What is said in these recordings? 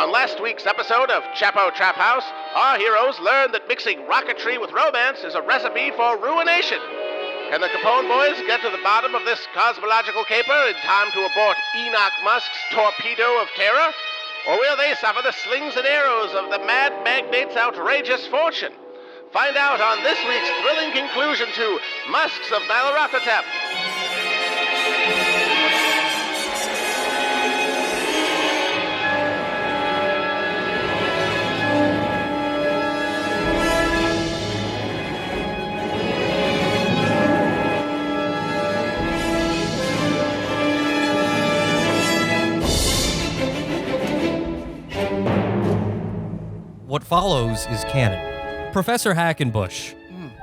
On last week's episode of Chapo Trap House, our heroes learned that mixing rocketry with romance is a recipe for ruination. Can the Capone boys get to the bottom of this cosmological caper in time to abort Enoch Musk's torpedo of terror? Or will they suffer the slings and arrows of the mad magnate's outrageous fortune? Find out on this week's thrilling conclusion to Musks of Nyarlathotep. What follows is canon. Professor Hackenbush,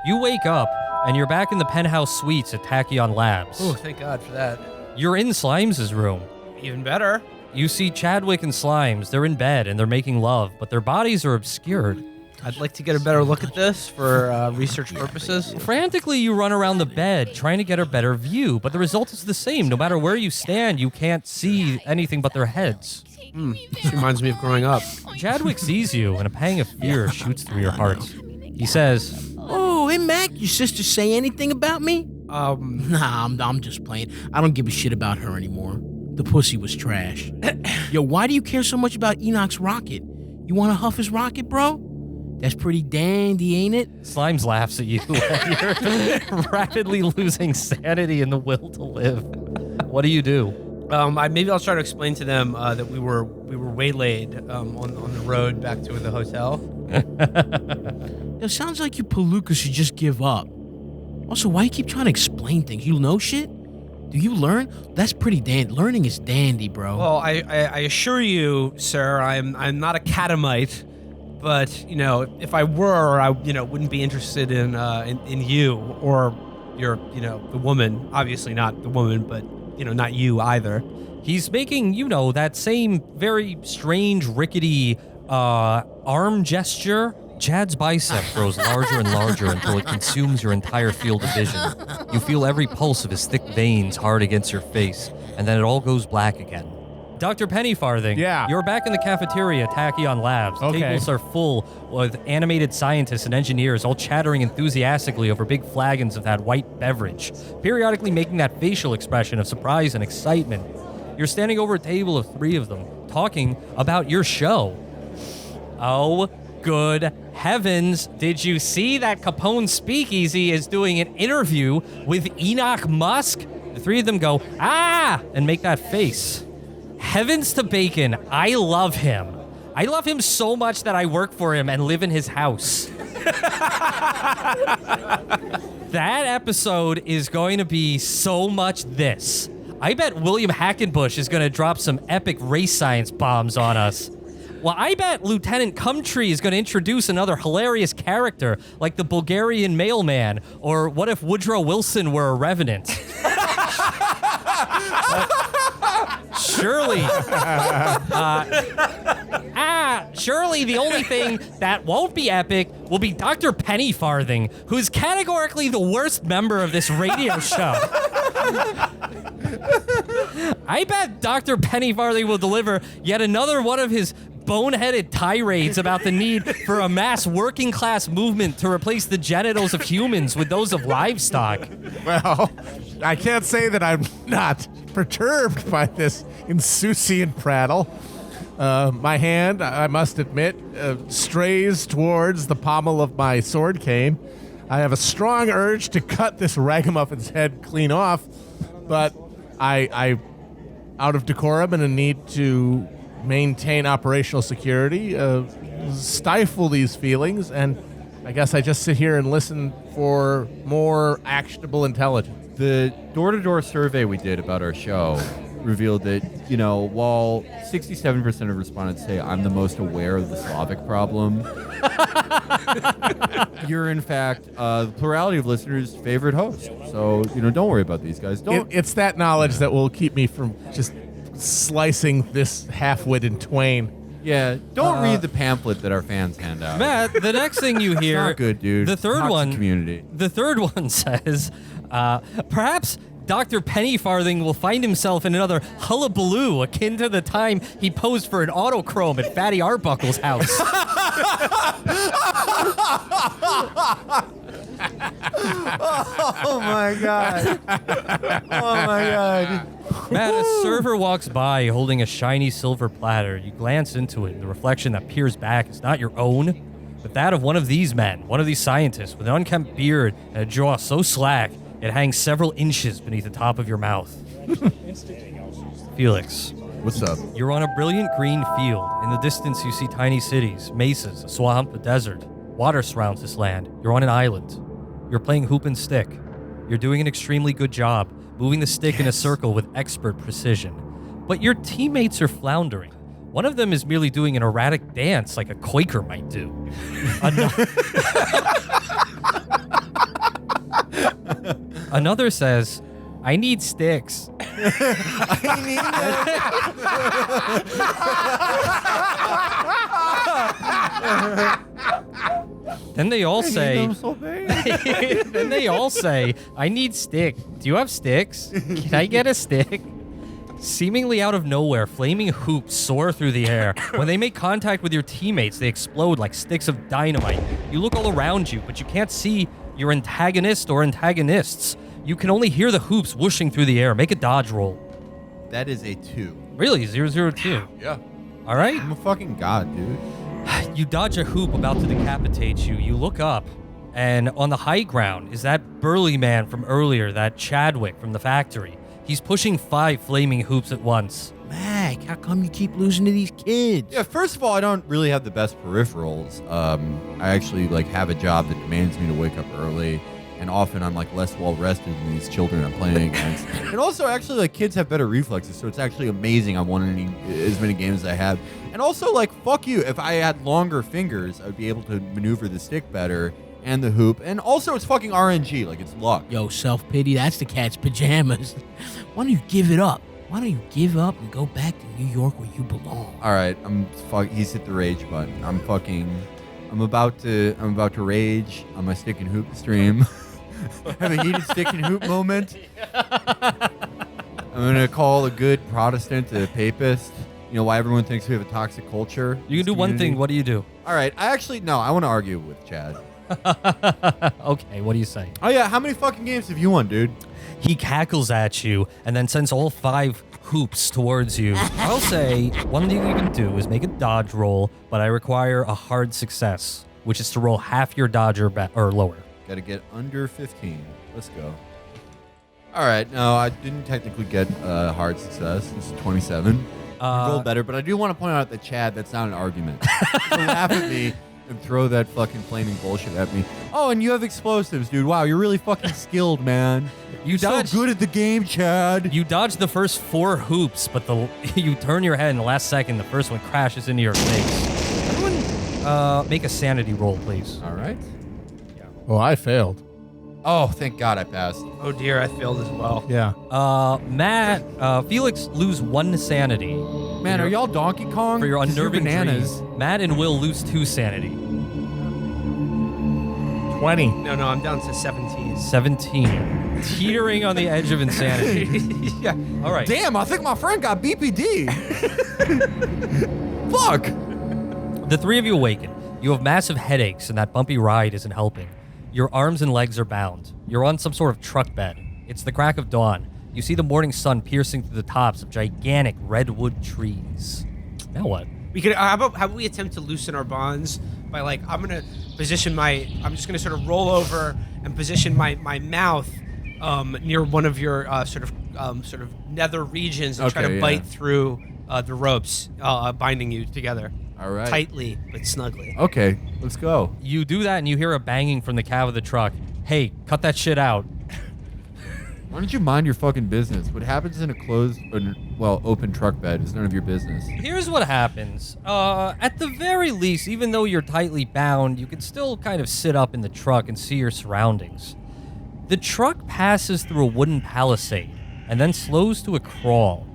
you wake up and you're back in the penthouse suites at Tachyon Labs. Oh, thank God for that. You're in Slimes' room. Even better. You see Chadwick and Slimes. They're in bed and they're making love, but their bodies are obscured. I'd like to get a better look at this for research purposes. Frantically, you run around the bed trying to get a better view, but the result is the same. No matter where you stand, you can't see anything but their heads. This reminds me of growing up. Chadwick sees you, and a pang of fear shoots through your heart. He says, "Oh, hey Mac, your sister say anything about me?" Nah, I'm just playing. I don't give a shit about her anymore. The pussy was trash. Yo, why do you care so much about Enoch's rocket? You want to huff his rocket, bro? That's pretty dandy, ain't it? Slimes laughs at you. You're rapidly losing sanity and the will to live. What do you do? Maybe I'll try to explain to them that we were waylaid on the road back to the hotel. It sounds like you palookas should just give up. Also, why you keep trying to explain things? You know shit? Do you learn? That's pretty dandy. Learning is dandy, bro. Well, I assure you, sir, I'm not a catamite, but if I were, I wouldn't be interested in you or your the woman. Obviously not the woman, but not you either. He's making, that same very strange, rickety arm gesture. Chad's bicep grows larger and larger until it consumes your entire field of vision. You feel every pulse of his thick veins hard against your face, and then it all goes black again. Dr. Pennyfarthing, Yeah. You're back in the cafeteria at Tachyon Labs. Okay. Tables are full with animated scientists and engineers all chattering enthusiastically over big flagons of that white beverage, periodically making that facial expression of surprise and excitement. You're standing over a table of 3 of them, talking about your show. Oh, good heavens. Did you see that Capone Speakeasy is doing an interview with Enoch Musk? The 3 of them go, ah, and make that face. Heavens to bacon, I love him. I love him so much that I work for him and live in his house. That episode is going to be so much this. I bet William Hackenbush is going to drop some epic race science bombs on us. Well, I bet Lieutenant Cumtree is going to introduce another hilarious character, like the Bulgarian mailman, or what if Woodrow Wilson were a revenant? Surely the only thing that won't be epic will be Dr. Pennyfarthing, who's categorically the worst member of this radio show. I bet Dr. Pennyfarthing will deliver yet another one of his boneheaded tirades about the need for a mass working class movement to replace the genitals of humans with those of livestock. Well, I can't say that I'm not perturbed by this insouciant prattle. My hand, I must admit, strays towards the pommel of my sword cane. I have a strong urge to cut this ragamuffin's head clean off, but I out of decorum and a need to maintain operational security, stifle these feelings, and I guess I just sit here and listen for more actionable intelligence. The door-to-door survey we did about our show revealed that, while 67% of respondents say I'm the most aware of the Slavic problem, you're in fact the plurality of listeners' favorite host. So, don't worry about these guys. It's that knowledge that will keep me from just slicing this half-wit in twain. Yeah, don't read the pamphlet that our fans hand out. Matt, the next thing you hear... Not good, dude. The third Toxic one... community. The third one says, perhaps Dr. Pennyfarthing will find himself in another hullabaloo akin to the time he posed for an autochrome at Fatty Arbuckle's house. Oh my god. Oh my god. Matt, a server walks by holding a shiny silver platter. You glance into it, and the reflection that peers back is not your own, but that of one of these men, one of these scientists with an unkempt beard and a jaw so slack it hangs several inches beneath the top of your mouth. Felix. What's up? You're on a brilliant green field. In the distance, you see tiny cities, mesas, a swamp, a desert. Water surrounds this land. You're on an island. You're playing hoop and stick. You're doing an extremely good job, moving the stick in a circle with expert precision. But your teammates are floundering. One of them is merely doing an erratic dance like a Quaker might do. Another says, I need sticks. Then they all say, I need stick. Do you have sticks? Can I get a stick? Seemingly out of nowhere, flaming hoops soar through the air. When they make contact with your teammates, they explode like sticks of dynamite. You look all around you, but you can't see your antagonist or antagonists. You can only hear the hoops whooshing through the air. Make a dodge roll. That is a 2. Really? 002? Yeah. All right. I'm a fucking god, dude. You dodge a hoop about to decapitate you. You look up, and on the high ground is that burly man from earlier, that Chadwick from the factory. He's pushing 5 flaming hoops at once. Mac, how come you keep losing to these kids? Yeah, first of all, I don't really have the best peripherals. I actually have a job that demands me to wake up early, and often I'm less well rested than these children I'm playing against. And also, actually, kids have better reflexes, so it's actually amazing I won as many games as I have. And also, fuck you, if I had longer fingers, I would be able to maneuver the stick better and the hoop. And also, it's fucking RNG, it's luck. Yo, self-pity, that's the cat's pajamas. Why don't you give it up? Why don't you give up and go back to New York where you belong? All right, he's hit the rage button. I'm about to rage on my stick and hoop stream. Have a heated stick and hoop moment. I'm gonna call a good Protestant a papist. You know why everyone thinks we have a toxic culture? You can do one thing. What do you do? All right, I want to argue with Chad. Okay, what do you say? Oh yeah, how many fucking games have you won, dude? He cackles at you and then sends all 5 hoops towards you. I'll say one thing you can do is make a dodge roll, but I require a hard success, which is to roll half your dodge or lower. Got to get under 15. Let's go. All right, no, I didn't technically get a hard success. It's 27. Roll better, but I do want to point out that Chad, that's not an argument. So laugh at me and throw that fucking flaming bullshit at me. Oh, and you have explosives, dude. Wow, you're really fucking skilled, man. You're so good at the game, Chad. You dodge the first 4 hoops, but you turn your head in the last second. The first one crashes into your face. Everyone, make a sanity roll, please. All right. Well, I failed. Oh, thank God I passed. Oh dear, I failed as well. Yeah. Matt, Felix lose 1 sanity. Man, are y'all Donkey Kong? For your 'Cause you're unnerving bananas. dreams. Matt and Will lose 2 sanity. 20. No, I'm down to 17. 17. Teetering on the edge of insanity. Yeah. All right. Damn, I think my friend got BPD. Fuck. The 3 of you awaken. You have massive headaches, and that bumpy ride isn't helping. Your arms and legs are bound. You're on some sort of truck bed. It's the crack of dawn. You see the morning sun piercing through the tops of gigantic redwood trees. Now what? We could. How about we attempt to loosen our bonds by I'm gonna position I'm just gonna sort of roll over and position my mouth near one of your sort of nether regions and try to bite through the ropes binding you together. All right. Tightly but snugly. Okay, let's go. You do that, and you hear a banging from the cab of the truck. Hey, cut that shit out. Why don't you mind your fucking business? What happens in a open truck bed is none of your business. Here's what happens. At the very least, even though you're tightly bound, you can still kind of sit up in the truck and see your surroundings. The truck passes through a wooden palisade and then slows to a crawl.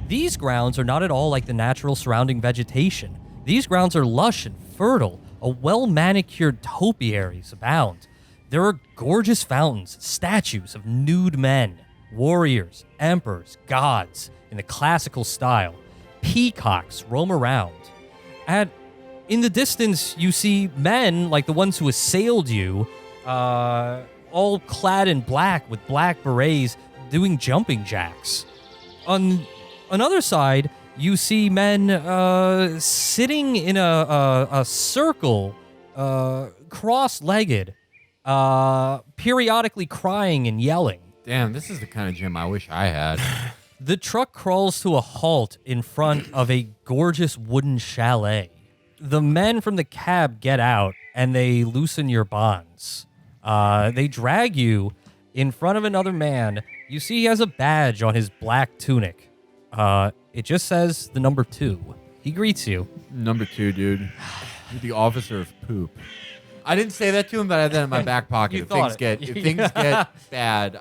These grounds are not at all like the natural surrounding vegetation. These grounds are lush and fertile. A well-manicured topiaries abound. There are gorgeous fountains, statues of nude men. warriors, emperors, gods in the classical style. Peacocks roam around. In the distance, you see men like the ones who assailed you, all clad in black with black berets doing jumping jacks. On another side, you see men sitting in a circle, cross-legged, periodically crying and yelling. Damn, this is the kind of gym I wish I had. The truck crawls to a halt in front of a gorgeous wooden chalet. The men from the cab get out and they loosen your bonds. They drag you in front of another man. You see he has a badge on his black tunic. It just says the number 2. He greets you. Number 2, dude. You're the officer of poop. I didn't say that to him, but I had that in my back pocket. You if thought things it. get bad,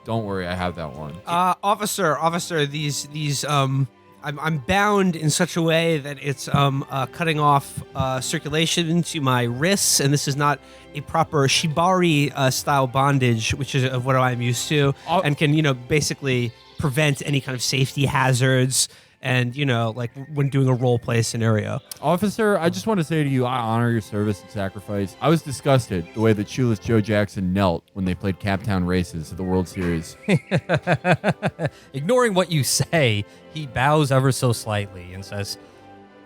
don't worry, I have that one. Officer, these I'm bound in such a way that it's cutting off circulation to my wrists, and this is not a proper shibari style bondage, which is of what I'm used to, and can basically prevent any kind of safety hazards. And, like when doing a role play scenario. Officer, I just want to say to you, I honor your service and sacrifice. I was disgusted the way that Shoeless Joe Jackson knelt when they played Captown Races at the World Series. Ignoring what you say, he bows ever so slightly and says,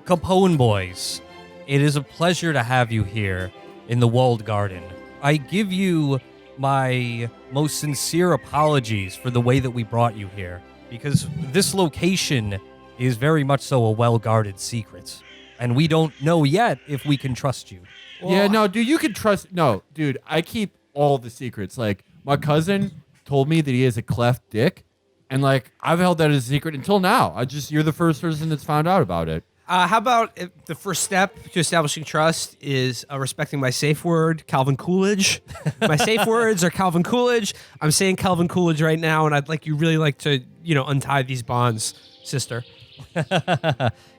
Capone boys, it is a pleasure to have you here in the walled garden. I give you my most sincere apologies for the way that we brought you here, because this location is very much so a well-guarded secret, and we don't know yet if we can trust you. Yeah, no, dude, you can trust. No, dude, I keep all the secrets. Like, my cousin told me that he has a cleft dick, and like, I've held that as a secret until now. You're the first person that's found out about it. How about the first step to establishing trust is respecting my safe word, Calvin Coolidge. My safe words are Calvin Coolidge. I'm saying Calvin Coolidge right now, and I'd really like to, untie these bonds, sister.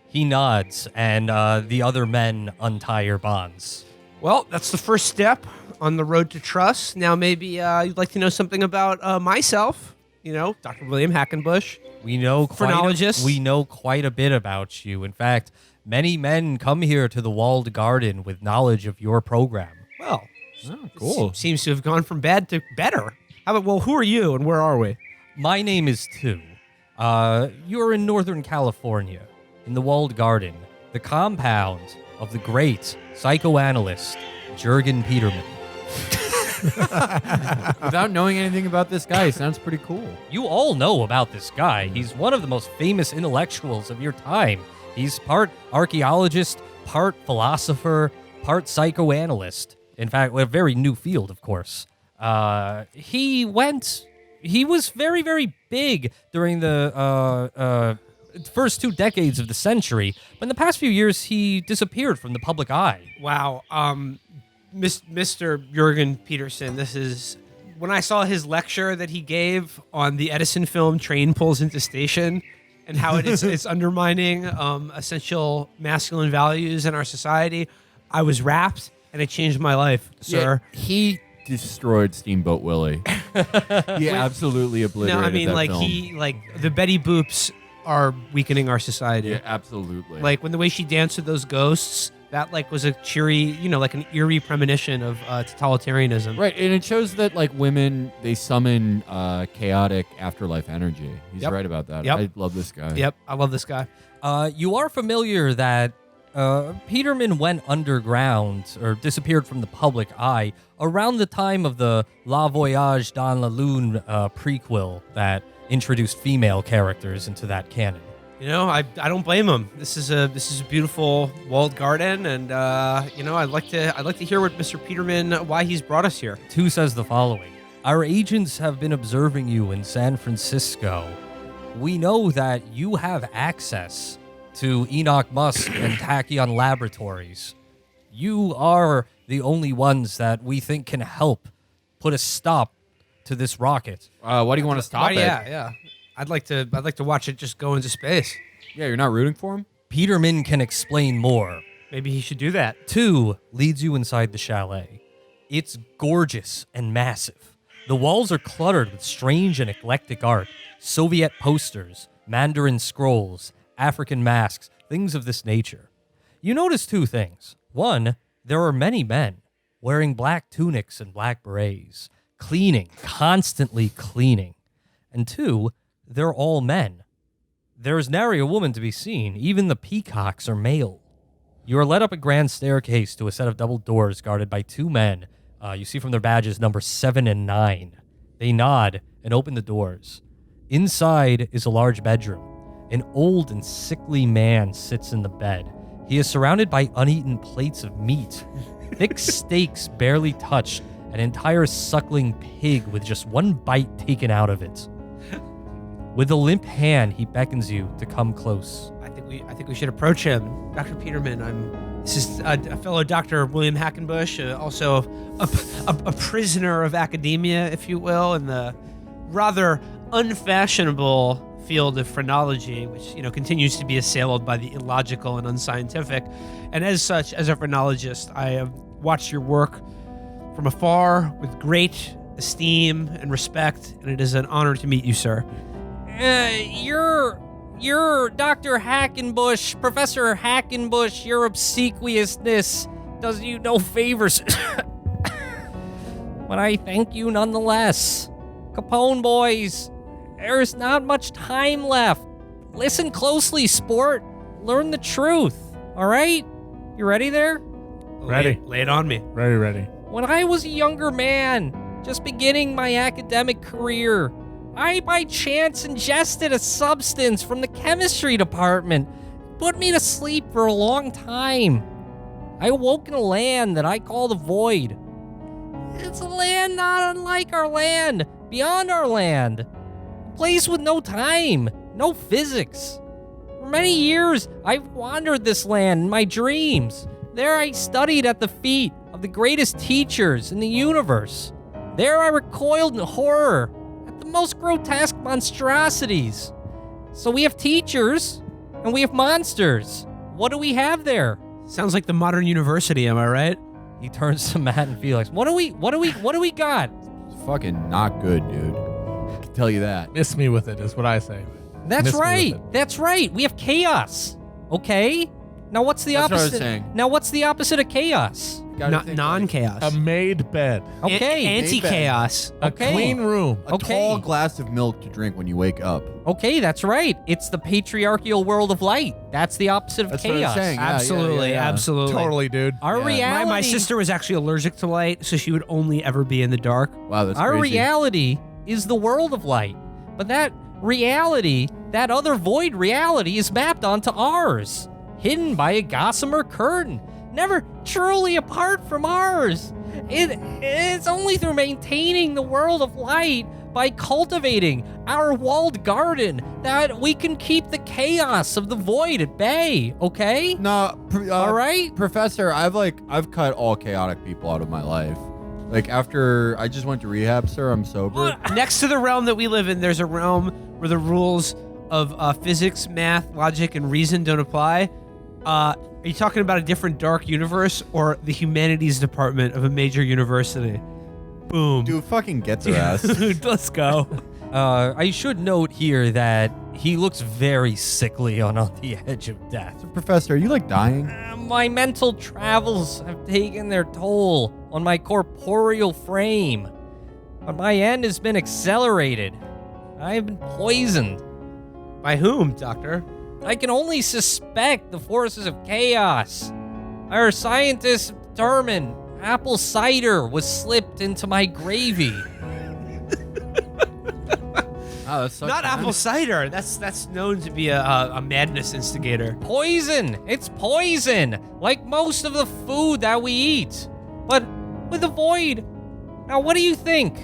He nods, and the other men untie your bonds. Well, that's the first step on the road to trust. Now, maybe you'd like to know something about myself. Dr. William Hackenbush. We know phrenologist. We know quite a bit about you. In fact, many men come here to the walled garden with knowledge of your program. Well, cool. Seems to have gone from bad to better. How about, who are you and where are we? My name is Tu. You're in Northern California, in the walled garden, the compound of the great psychoanalyst, Jurgen Peterman. Without knowing anything about this guy, he sounds pretty cool. You all know about this guy. He's one of the most famous intellectuals of your time. He's part archaeologist, part philosopher, part psychoanalyst. In fact, a very new field, of course. He was very, very big during the first 2 decades of the century, but in the past few years, he disappeared from the public eye. Wow. Mr. Jurgen Peterson, this is when I saw his lecture that he gave on the Edison film Train Pulls into Station and how it's undermining essential masculine values in our society. I was rapt and it changed my life, sir. Yeah, he destroyed Steamboat Willie. He absolutely obliterated No, I mean, that like film. the Betty Boops are weakening our society. Yeah, absolutely. Like when the way she danced with those ghosts, that was a cheery, like an eerie premonition of totalitarianism. Right, and it shows that women, they summon chaotic afterlife energy. He's right about that. Yep. I love this guy. Yep, I love this guy. You are familiar that Peterman went underground or disappeared from the public eye around the time of the La Voyage dans la Lune prequel that introduced female characters into that canon. I don't blame him. This is a beautiful walled garden, and I'd like to hear what Mr. Peterman, why he's brought us here. Tu says the following: Our agents have been observing you in San Francisco. We know that you have access to Enoch Musk and Tachyon Laboratories. You are the only ones that we think can help put a stop to this rocket. Why do you want to stop it? Yeah. I'd like to watch it just go into space. Yeah, you're not rooting for him? Peterman can explain more. Maybe he should do that. Tu leads you inside the chalet. It's gorgeous and massive. The walls are cluttered with strange and eclectic art, Soviet posters, Mandarin scrolls, African masks, things of this nature. You notice two things. One, there are many men wearing black tunics and black berets, cleaning, constantly cleaning. And two, they're all men. There is nary a woman to be seen. Even the peacocks are male. You are led up a grand staircase to a set of double doors guarded by two men. You see from their badges number 7 and 9. They nod and open the doors. Inside is a large bedroom. An old and sickly man sits in the bed. He is surrounded by uneaten plates of meat, thick steaks barely touched, an entire suckling pig with just one bite taken out of it. With a limp hand, he beckons you to come close. I think we should approach him, Dr. Peterman. This is a fellow Dr. William Hackenbush, also a prisoner of academia, if you will, in the rather unfashionable field of phrenology, which continues to be assailed by the illogical and unscientific. And as such, as a phrenologist, I have watched your work from afar with great esteem and respect, and it is an honor to meet you, sir. You're Dr. Hackenbush, Professor Hackenbush. Your obsequiousness does you no favors. But I thank you nonetheless. Capone boys, there's not much time left. Listen closely, sport. Learn the truth, all right? You ready there? Ready. Lay it on me. Ready. When I was a younger man, just beginning my academic career, I by chance ingested a substance from the chemistry department. It put me to sleep for a long time. I awoke in a land that I call the Void. It's a land not unlike our land, beyond our land. A place with no time, no physics. For many years, I've wandered this land in my dreams. There I studied at the feet of the greatest teachers in the universe. There I recoiled in horror at the most grotesque monstrosities. So we have teachers, and we have monsters. What do we have there? Sounds like the modern university, am I right? He turns to Matt and Felix. What do we got? It's fucking not good, dude. I can tell you that. Miss me with it is what I say. That's Miss me with right. it. That's right. We have chaos. Okay? Now what's the That's what I was opposite? saying. Now what's the opposite of chaos? Gotta think Non-chaos. A made bed. Okay. Anti-chaos. A Okay. clean room. a tall glass of milk to drink when you wake up. Okay, that's right. It's the patriarchal world of light. That's the opposite of That's what I'm chaos. saying. Yeah, Absolutely, yeah. absolutely. Totally, dude. Our Yeah. reality. My sister was actually allergic to light, so she would only ever be in the dark. Wow, that's Our crazy. reality is the world of light. But that reality, that other void reality, is mapped onto ours, hidden by a gossamer curtain, never truly apart from ours. It's only through maintaining the world of light, by cultivating our walled garden, that we can keep the chaos of the void at bay, okay? No, All right? Professor, I've cut all chaotic people out of my life. Like after I just went to rehab, sir, I'm sober. Next to the realm that we live in, there's a realm where the rules of physics, math, logic, and reason don't apply. Are you talking about a different dark universe or the humanities department of a major university? Boom. Dude, fucking get their ass. Dude, let's go. I should note here that he looks very sickly on the edge of death. Professor, are you like dying? My mental travels have taken their toll on my corporeal frame, but my end has been accelerated. I have been poisoned. By whom, Doctor? I can only suspect the forces of chaos. Our scientists have determined apple cider was slipped into my gravy. Oh, that sucks, Not man. apple cider. That's known to be a madness instigator. Poison! It's poison! Like most of the food that we eat. But with the void. Now, what do you think?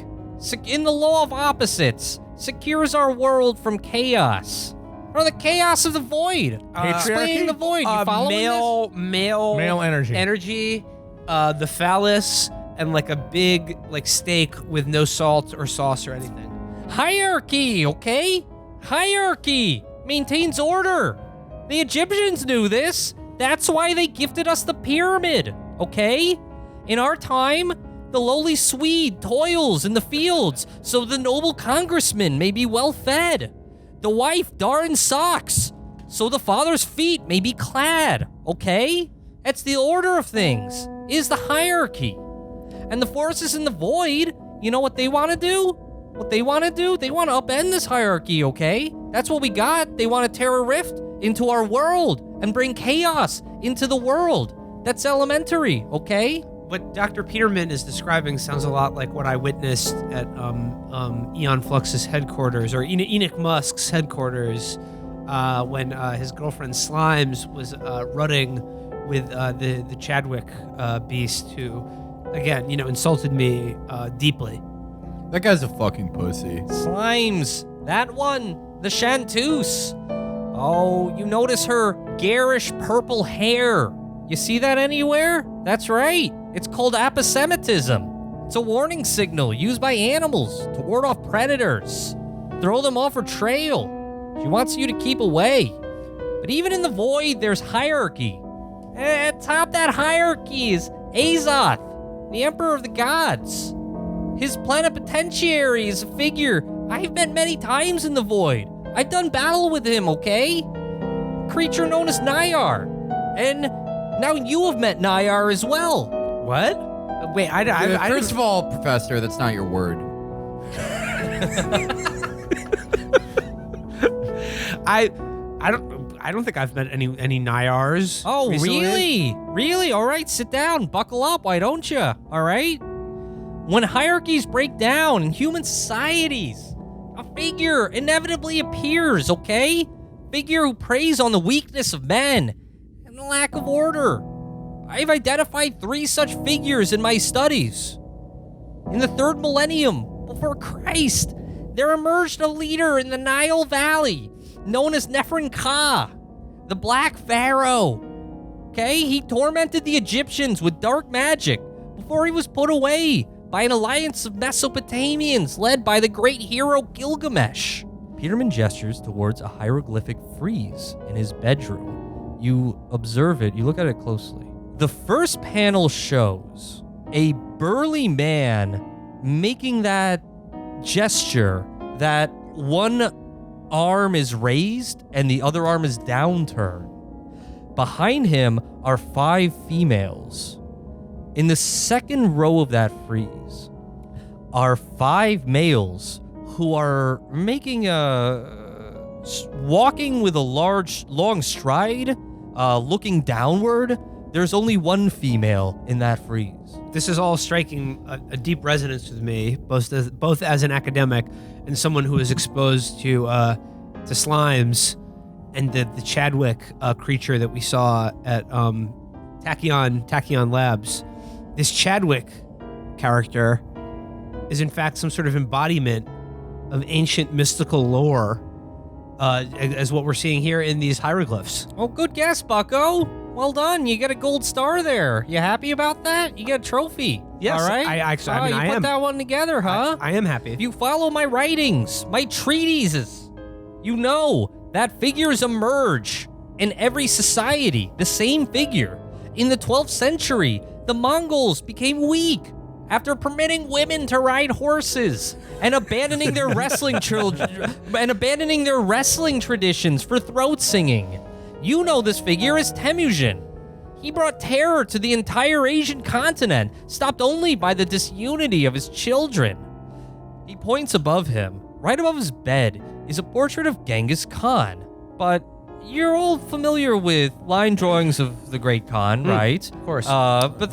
In the law of opposites, secures our world from chaos. Or the chaos of the void. Explaining the void. You following this? Male energy. Energy, the phallus, and like a big steak with no salt or sauce or anything. Hierarchy, okay? Hierarchy maintains order. The Egyptians knew this. That's why they gifted us the pyramid, okay? In our time, The lowly Swede toils in the fields, so the noble congressman may be well fed. The wife darns socks, so the father's feet may be clad, okay? That's the order of things, is the hierarchy. And the forces in the void, you know what they want to do? What they want to do? They want to upend this hierarchy, okay? That's what we got. They want to tear a rift into our world and bring chaos into the world. That's elementary, okay? What Dr. Peterman is describing sounds a lot like what I witnessed at Eon Flux's headquarters, or Enoch Musk's headquarters, when his girlfriend Slimes was rutting with the Chadwick beast, who, again, insulted me deeply. That guy's a fucking pussy. Slimes, that one, the chanteuse. Oh, you notice her garish purple hair. You see that anywhere? That's right. It's called aposematism. It's a warning signal used by animals to ward off predators. Throw them off her trail. She wants you to keep away. But even in the void, there's hierarchy. Atop that hierarchy is Azoth, the emperor of the gods. His plenipotentiary is a figure I've met many times in the void. I've done battle with him, okay? A creature known as Nyar. And now you have met Nyar as well. What? Wait, First of all, Professor, that's not your word. I don't think I've met any Nyars. Oh, recently. Really? All right, sit down. Buckle up, why don't you? All right? When hierarchies break down in human societies, a figure inevitably appears, okay? Figure who preys on the weakness of men and the lack of order. I've identified 3 such figures in my studies. In the 3rd millennium before Christ, there emerged a leader in the Nile Valley known as Nephrin Ka, the Black Pharaoh. Okay, he tormented the Egyptians with dark magic before he was put away by an alliance of Mesopotamians led by the great hero Gilgamesh. Peterman gestures towards a hieroglyphic frieze in his bedroom. You observe it, you look at it closely. The first panel shows a burly man making that gesture that one arm is raised and the other arm is downturned. Behind him are 5 females. In the second row of that frieze are 5 males who are making walking with a long stride, looking downward. There's only 1 female in that frieze. This is all striking a deep resonance with me, both as an academic and someone who is exposed to slimes and the Chadwick creature that we saw at Tachyon Labs. This Chadwick character is in fact some sort of embodiment of ancient mystical lore, as what we're seeing here in these hieroglyphs. Oh, good guess, Bucko. Well done. You get a gold star there. You happy about that? You get a trophy. Yes, all right. I you put am. that one together, huh? I am happy. If you follow my writings, my treatises, you know that figures emerge in every society. The same figure. In the 12th century, the Mongols became weak after permitting women to ride horses and abandoning their wrestling traditions for throat singing. You know this figure as Temujin. He brought terror to the entire Asian continent, stopped only by the disunity of his children. He points above him. Right above his bed is a portrait of Genghis Khan. But you're all familiar with line drawings of the Great Khan, right? Of course. But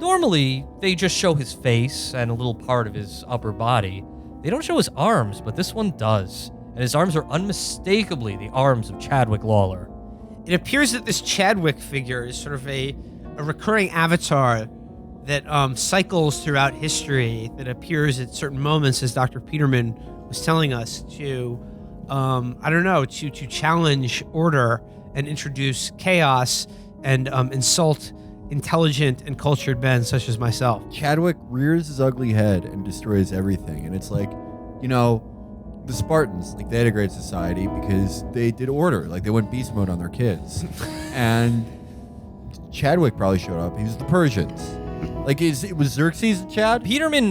normally they just show his face and a little part of his upper body. They don't show his arms, but this one does. And his arms are unmistakably the arms of Chadwick Lawler. It appears that this Chadwick figure is sort of a recurring avatar that cycles throughout history, that appears at certain moments, as Dr. Peterman was telling us, to to challenge order and introduce chaos and insult intelligent and cultured men such as myself. Chadwick rears his ugly head and destroys everything. And it's like, the Spartans, they had a great society because they did order. They went beast mode on their kids. And Chadwick probably showed up. He was the Persians. Like, it was Xerxes, Chad? Peterman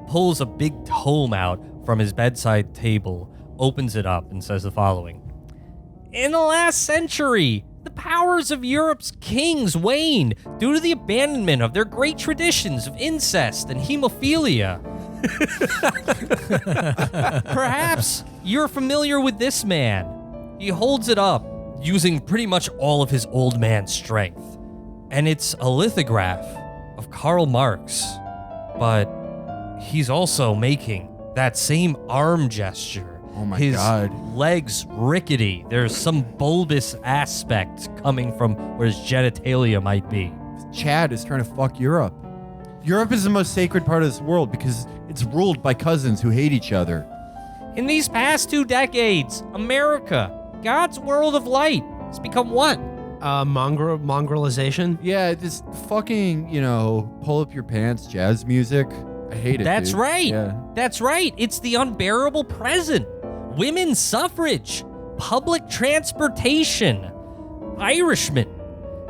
pulls a big tome out from his bedside table, opens it up, and says the following. In the last century, the powers of Europe's kings waned due to the abandonment of their great traditions of incest and hemophilia. Perhaps you're familiar with this man. He holds it up using pretty much all of his old man strength. And it's a lithograph of Karl Marx. But he's also making that same arm gesture. Oh my his God. legs rickety. There's some bulbous aspect coming from where his genitalia might be. Chad is trying to fuck Europe. Europe is the most sacred part of this world because it's ruled by cousins who hate each other. In these past 2 decades, America, God's world of light, has become what? Mongrelization. Yeah, this fucking, pull up your pants jazz music. I hate it. That's dude. right. Yeah. That's right. It's the unbearable present. Women's suffrage, public transportation, Irishmen.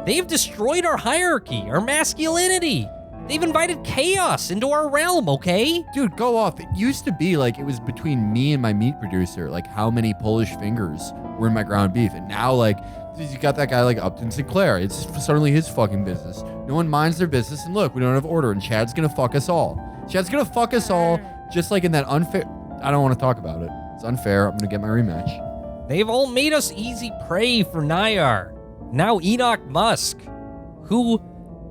They've destroyed our hierarchy, our masculinity. They've invited chaos into our realm, okay? Dude, go off. It used to be like it was between me and my meat producer, like how many Polish fingers were in my ground beef. And now, like, you got that guy like Upton Sinclair. It's suddenly his fucking business. No one minds their business. And look, we don't have order. And Chad's gonna fuck us all. Chad's gonna fuck us all, just like in that unfair... I don't want to talk about it. It's unfair. I'm gonna get my rematch. They've all made us easy prey for Nyar. Now Enoch Musk, who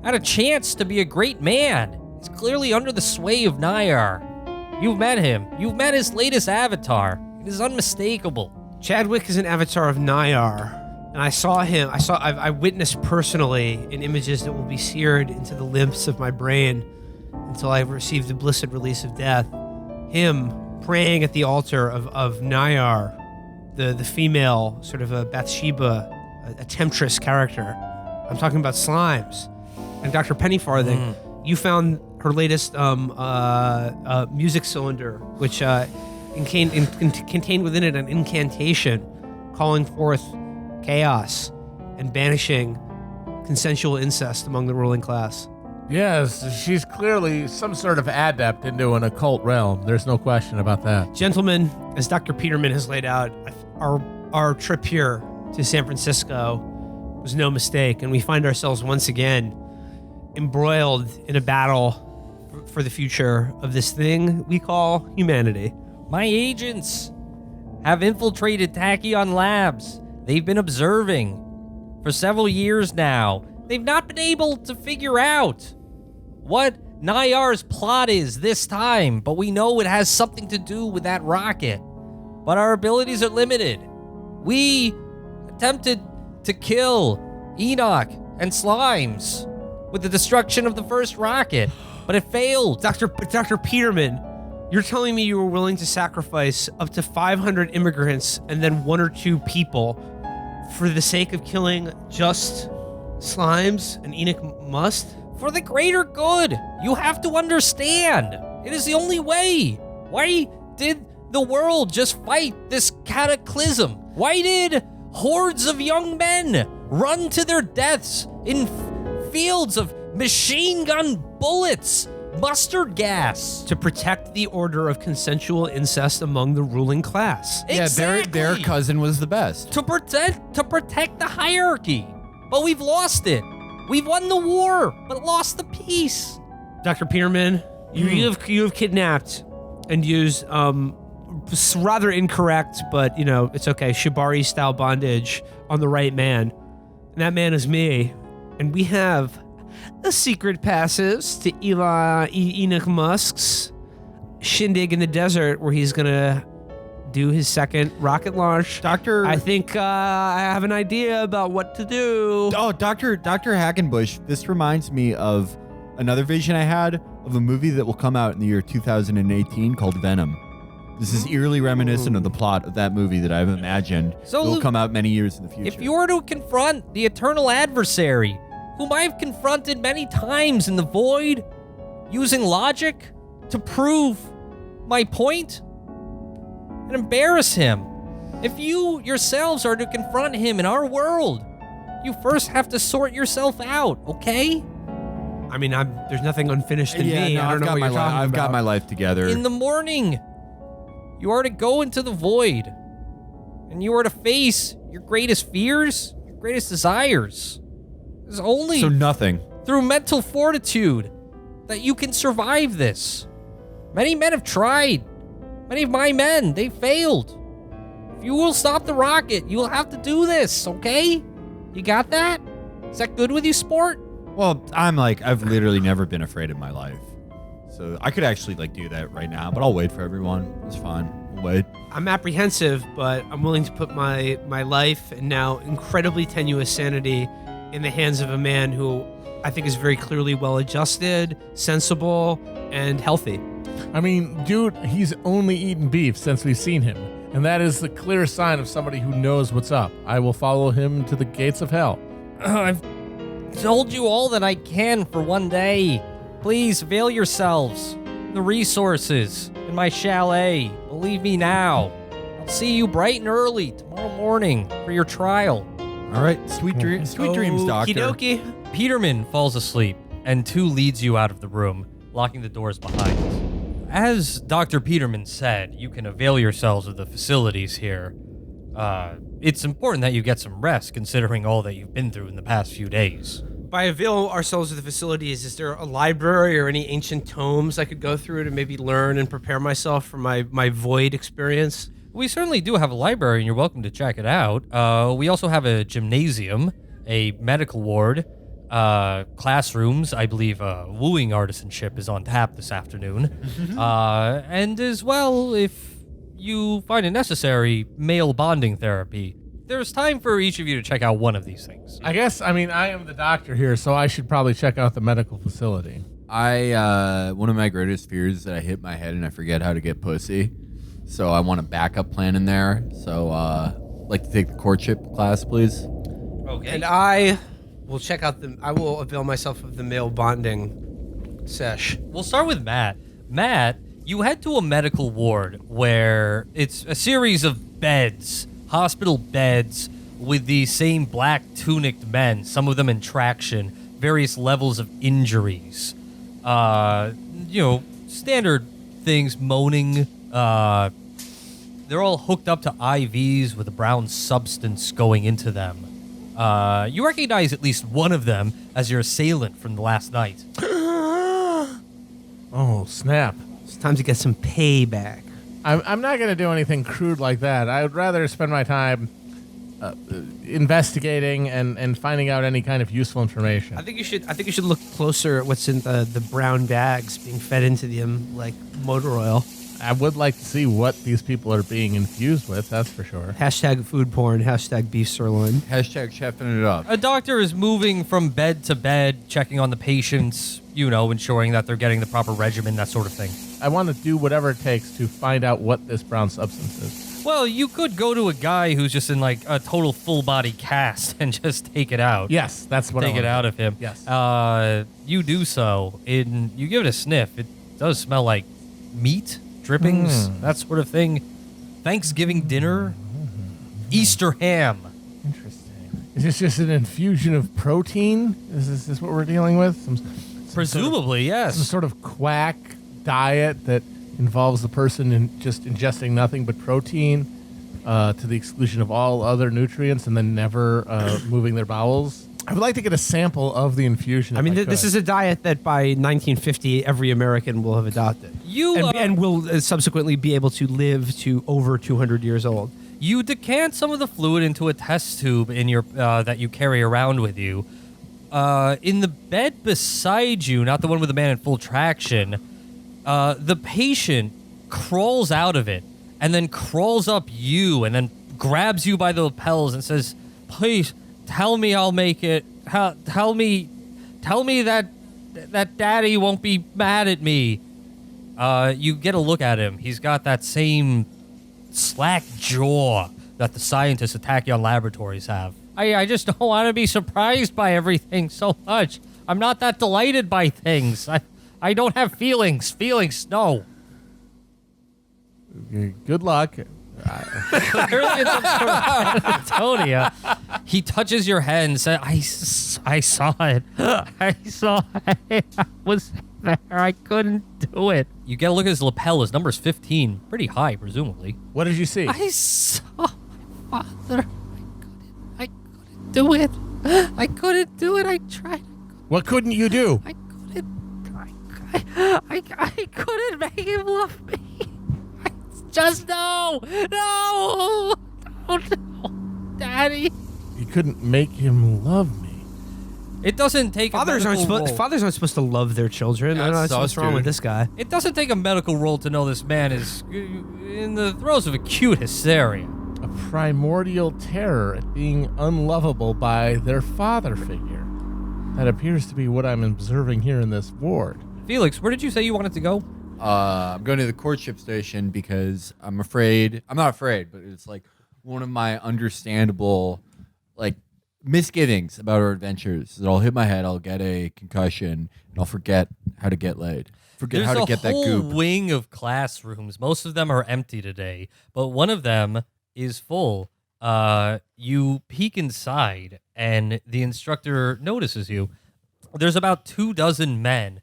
had a chance to be a great man, is clearly under the sway of Nyar. You've met him. You've met his latest avatar. It is unmistakable. Chadwick is an avatar of Nyar, and I saw him. I witnessed personally in images that will be seared into the limbs of my brain until I receive the blissed release of death. Him praying at the altar of Nyar, the female sort of a Bathsheba, a temptress character. I'm talking about Slimes. And Dr. Pennyfarthing, you found her latest music cylinder, which contained within it an incantation calling forth chaos and banishing consensual incest among the ruling class. Yes, she's clearly some sort of adept into an occult realm. There's no question about that. Gentlemen, as Dr. Peterman has laid out, our trip here to San Francisco was no mistake, and we find ourselves once again embroiled in a battle for the future of this thing we call humanity. My agents have infiltrated Tachyon Labs. They've been observing for several years now. They've not been able to figure out what Nyar's plot is this time, but we know it has something to do with that rocket. But our abilities are limited. We attempted to kill Enoch and Slimes with the destruction of the first rocket, but it failed. Dr. Peterman, you're telling me you were willing to sacrifice up to 500 immigrants and then 1 or 2 people for the sake of killing just Slimes and Enoch Musk? For the greater good. You have to understand. It is the only way. Why did the world just fight this cataclysm? Why did hordes of young men run to their deaths in fields of machine gun bullets, mustard gas? To protect the order of consensual incest among the ruling class. Exactly. Yeah, their cousin was the best. To protect the hierarchy. But we've lost it. We've won the war, but lost the peace. Dr. Peterman, you have kidnapped and used rather incorrect, but it's okay, Shibari-style bondage on the right man. And that man is me. And we have a secret passes to Enoch Musk's shindig in the desert where he's going to do his second rocket launch. I think I have an idea about what to do. Oh, Dr. Hackenbush, this reminds me of another vision I had of a movie that will come out in the year 2018 called Venom. This is eerily reminiscent of the plot of that movie that I've imagined will come out many years in the future. If you were to confront the eternal adversary, whom I've confronted many times in the void, using logic to prove my point and embarrass him, if you yourselves are to confront him in our world, you first have to sort yourself out, okay? I mean, there's nothing unfinished in me. No, I don't know what you're talking I've got about. my life together. In the morning, you are to go into the void, and you are to face your greatest fears, your greatest desires. It's only so nothing. through mental fortitude that you can survive this. Many men have tried. Many of my men, they failed. If you will stop the rocket, you will have to do this, okay? You got that? Is that good with you, sport? Well, I've literally never been afraid in my life. So I could actually do that right now, but I'll wait for everyone. It's fine. I'll wait. I'm apprehensive, but I'm willing to put my life and now incredibly tenuous sanity in the hands of a man who I think is very clearly well-adjusted, sensible, and healthy. I mean, dude, he's only eaten beef since we've seen him. And that is the clear sign of somebody who knows what's up. I will follow him to the gates of hell. I've told you all that I can for one day. Please avail yourselves. The resources in my chalet. Believe me now. I'll see you bright and early tomorrow morning for your trial. All right. Sweet dreams, doctor. Okie Peterman falls asleep, and 2 leads you out of the room, locking the doors behind. As Dr. Peterman said, you can avail yourselves of the facilities here. It's important that you get some rest, considering all that you've been through in the past few days. By avail ourselves of the facilities, is there a library or any ancient tomes I could go through to maybe learn and prepare myself for my void experience? We certainly do have a library, and you're welcome to check it out. We also have a gymnasium, a medical ward, classrooms. I believe wooing artisanship is on tap this afternoon. And as well, if you find it necessary, male bonding therapy. There's time for each of you to check out one of these things. I am the doctor here, so I should probably check out the medical facility. One of my greatest fears is that I hit my head and I forget how to get pussy. So I want a backup plan in there. So, like to take the courtship class, please. Okay. And I will check out I will avail myself of the male bonding sesh. We'll start with Matt. Matt, you head to a medical ward where it's a series of beds, hospital beds, with the same black tuniced men, some of them in traction, various levels of injuries. Standard things, moaning. They're all hooked up to IVs with a brown substance going into them. You recognize at least one of them as your assailant from the last night. Oh, snap. It's time to get some payback. I'm not going to do anything crude like that. I would rather spend my time investigating and finding out any kind of useful information. I think you should look closer at what's in the brown bags being fed into them like motor oil. I would like to see what these people are being infused with, that's for sure. Hashtag food porn, hashtag beef sirloin. Hashtag chefing it up. A doctor is moving from bed to bed, checking on the patients, ensuring that they're getting the proper regimen, that sort of thing. I want to do whatever it takes to find out what this brown substance is. Well, you could go to a guy who's just in like a total full body cast and just take it out. Yes, that's what I Take want it to out do. of him. Yes. You do so. You give it a sniff. It does smell like meat, drippings, that sort of thing. Thanksgiving dinner, Easter ham. Interesting. Is this just an infusion of protein? Is this what we're dealing with? Some Presumably, yes. Some sort of quack diet that involves the person in just ingesting nothing but protein to the exclusion of all other nutrients and then never moving their bowels. I would like to get a sample of the infusion. I mean, this is a diet that by 1950 every American will have adopted. And will subsequently be able to live to over 200 years old. You decant some of the fluid into a test tube in your that you carry around with you. In the bed beside you, not the one with the man in full traction, the patient crawls out of it and then crawls up you and then grabs you by the lapels and says, "Please, tell me I'll make it. Tell me that Daddy won't be mad at me." You get a look at him. He's got that same slack jaw that the scientists at Tachyon Laboratories have. I just don't want to be surprised by everything so much. I'm not that delighted by things. I don't have feelings. No. Good luck. Clearly in some sort of Anatolia. He touches your head and says, I saw it. I saw it. I was there. I couldn't do it. You get a look at his lapel. His number's 15. Pretty high, presumably. What did you see? I saw my father. I couldn't do it. I couldn't do it. I tried. What couldn't you do? I couldn't make him love me. Just no, Daddy. You couldn't make him love me. It doesn't take Fathers a aren't medical role. fathers aren't supposed to love their children. I don't know what's wrong with this guy. It doesn't take a medical role to know this man is in the throes of acute hysteria. A primordial terror at being unlovable by their father figure. That appears to be what I'm observing here in this ward. Felix, where did you say you wanted to go? I'm going to the courtship station because I'm afraid. I'm not afraid, but it's like one of my understandable, like, misgivings about our adventures. That I'll hit my head, I'll get a concussion, and I'll forget how to get laid. Forget how to get that There's a goop. whole wing of classrooms. Most of them are empty today, but one of them is full. You peek inside, and the instructor notices you. There's about 24 men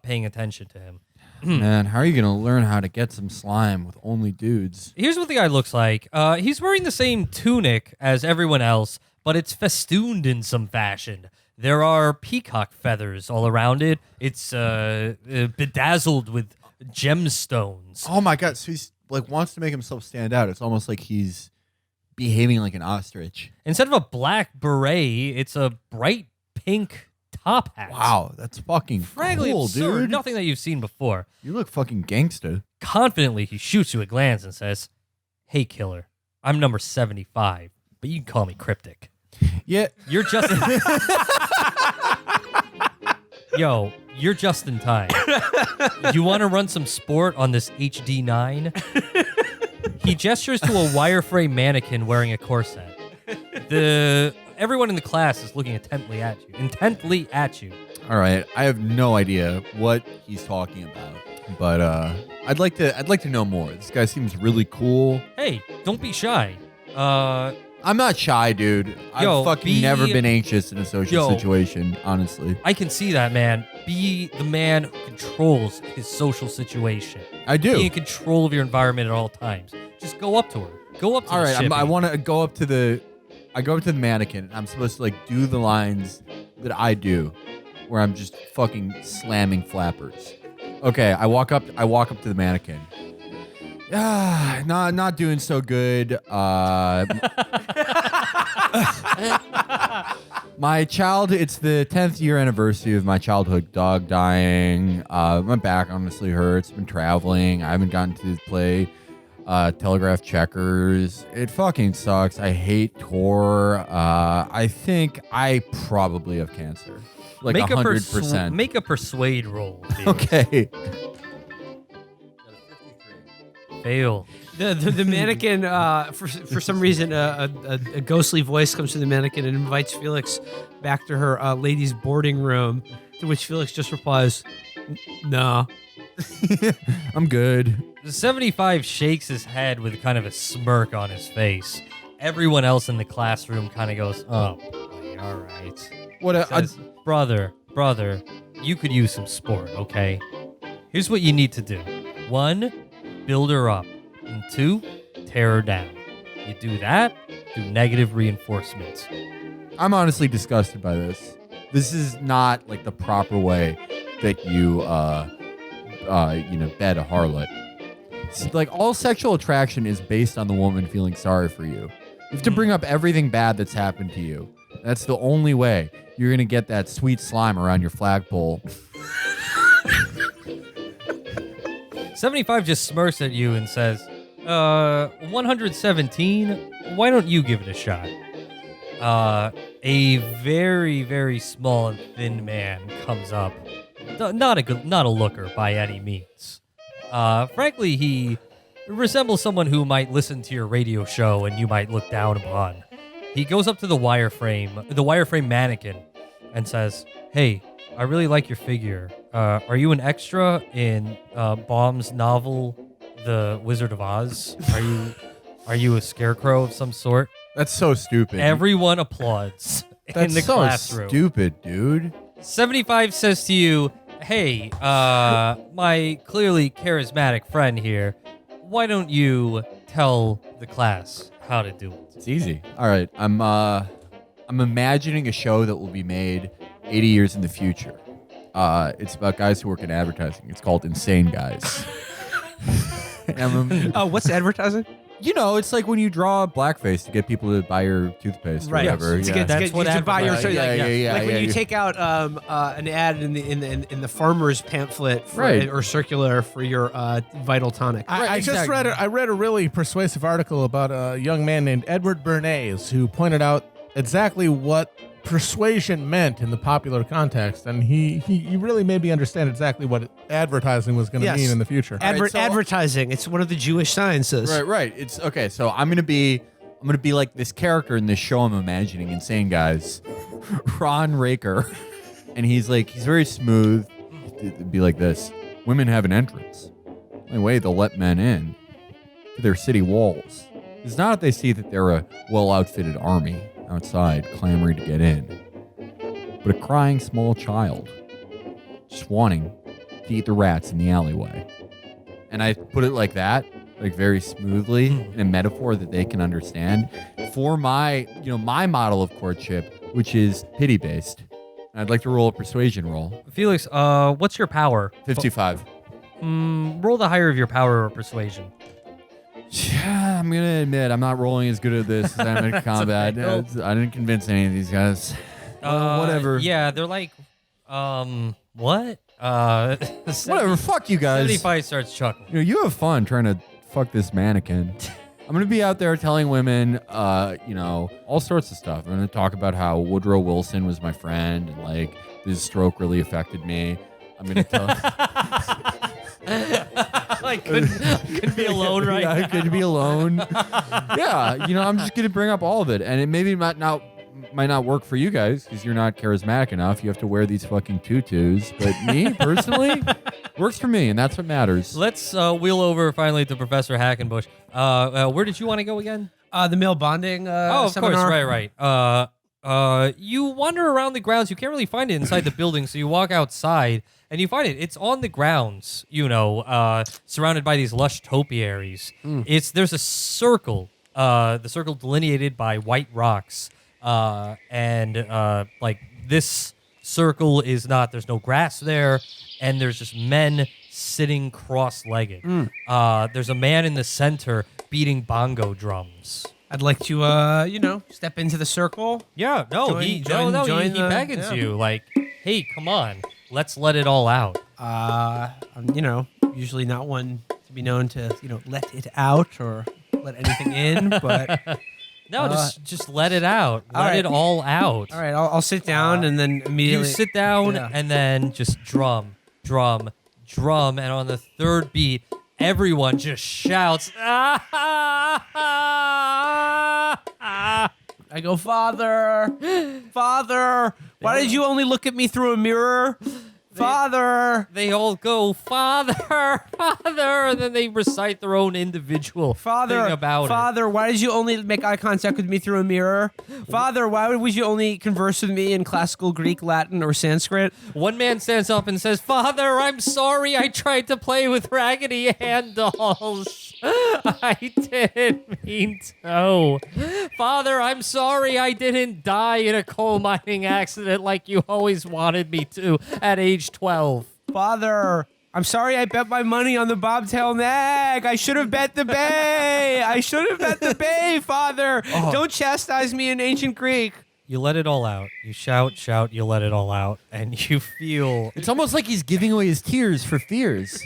paying attention to him. Man, how are you going to learn how to get some slime with only dudes? Here's what the guy looks like. He's wearing the same tunic as everyone else, but it's festooned in some fashion. There are peacock feathers all around it. It's bedazzled with gemstones. Oh my God! So he's like wants to make himself stand out. It's almost like he's behaving like an ostrich. Instead of a black beret, it's a bright pink top hat. Wow, that's fucking Frankly cool, absurd. dude. Nothing that you've seen before. You look fucking gangster. Confidently, he shoots you a glance and says, "Hey, killer, I'm number 75, but you can call me Cryptic. Yeah. You're just Yo, you're just in time. You want to run some sport on this HD9?" He gestures to a wireframe mannequin wearing a corset. Everyone in the class is looking intently at you. All right, I have no idea what he's talking about, but I'd like to know more. This guy seems really cool. Hey, don't be shy. I'm not shy, dude. I've fucking never been anxious in a social situation, honestly. I can see that, man. Be the man who controls his social situation. I do. Be in control of your environment at all times. Just go up to her. Go up to All the right, shippy. I want to go up to the. I go up to the mannequin. And I'm supposed to like do the lines that I do, where I'm just fucking slamming flappers. Okay, I walk up to the mannequin. Not doing so good. My child, it's the 10th year anniversary of my childhood dog dying. My back honestly hurts. Been traveling. I haven't gotten to play telegraph checkers. It fucking sucks. I hate tour. I think I probably have cancer. Like 100%. Make a persuade roll. Felix. Okay. Fail. The mannequin, for some reason, a ghostly voice comes to the mannequin and invites Felix back to her ladies' boarding room, to which Felix just replies, "No." I'm good. The 75 shakes his head with kind of a smirk on his face. Everyone else in the classroom kind of goes, "Oh, boy, all right." What Says, brother, you could use some sport, okay? Here's what you need to do. 1, build her up. And 2, tear her down. You do that through negative reinforcements. I'm honestly disgusted by this. This is not like the proper way that you bed a harlot. It's like all sexual attraction is based on the woman feeling sorry for you. You have to bring up everything bad that's happened to you. That's the only way you're gonna get that sweet slime around your flagpole. 75 just smirks at you and says, 117, why don't you give it a shot? A very, very small and thin man comes up. Not a looker by any means. Frankly, he resembles someone who might listen to your radio show and you might look down upon. He goes up to the wireframe mannequin, and says, "Hey, I really like your figure. Are you an extra in Baum's novel, The Wizard of Oz? Are you a scarecrow of some sort? That's so stupid. Everyone applauds That's in the so classroom. stupid, dude. 75 says to you, hey, my clearly charismatic friend here, why don't you tell the class how to do it? It's easy. All right, I'm imagining a show that will be made 80 years in the future. It's about guys who work in advertising. It's called Insane Guys. What's advertising? You know, it's like when you draw blackface to get people to buy your toothpaste or Right. whatever. To Yeah. get, That's to what get, to buy your advertising- like when you take out an ad in the farmer's pamphlet for, Right. or circular for your Vital Tonic. I just read I read a really persuasive article about a young man named Edward Bernays who pointed out exactly what persuasion meant in the popular context, and he really made me understand exactly what advertising was going to Yes. mean in the future. Right, so- Advertising. It's one of the Jewish sciences. Right. It's okay. So I'm gonna be like this character in this show I'm imagining, Insane Guys, Ron Raker, and he's very smooth. It'd be like this: women have an entrance. The only way they'll let men in to their city walls is not if they see that they're a well-outfitted army outside clamoring to get in, but a crying small child just wanting to eat the rats in the alleyway. And I put it like that, like very smoothly, in a metaphor that they can understand for my model of courtship, which is pity-based. And I'd like to roll a persuasion roll. Felix, what's your power? 55. Roll the higher of your power or persuasion. Yeah, I'm gonna admit I'm not rolling as good at this as I am at combat. okay. I didn't convince any of these guys. Whatever. Yeah, they're like, what? Whatever. Fuck you guys. 75 starts chuckling. You have fun trying to fuck this mannequin. I'm gonna be out there telling women, all sorts of stuff. I'm gonna talk about how Woodrow Wilson was my friend and like his stroke really affected me. I'm gonna tell. I couldn't be alone right Yeah, I now. couldn't be alone. Yeah, I'm just gonna bring up all of it, and it maybe might not work for you guys because you're not charismatic enough. You have to wear these fucking tutus. But me personally, works for me, and that's what matters. Let's wheel over finally to Professor Hackenbush. Where did you want to go again? The male bonding Of seminar. course, right. You wander around the grounds. You can't really find it inside the building, so you walk outside and you find it. It's on the grounds, surrounded by these lush topiaries. There's a circle, the circle delineated by white rocks, and this circle is not. There's no grass there, and there's just men sitting cross-legged. There's a man in the center beating bongo drums. I'd like to, step into the circle. Yeah, no, he beckons you like, hey, come on, let's let it all out. I'm, usually not one to be known to, let it out or let anything in, but No, just let it out. all Let right. it all out. all right, I'll sit down and then You immediately sit down Yeah. and then just drum, and on the third beat, everyone just shouts. I go, Father, why did you only look at me through a mirror? Father, They all go, Father, and then they recite their own individual Father, thing about it. Father, why did you only make eye contact with me through a mirror? Father, why would you only converse with me in classical Greek, Latin, or Sanskrit? One man stands up and says, Father, I'm sorry I tried to play with Raggedy Ann dolls. I didn't mean to. Father, I'm sorry I didn't die in a coal mining accident like you always wanted me to at age 12. Father, I'm sorry I bet my money on the bobtail nag. I should have bet the bay. Father. Don't chastise me in ancient Greek. You let it all out. You shout, you let it all out. And you feel, It's almost like he's giving away his tears for fears.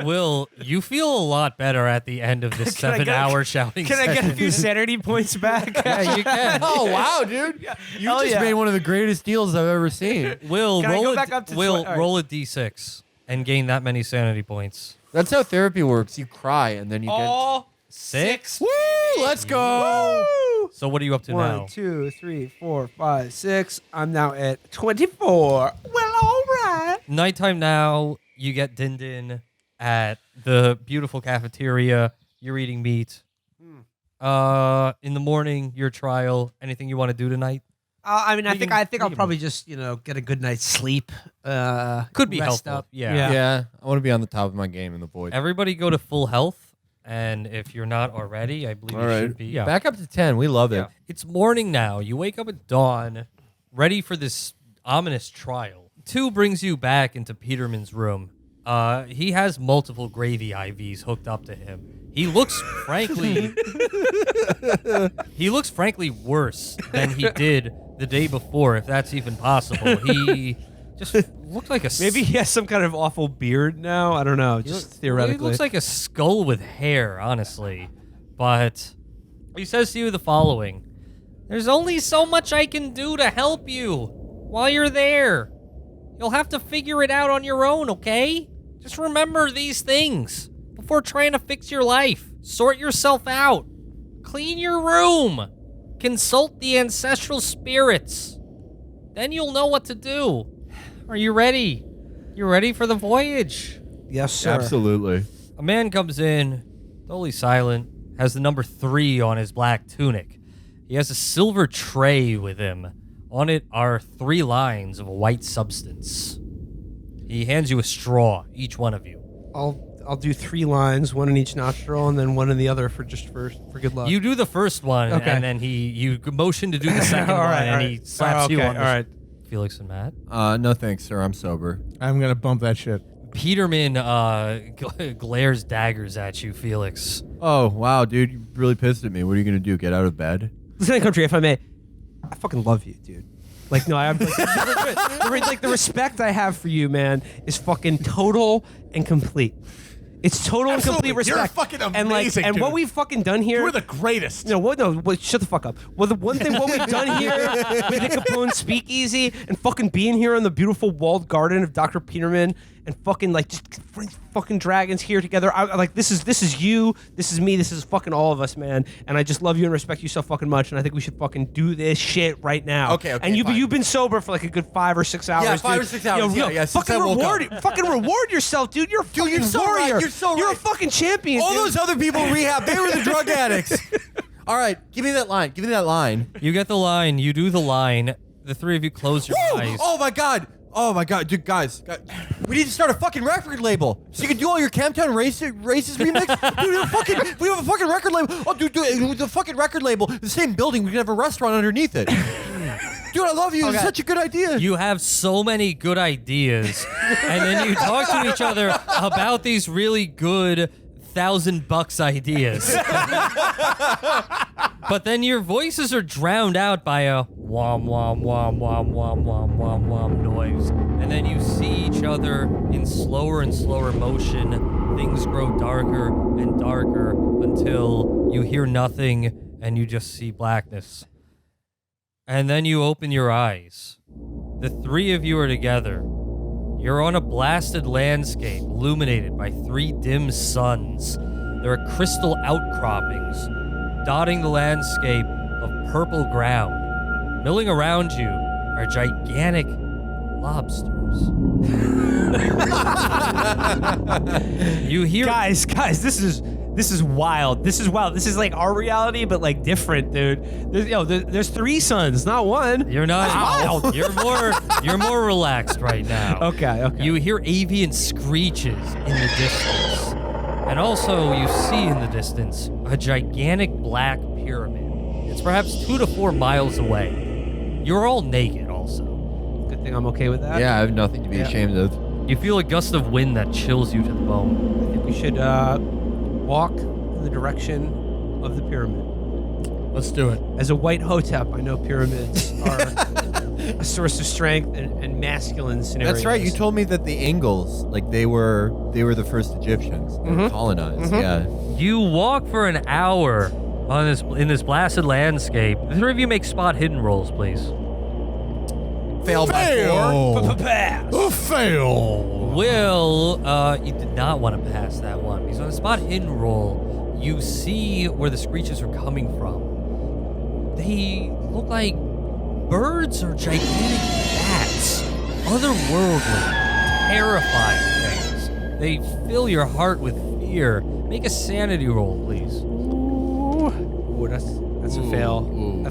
Will, you feel a lot better at the end of this Can I get- 7-hour shouting Can I get a session. few sanity points back? Yeah, you can. Oh wow, dude! You Hell just yeah. made one of the greatest deals I've ever seen. Will, Can I roll go a, back up to Will, all right. roll a d6 and gain that many sanity points. That's how therapy works. You cry and then you All 6? get. Woo! Let's go. So what are you up to now? 1, 2, 3, 4, 5, 6. I'm now at 24. Well, all right. Nighttime now, you get Din Din at the beautiful cafeteria. You're eating meat. In the morning, your trial. Anything you want to do tonight? I mean, I We think can- I'll probably just get a good night's sleep. Could be rest helpful. up. Yeah. Yeah, I want to be on the top of my game in the void. Everybody go to full health, and if you're not already, I believe All you right. should be. Yeah. Back up to 10. We love it. Yeah. It's morning now. You wake up at dawn, ready for this ominous trial. 2 brings you back into Peterman's room. He has multiple gravy IVs hooked up to him. He looks frankly worse than he did the day before, if that's even possible. He just looked like a Maybe he has some kind of awful beard now. I don't know. Just theoretically, He looks like a skull with hair, honestly. But he says to you the following: "There's only so much I can do to help you while you're there. You'll have to figure it out on your own, okay? Just remember these things before trying to fix your life. Sort yourself out. Clean your room. Consult the ancestral spirits. Then you'll know what to do. Are you ready? You ready for the voyage?" yes, sir. Absolutely. A man comes in, totally silent, has the number 3 on his black tunic. He has a silver tray with him. On it are 3 lines of a white substance. He hands you a straw, each one of you. I'll do 3 lines, 1 in each nostril, and then 1 in the other for good luck. You do the first one, Okay. and then you motion to do the second All one, right, and all he right. slaps you Okay, on the all right. Felix and Matt. No thanks, sir. I'm sober. I'm gonna bump that shit. Peterman glares daggers at you, Felix. Oh, wow, dude. You really pissed at me. What are you going to do? Get out of bed? Lieutenant Country, if I may, I fucking love you, dude. Like, no, I'm like the respect I have for you, man, is fucking total and complete. It's total and complete Absolutely. You're respect. fucking and amazing, and what dude. we've fucking done here. You're the greatest. No, what? No, shut the fuck up. Well, the one thing what we've done here with the Capone Speakeasy and fucking being here in the beautiful walled garden of Dr. Peterman and fucking like just fucking dragons here together. I like this is you, this is me, this is fucking all of us, man. And I just love you and respect you so fucking much. And I think we should fucking do this shit right now. Okay, And fine. you've been sober for like a good 5 or 6 hours. Yeah, 5 dude. or 6 hours, yeah, since fucking I woke reward, fucking reward yourself, dude. You're a fucking you're so right, warrior. you're so You're a right. fucking champion. All dude. those other people in rehab, they were the drug addicts. All right, give me that line. Give me that line. You get the line. You do the line. The 3 of you close your Woo! eyes. Oh my god. Oh my god, dude, guys, we need to start a fucking record label so you can do all your Camptown races remix. Dude, we have a fucking record label. Oh, dude, the fucking record label, the same building. We can have a restaurant underneath it. Dude, I love you. It's such a good idea. You have so many good ideas, and then you talk to each other about these really good $1,000 ideas. But then your voices are drowned out by a wom wom wom wom wom wom wom wom noise, and then you see each other in slower and slower motion. Things grow darker and darker until you hear nothing and you just see blackness. And then you open your eyes. The 3 of you are together. You're on a blasted landscape illuminated by 3 dim suns. There are crystal outcroppings dotting the landscape of purple ground. Milling around you are gigantic lobsters. You hear Guys, this is wild. This is wild. This is like our reality, but like different, dude. There's 3 suns, not 1. You're not wild. You're more relaxed right now. Okay. You hear avian screeches in the distance. And also you see in the distance a gigantic black pyramid. It's perhaps 2 to 4 miles away. You're all naked also. Good thing I'm okay with that. Yeah, I have nothing to be ashamed of. You feel a gust of wind that chills you to the bone. I think we should walk in the direction of the pyramid. Let's do it. As a white hotep, I know pyramids are a source of strength and masculine scenarios. That's right. You told me that the Angles, like they were the first Egyptians. They were colonized. Yeah. You walk for an hour in this blasted landscape. The 3 of you make spot hidden rolls, please. Fail by 4. Fail. Fail. Will, you did not want to pass that one because on the spot hidden roll, you see where the screeches are coming from. They look like birds or gigantic bats, otherworldly, terrifying things. They fill your heart with fear Make a sanity roll, please. Ooh, that's a fail.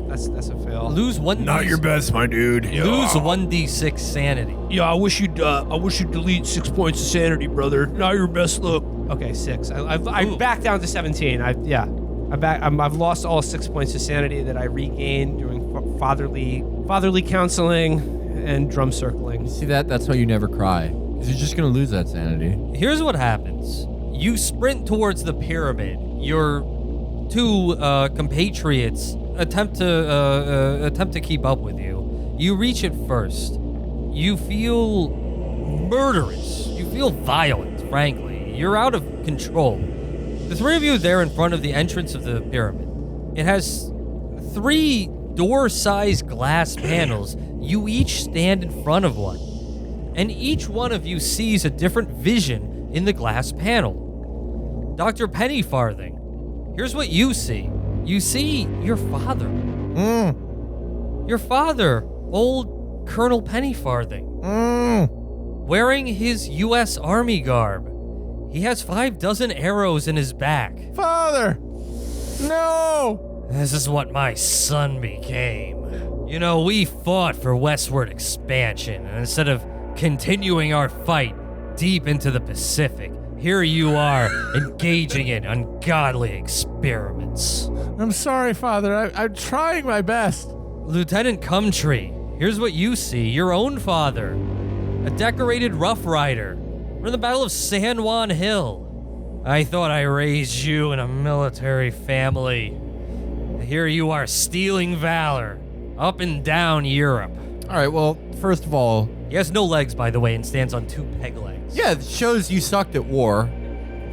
That's a fail. Lose one. Not your best, my dude. Lose 1d6 sanity. Yeah, I wish you'd delete 6 points of sanity, brother. Not your best look. Okay, 6. I back down to 17. I've lost all 6 points of sanity that I regained during fatherly counseling and drum circling. See that's why you never cry. 'Cause you're just gonna lose that sanity. Here's what happens. You sprint towards the pyramid. Your two compatriots attempt to keep up with you. You reach it first. You feel murderous. You feel violent, frankly. You're out of control. The three of you there in front of the entrance of the pyramid. It has 3 door-sized glass panels. You each stand in front of one. And each one of you sees a different vision in the glass panel. Dr. Pennyfarthing, here's what you see. You see your father. Your father, old Colonel Pennyfarthing. Wearing his U.S. Army garb. He has 5 dozen arrows in his back. Father! No! This is what my son became. You know, we fought for westward expansion, and instead of continuing our fight deep into the Pacific, here you are engaging in ungodly experiments. I'm sorry, Father. I'm trying my best. Lieutenant Cumtree, here's what you see. Your own father, a decorated Rough Rider. We're in the Battle of San Juan Hill. I thought I raised you in a military family. Here you are stealing valor up and down Europe. All right, well, first of all, He has no legs, by the way, and stands on 2 peg legs. yeah, it shows you sucked at war.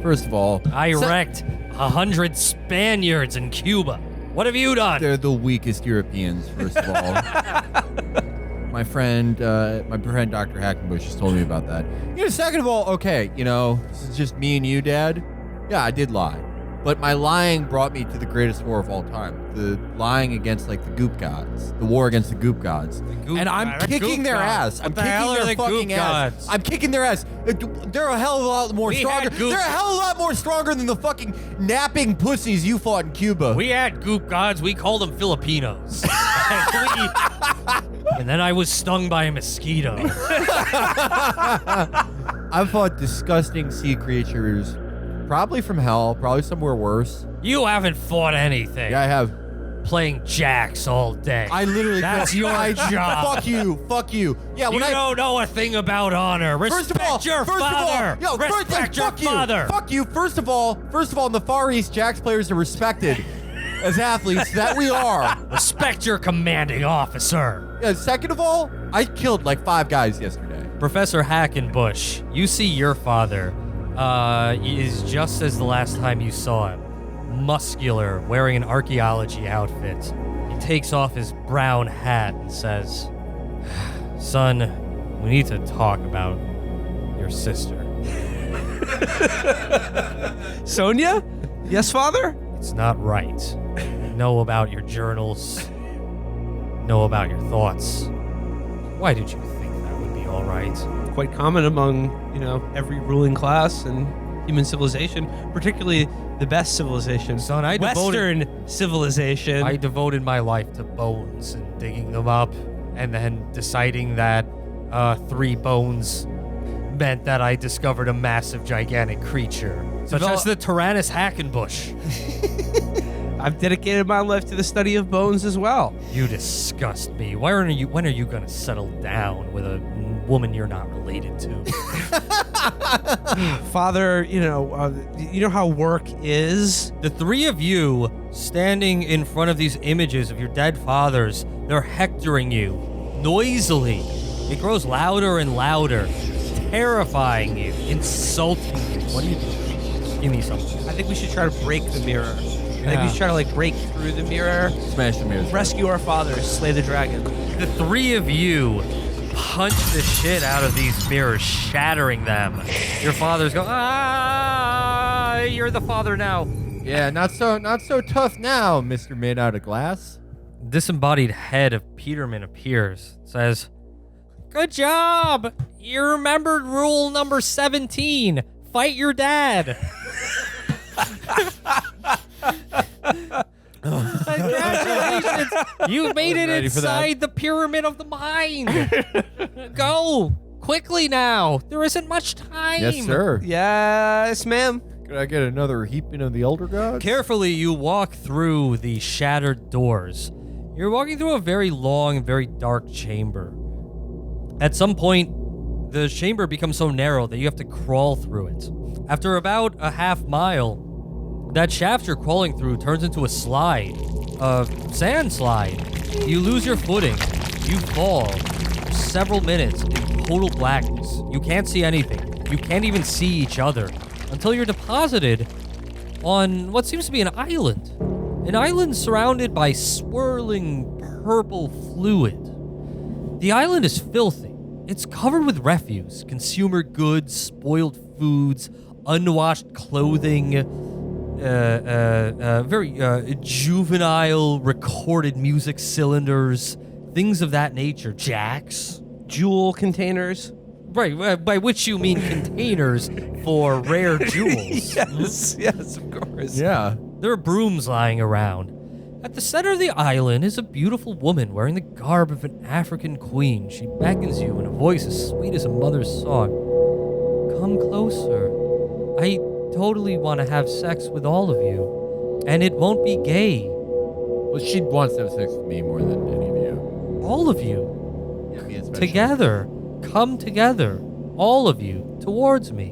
First of all, I wrecked 100 Spaniards in Cuba. What have you done? they're the weakest Europeans, first of all. My friend Dr. Hackenbush has told me about that. Second of all, okay, this is just me and you, Dad. Yeah, I did lie. But my lying brought me to the greatest war of all time. The lying against, the goop gods. The war against the goop gods. And I'm kicking their ass. I'm What the kicking hell are their the fucking goop ass. gods? I'm kicking their ass. They're a hell of a lot more stronger. They're a hell of a lot more stronger than the fucking napping pussies you fought in Cuba. We had goop gods. We called them Filipinos. And then I was stung by a mosquito. I've fought disgusting sea creatures, probably from hell, probably somewhere worse. You haven't fought anything. Yeah, I have. Playing jacks all day. I literally. That's your job. Fuck you. Fuck you. Yeah. You don't know a thing about honor. Respect your father. Respect your father. Fuck you. First of all, in the Far East, Jacks players are respected as athletes. That we are. Respect your commanding officer. Yeah. Second of all, I killed 5 guys yesterday. Professor Hackenbush, you see your father is just as the last time you saw him. Muscular, wearing an archaeology outfit. He takes off his brown hat and says, "Son, we need to talk about your sister." Sonia? Yes, Father? It's not right. Know about your journals. Know about your thoughts. Why did you think that would be all right? Quite common among, every ruling class and human civilization, particularly the best civilization. Son, Western civilization. I devoted my life to bones and digging them up, and then deciding that 3 bones meant that I discovered a massive, gigantic creature, such as the Tyrannus Hackenbush. I've dedicated my life to the study of bones as well. You disgust me. When are you going to settle down with a woman you're not related to? Father, you know how work is? The 3 of you standing in front of these images of your dead fathers, they're hectoring you noisily. It grows louder and louder, terrifying you, insulting you. What do you do? Give me something. I think we should try to break the mirror. I think we should try to break through the mirror, Smash the mirrors. rescue our fathers, slay the dragon. The 3 of you punch the shit out of these mirrors, shattering them. Your fathers go, "Ah, you're the father now." Yeah, not so tough now, Mr. Made Out of Glass. Disembodied head of Peterman appears, says, "Good job! You remembered rule number 17. Fight your dad." Congratulations! You made it ready for that. inside the pyramid of the mind. Go quickly now. There isn't much time. Yes, sir. Yes, ma'am. Could I get another heaping of the elder gods? Carefully, you walk through the shattered doors. You're walking through a very long, very dark chamber. At some point, the chamber becomes so narrow that you have to crawl through it. After about a half mile, that shaft you're crawling through turns into a slide, a sand slide. You lose your footing. You fall for several minutes in total blackness. You can't see anything. You can't even see each other until you're deposited on what seems to be an island. An island surrounded by swirling purple fluid. The island is filthy. It's covered with refuse, consumer goods, spoiled foods, unwashed clothing, very juvenile recorded music cylinders, things of that nature. Jacks. Jewel containers. Right, by which you mean containers for rare jewels. Yes, of course. Yeah. There are brooms lying around. At the center of the island is a beautiful woman wearing the garb of an African queen. She beckons you in a voice as sweet as a mother's song. Come closer. I totally want to have sex with all of you. And it won't be gay. Well, she wants to have sex with me more than any of you. All of you. Yeah, me especially. Together. Come together. All of you. Towards me.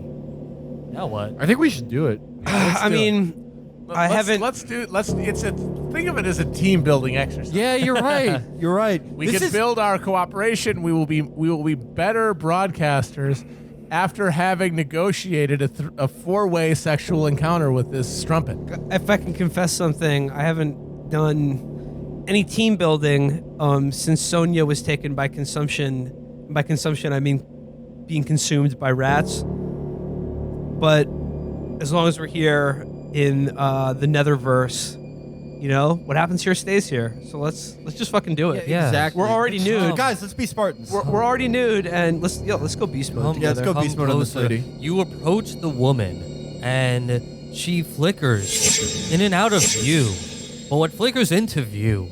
Now what? I think we should do it. I mean, I haven't. It's a think of it as a team building exercise. Yeah, you're right. You're right. We can build our cooperation. We will be better broadcasters after having negotiated a four-way sexual encounter with this strumpet. If I can confess something, I haven't done any team building since Sonia was taken by consumption. By consumption, I mean being consumed by rats. But as long as we're here in the Netherverse, you know, what happens here stays here. So let's just fucking do it. Yeah. Exactly. We're already nude. Guys, let's be Spartans. We're already nude, and let's go beast mode. Yeah, let's go Come beast mode on the closer. city. You approach the woman, and she flickers in and out of view. But what flickers into view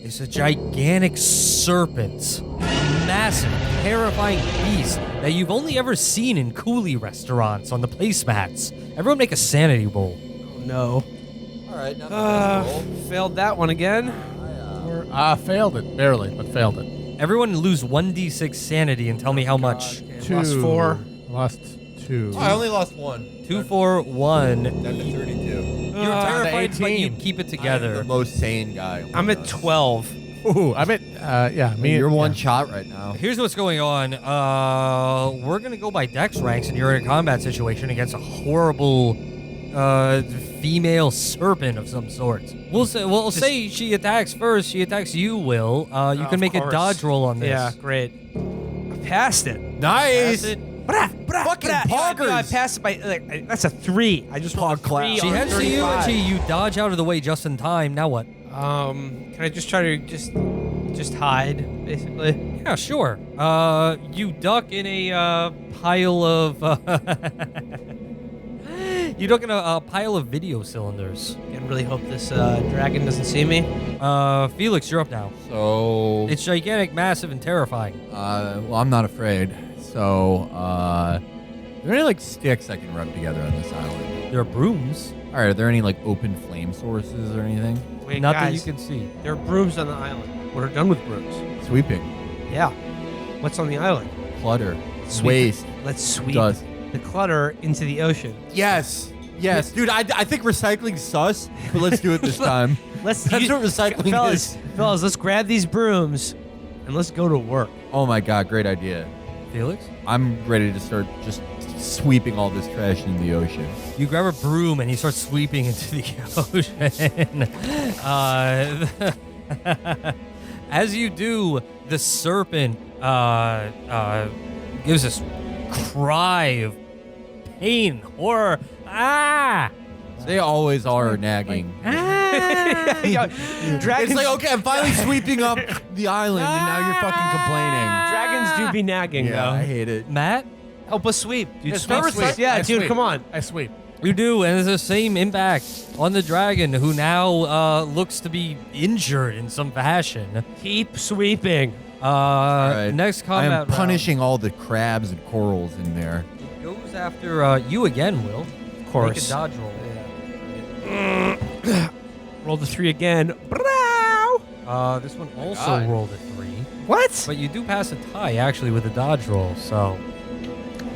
is a gigantic serpent, a massive, terrifying beast that you've only ever seen in coolie restaurants on the placemats. Everyone make a sanity roll. Oh, no. All right, now Failed that one again. Failed it barely, but failed it. Everyone lose 1d6 sanity and tell me how much. Lost 4. Lost 2. I only lost 1. 2, 4, 1. Down to 32. You're terrified, but you 18. keep it I'm together. the most sane guy. I'm at 12. Ooh, I'm at You're one shot right now. Here's what's going on. We're gonna go by dex ranks, and you're in a combat situation against a horrible, female serpent of some sort. We'll say she attacks first. She attacks you, Will. You can make a dodge roll on this. Yeah, great. I passed it. Nice. Pass it. Fucking poggers. I passed it by that's a 3. I just rolled a 3 She on heads to you, 35. and you dodge out of the way just in time. Now what? Can I just try to just hide, basically? Yeah, sure. You duck in a pile of. You duck in a pile of video cylinders. And really hope this dragon doesn't see me. Felix, you're up now. So, It's gigantic, massive, and terrifying. well, I'm not afraid. So, are there any like sticks I can rub together on this island? There are brooms. All right, are there any like open flame sources or anything? Wait, Not guys, that you can see. there are brooms on the island. What are done with brooms? Sweeping, Yeah. What's on the island? clutter, Sweep waste, it. Let's sweep dust. the clutter into the ocean. Yes, dude. I think recycling's sus, but let's do it this time. Let's That's what recycling fellas, is. Fellas, let's grab these brooms and let's go to work. Oh my god, great idea. Felix? I'm ready to start just sweeping all this trash in the ocean. You grab a broom and you start sweeping into the ocean. As you do, the serpent gives this cry of pain, horror. Ah! They always are nagging. Dragons, It's like, okay, I'm finally sweeping up the island, and now you're fucking complaining. dragons do be nagging, Yeah, though. I hate it. Matt? Help us sweep. Dude, Yeah, sweep, I sweep. sweep. Yeah, I dude, sweep. come on. I sweep. You do, and it's the same impact on the dragon, who now looks to be injured in some fashion. Keep sweeping. Next I combat am punishing all the crabs and corals in there. round. It goes after you again, Will. Of course. Make a dodge roll. Roll the 3 again. This one also rolled a 3. What? But you do pass a tie, actually, with a dodge roll, so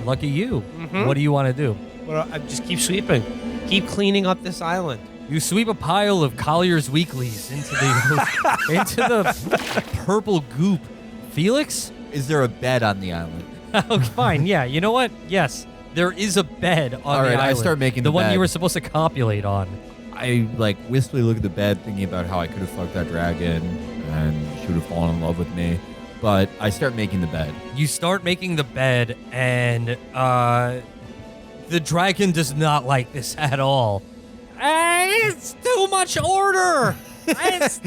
lucky you. Mm-hmm. What do you want to do? Well, I just keep sweeping. Keep cleaning up this island. You sweep a pile of Collier's Weeklies into the purple goop. Felix? Is there a bed on the island? Oh, fine. Yeah. You know what? Yes. There is a bed on All the right, island. I start making the the one bed. you were supposed to copulate on. I like wistfully look at the bed, thinking about how I could have fucked that dragon and she would have fallen in love with me. But I start making the bed. You start making the bed, and the dragon does not like this at all. It's too much order. It's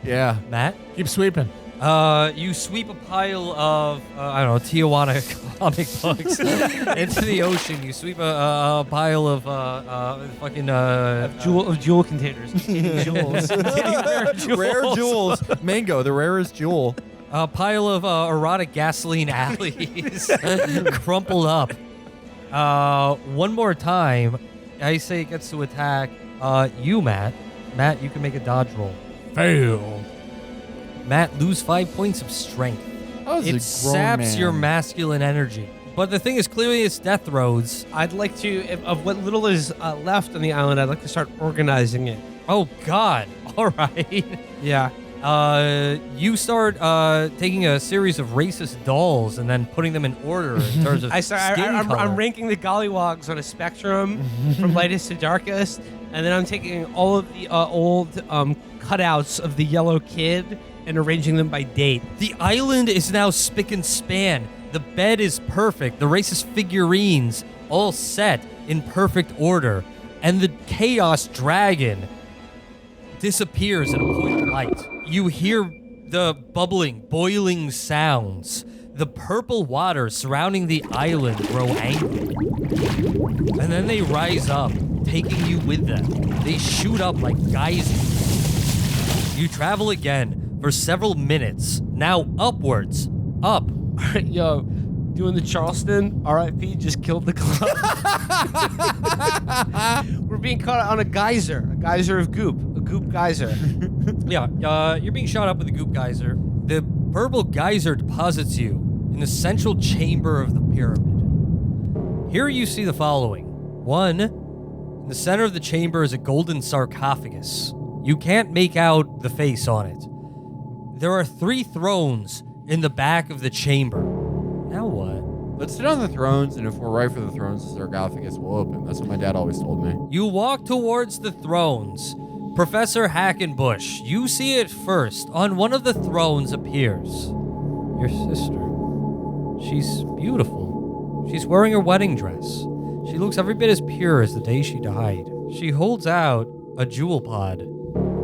Yeah. Matt. Keep sweeping. You sweep a pile of, I don't know, Tijuana comic books into the ocean. You sweep a pile of fucking Jewel containers. Jewels. Rare jewels. Mango, the rarest jewel. a pile of erotic gasoline alleys crumpled up. One more time, I say it gets to attack you, Matt. Matt, you can make a dodge roll. Fail. Matt, lose 5 points of strength. It saps your masculine energy. But the thing is, clearly it's death throes. I'd like to, of what little is left on the island, I'd like to start organizing it. Oh, God. All right. Yeah. You start taking a series of racist dolls and then putting them in order in terms of skin color. I'm ranking the gollywogs on a spectrum from lightest to darkest, and then I'm taking all of the old cutouts of the yellow kid and arranging them by date. The island is now spick and span. The bed is perfect. The racist figurines all set in perfect order. And the chaos dragon disappears in a point of light. You hear the bubbling, boiling sounds. The purple water surrounding the island grow angry. And then they rise up, taking you with them. They shoot up like geysers. You travel again for several minutes, now upwards, up. Yo, doing the Charleston, RIP, just killed the club. We're being caught on a geyser of goop, a goop geyser. Yeah, you're being shot up with a goop geyser. The purple geyser deposits you in the central chamber of the pyramid. Here you see the following. 1, in the center of the chamber is a golden sarcophagus. You can't make out the face on it. There are 3 thrones in the back of the chamber. Now what? Let's sit on the thrones, and if we're right for the thrones, the sarcophagus will open. That's what my dad always told me. You walk towards the thrones. Professor Hackenbush, you see it first. On one of the thrones appears your sister. She's beautiful. She's wearing her wedding dress. She looks every bit as pure as the day she died. She holds out a jewel pod,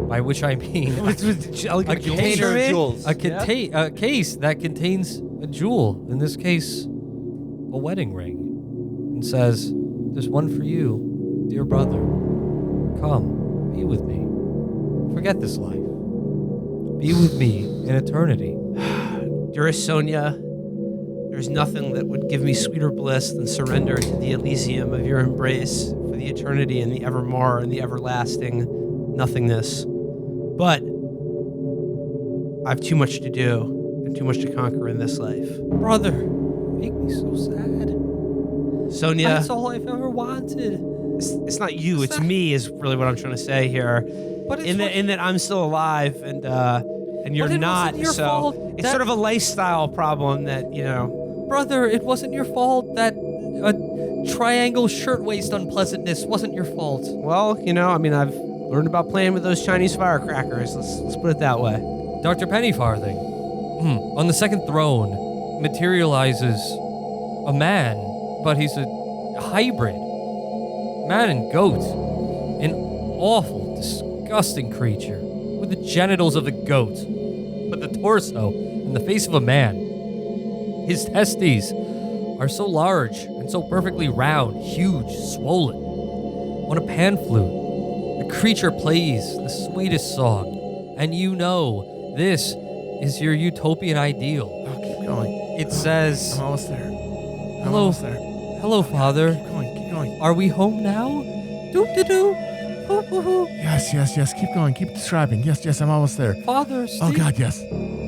by which I mean a container of jewels. a case that contains a jewel, in this case, a wedding ring, and says, "There's one for you, dear brother. Come, be with me. Forget this life. Be with me in eternity." Dearest Sonia, there's nothing that would give me sweeter bliss than surrender to the Elysium of your embrace for the eternity and the evermore and the everlasting nothingness. But I have too much to do and too much to conquer in this life. Brother, make me so sad. Sonia, That's all I've ever wanted. it's not you, it's me is really what I'm trying to say here. But it's In that I'm still alive and you're But it not, wasn't your so fault. it's That- sort of a lifestyle problem that, Brother, it wasn't your fault that a triangle shirtwaist unpleasantness wasn't your fault. well, I've learned about playing with those Chinese firecrackers. Let's put it that way. Dr. Pennyfarthing, on the second throne materializes a man, but he's a hybrid. Man and goat. An awful, disgusting creature with the genitals of a goat, but the torso and the face of a man. His testes are so large and so perfectly round, huge, swollen. On a pan flute, the creature plays the sweetest song, and you know this is your utopian ideal. Oh, keep going. It says, I'm almost there. I'm Hello. almost there. "Hello, Father. Keep going. Keep going. Are we home now? Doop-de-doo. Hoo-hoo-hoo. Yes. Keep going. Keep describing. Yes. I'm almost there. Father, stay, Oh God, yes.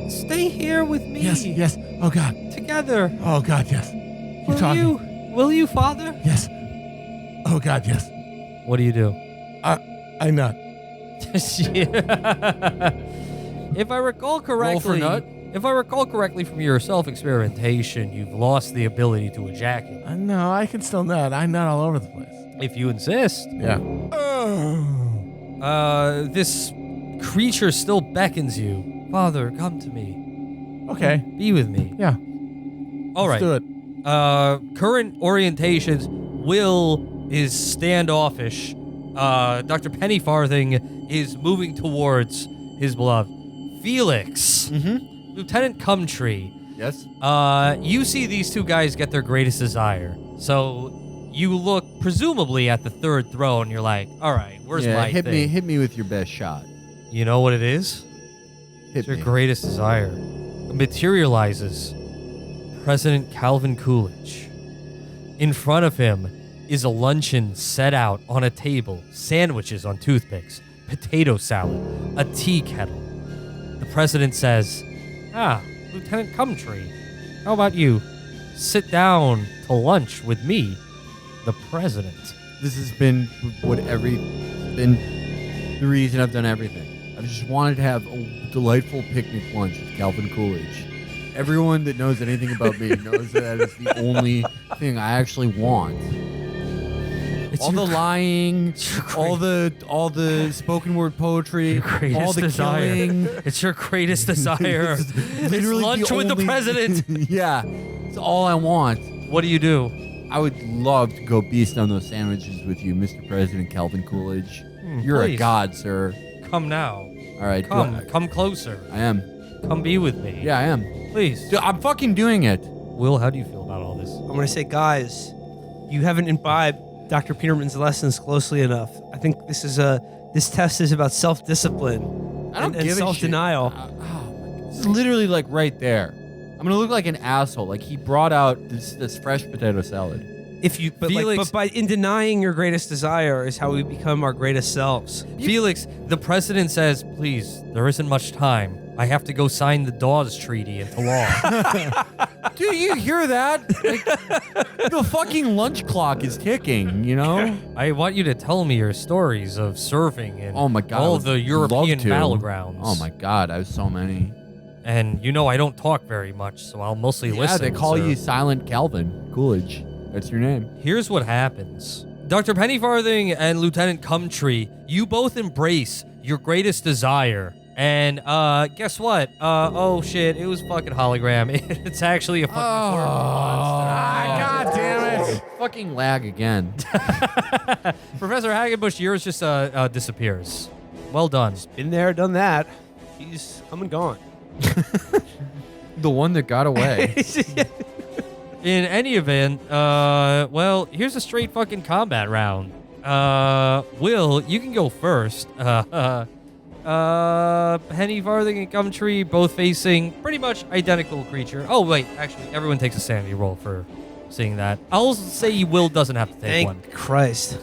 stay here with me. Yes. Oh God. Together. Oh God, yes. Keep talking. Will you, Father? Yes. Oh God, yes. What do you do? I nut. If I recall correctly, nut? if I recall correctly from your self-experimentation, you've lost the ability to ejaculate. No, I can still nut. I nut all over the place. If you insist. Yeah. This creature still beckons you. Father, come to me. Okay. Be with me. Yeah. All right. Let's do it. Current orientations. Will is standoffish. Dr. Pennyfarthing is moving towards his beloved. Felix. Mm-hmm. Lieutenant Cumtree. Yes. You see these two guys get their greatest desire. So you look presumably at the third throne. You're like, all right, where's my thing? Hit me with your best shot. You know what it is? Hit It's your me. greatest desire. It materializes President Calvin Coolidge. In front of him is a luncheon set out on a table, sandwiches on toothpicks, potato salad, a tea kettle. The president says, Lieutenant Cumtree, how about you sit down to lunch with me, the president? This has been been the reason I've done everything. I've just wanted to have a delightful picnic lunch with Calvin Coolidge. Everyone that knows anything about me knows that is the only thing I actually want. All the lying, all the spoken word poetry, all the killing. It's your greatest desire. It's It's literally lunch the with the only- president. Yeah, it's all I want. What do you do? I would love to go beast on those sandwiches with you, Mr. President Calvin Coolidge. You're please. a god, sir. Come now. All right, Come closer. I am. Come be with me. Yeah, I am. Please. Dude, I'm fucking doing it. Will, how do you feel about all this? I'm gonna say, guys, you haven't imbibed Dr. Peterman's lessons closely enough. I think this test is about self-discipline I don't and give a self-denial. shit. It's literally like right there. I'm gonna look like an asshole. Like he brought out this fresh potato salad. Felix- But in denying your greatest desire is how we become our greatest selves. Felix, the president says, please, there isn't much time. I have to go sign the Dawes Treaty into law. Do you hear that? Like, the fucking lunch clock is ticking, you know? I want you to tell me your stories of serving in Oh my god. all I of the would European love to. battlegrounds. Oh my god, I have so many. And you know I don't talk very much, so I'll mostly Yeah, listen. they call sir. you Silent Calvin Coolidge. That's your name. Here's what happens. Dr. Pennyfarthing and Lieutenant Cumtree, you both embrace your greatest desire. And guess what? Oh shit, it was fucking hologram. It's actually a fucking horrible monster. God damn it. Fucking lag again. Professor Hagenbush, yours just disappears. Well done. Been there, done that. He's come and gone. The one that got away. In any event, well, here's a straight fucking combat round. Will, you can go first. Penny, Farthing, and Gumtree both facing pretty much identical creature. Oh, wait, actually, everyone takes a sanity roll for seeing that. I'll say Will doesn't have to take one. Thank Christ.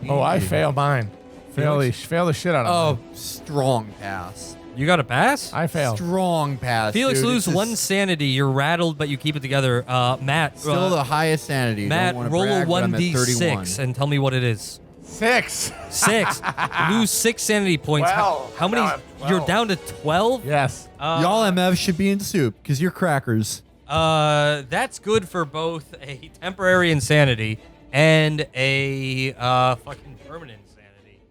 Oh, I fail mine. Fail the shit out of Oh, mine. strong pass. You got a pass? I fail. Strong pass. Felix, dude. lose It's one just sanity. You're rattled, but you keep it together. Matt, Still the highest sanity. Matt, Don't wanna roll brag, a but I'm at 1d6 31. and tell me what it is. 6. 6. Lose 6 sanity points. Well, How many? now I'm 12. You're down to 12? Yes. Y'all MF should be in soup because you're crackers. That's good for both a temporary insanity and a fucking permanent insanity.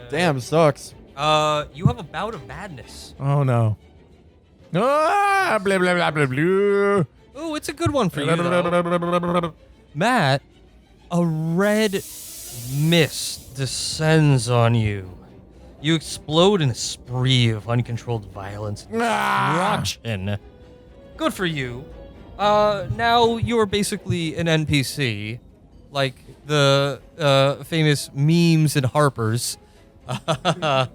Damn, sucks. You have a bout of madness. Oh no. Ah, blah blah blah blah blah. Ooh, it's a good one for you, though. Matt, a red mist descends on you. You explode in a spree of uncontrolled violence and destruction. Good for you. Now you're basically an NPC, like the famous memes and Harpers. And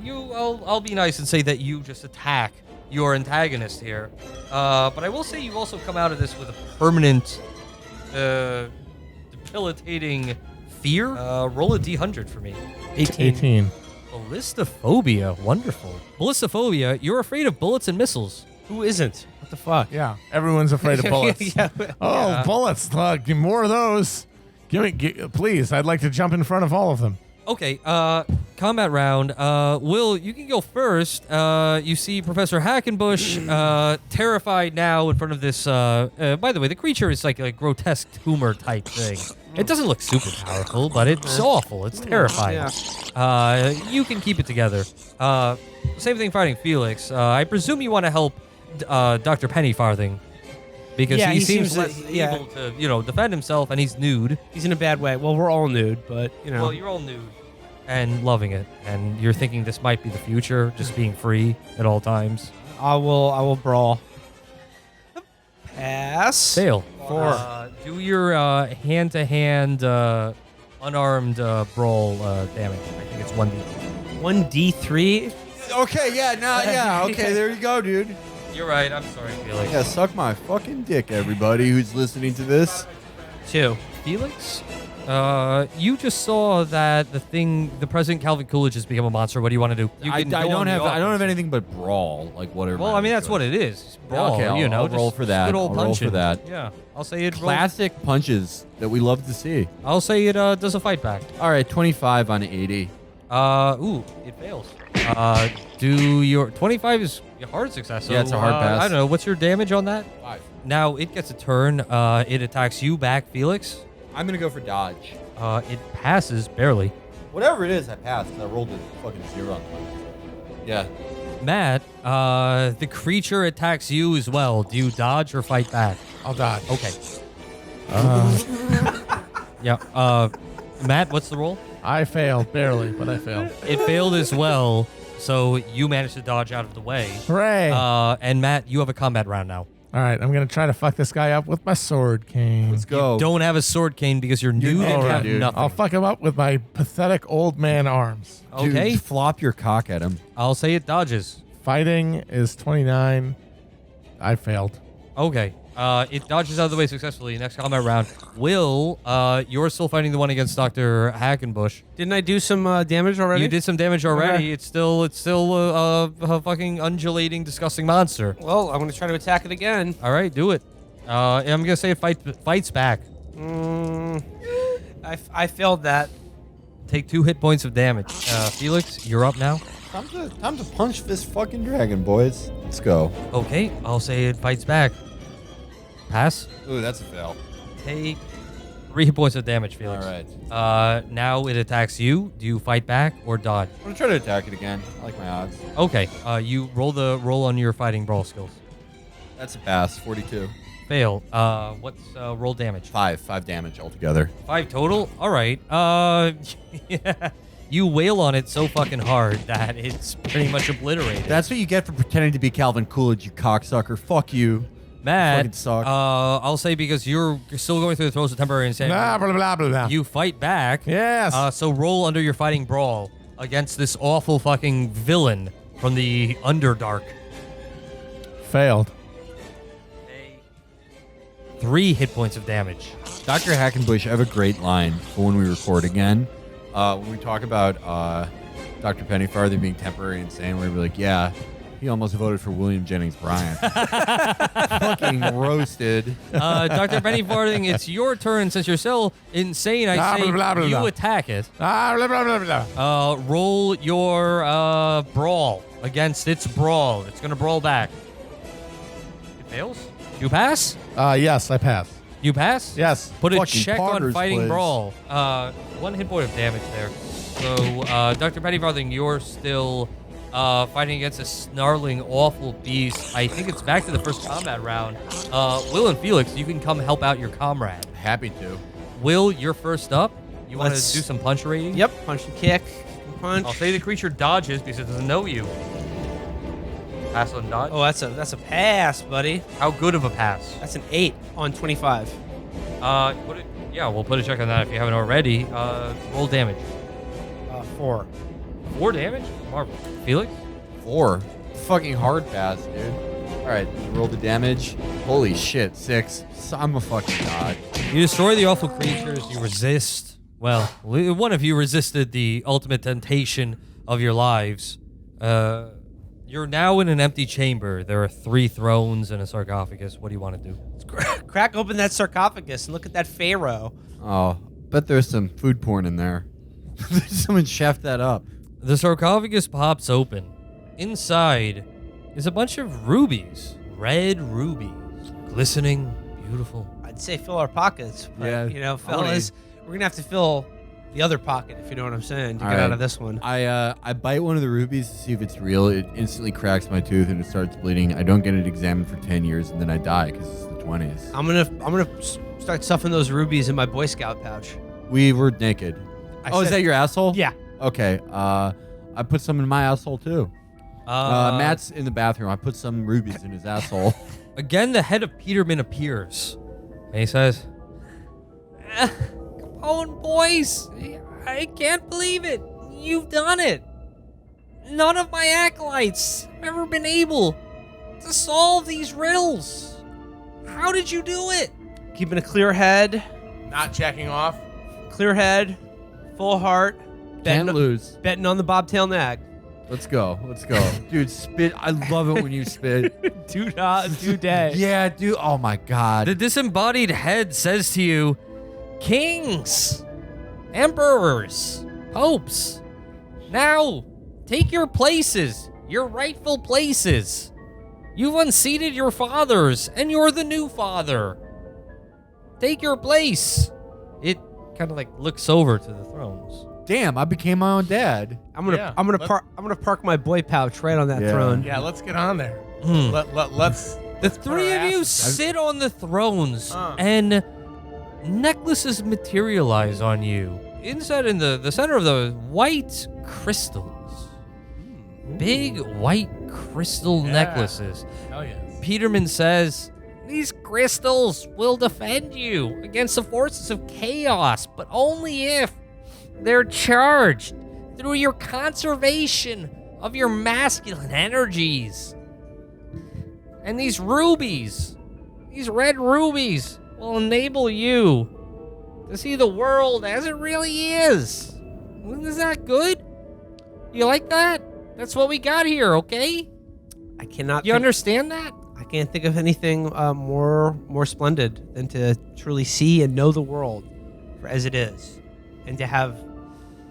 I'll be nice and say that you just attack your antagonist here. But I will say you also come out of this with a permanent, debilitating fear. Roll a d100 for me. 18. Ballistophobia, wonderful. Ballistophobia, you're afraid of bullets and missiles. Who isn't? What the fuck? Yeah, everyone's afraid of bullets. Yeah. Oh, bullets! Give me more of those. Please. I'd like to jump in front of all of them. Okay, combat round. Will, you can go first. You see Professor Hackenbush, terrified now in front of this. By the way, the creature is like a grotesque tumor type thing. It doesn't look super powerful, but it's awful. It's terrifying. You can keep it together. Same thing fighting Felix. I presume you want to help Dr. Pennyfarthing. Because he seems less able to, defend himself, and he's nude. He's in a bad way. Well, we're all nude, but, Well, you're all nude and loving it, and you're thinking this might be the future, just being free at all times. I will brawl. Pass. Fail. 4. Do your hand-to-hand unarmed brawl damage. I think it's 1d. 1d3. Okay, okay, there you go, dude. You're right. I'm sorry, Felix. Yeah, suck my fucking dick, everybody who's listening to this. 2. Felix, you just saw that the President Calvin Coolidge has become a monster. What do you want to do? You I can go don't on the have offense. anything but brawl, like whatever. Well, I mean that's what it is. Brawl, Okay, I'll just roll for that. Good old I'll roll punching. for that. Yeah, I'll say it. Classic punches that we love to see. I'll say it does a fight back. All right, 25 on 80. It fails. Do your 25 is a hard success. So, Yeah, it's a hard pass. I don't know. What's your damage on that? 5. Now it gets a turn. It attacks you back, Felix. I'm gonna go for dodge. It passes barely. Whatever it is, I passed. I rolled a fucking 0 on one. Yeah. Matt, the creature attacks you as well. Do you dodge or fight back? I'll dodge. Okay. Yeah. Matt, what's the roll? I failed barely, but I failed. It failed as well, so you managed to dodge out of the way. Hooray! And Matt, you have a combat round now. All right, I'm gonna try to fuck this guy up with my sword cane. Let's go. Don't have a sword cane because you're new and naked, have dude. nothing. I'll fuck him up with my pathetic old man arms. Dude, Okay. flop your cock at him. I'll say it dodges. Fighting is 29. I failed. Okay. It dodges out of the way successfully. Next combat round. Will, you're still fighting the one against Dr. Hackenbush. Didn't I do some damage already? You did some damage already. Okay. It's still a fucking undulating, disgusting monster. Well, I'm going to try to attack it again. All right, do it. I'm gonna say it fights back. I failed that. Take 2 hit points of damage. Felix, you're up now. Time to punch this fucking dragon, boys. Let's go. Okay, I'll say it fights back. Pass. Ooh, that's a fail. Take 3 hit points of damage, Felix. All right. Now it attacks you. Do you fight back or dodge? I'm gonna try to attack it again. I like my odds. Okay. You roll on your fighting brawl skills. That's a pass. 42. Fail. What's roll damage? 5 damage altogether. 5 total. All right. Yeah. You wail on it so fucking hard that it's pretty much obliterated. That's what you get for pretending to be Calvin Coolidge, you cocksucker. Fuck you. Matt, fucking suck. I'll say because you're still going through the throes of temporary insanity. Blah, blah, blah, blah, blah. You fight back. Yes. So roll under your fighting brawl against this awful fucking villain from the Underdark. Failed. 3 hit points of damage. Dr. Hackenbush, I have a great line for when we record again. When we talk about Dr. Pennyfarthing being temporary insane, we're going to be like, yeah, he almost voted for William Jennings Bryan. Fucking roasted. Dr. Pennyfarthing, it's your turn. Since you're so insane, I Blah, say blah, blah, blah, you blah. attack it. Blah, blah, blah, blah. Roll your brawl against its brawl. It's going to brawl back. It fails? You pass? Yes, I passed. You pass? Yes. Put a Fucking check on poggers, fighting please. brawl. 1 hit point of damage there. So, Dr. Pennyfarthing, you're still fighting against a snarling, awful beast. I think it's back to the first combat round. Will and Felix, you can come help out your comrade. Happy to. Will, you're first up. You want to Let's- do some punch rating? Yep. Punch and kick. Punch. I'll say the creature dodges because it doesn't know you. Pass on dodge. Oh, that's a pass, buddy. How good of a pass? That's an 8 on 25. We'll put a check on that if you haven't already. Roll damage. 4. 4 damage? Marvel. Felix? 4. Fucking hard pass, dude. All right, roll the damage. Holy shit, 6. So I'm a fucking god. You destroy the awful creatures. You resist. Well, one of you resisted the ultimate temptation of your lives. You're now in an empty chamber. There are 3 thrones and a sarcophagus. What do you want to do? Crack open that sarcophagus and look at that pharaoh. Oh, bet there's some food porn in there. Someone chefed that up. The sarcophagus pops open. Inside is a bunch of rubies. Red rubies. Glistening, beautiful. I'd say fill our pockets. But, Yeah. fellas, we're going to have to fill the other pocket, if you know what I'm saying, to get out of this one. I bite one of the rubies to see if it's real. It instantly cracks my tooth and it starts bleeding. I don't get it examined for 10 years and then I die because it's the 20s. I'm gonna start stuffing those rubies in my Boy Scout pouch. We were naked. Is said- that your asshole? Yeah. Okay. I put some in my asshole too. Matt's in the bathroom. I put some rubies in his asshole. Again, the head of Peterman appears. And he says, Capone boys, I can't believe it. You've done it. None of my acolytes have ever been able to solve these riddles. How did you do it? Keeping a clear head, Not checking off. full heart, Can't lose. betting on the bobtail nag. Let's go. Dude, spit. I love it when you spit. Do day. Yeah, dude. Oh my god. The disembodied head says to you, Kings, Emperors, Popes, now take your places, your rightful places. You've unseated your fathers, and you're the new father. Take your place. It kind of like looks over to the thrones. Damn, I became my own dad. I'm gonna park my boy pouch right on that Yeah. throne. Yeah, let's get on there. Hmm. Let's. The 3 of you sit on the thrones, and necklaces materialize on you. Inside in the center of the white crystals. Big white crystal necklaces. Oh yes. Peterman says, these crystals will defend you against the forces of chaos, but only if they're charged through your conservation of your masculine energies. And these rubies, these red rubies, will enable you to see the world as it really is. Isn't that good? You like that? That's what we got here, okay? I cannot. You understand that? I can't think of anything more splendid than to truly see and know the world for as it is, and to have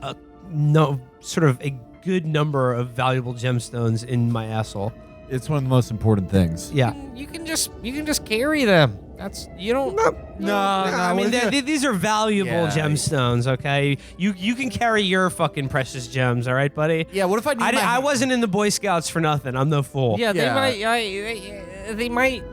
a good number of valuable gemstones in my asshole. It's one of the most important things. Yeah. You can just carry them. That's you don't. No, I mean, these are valuable Yeah. gemstones, okay? You can carry your fucking precious gems, all right, buddy? Yeah, what if I need I wasn't in the Boy Scouts for nothing. I'm no fool. Yeah, Yeah. they might.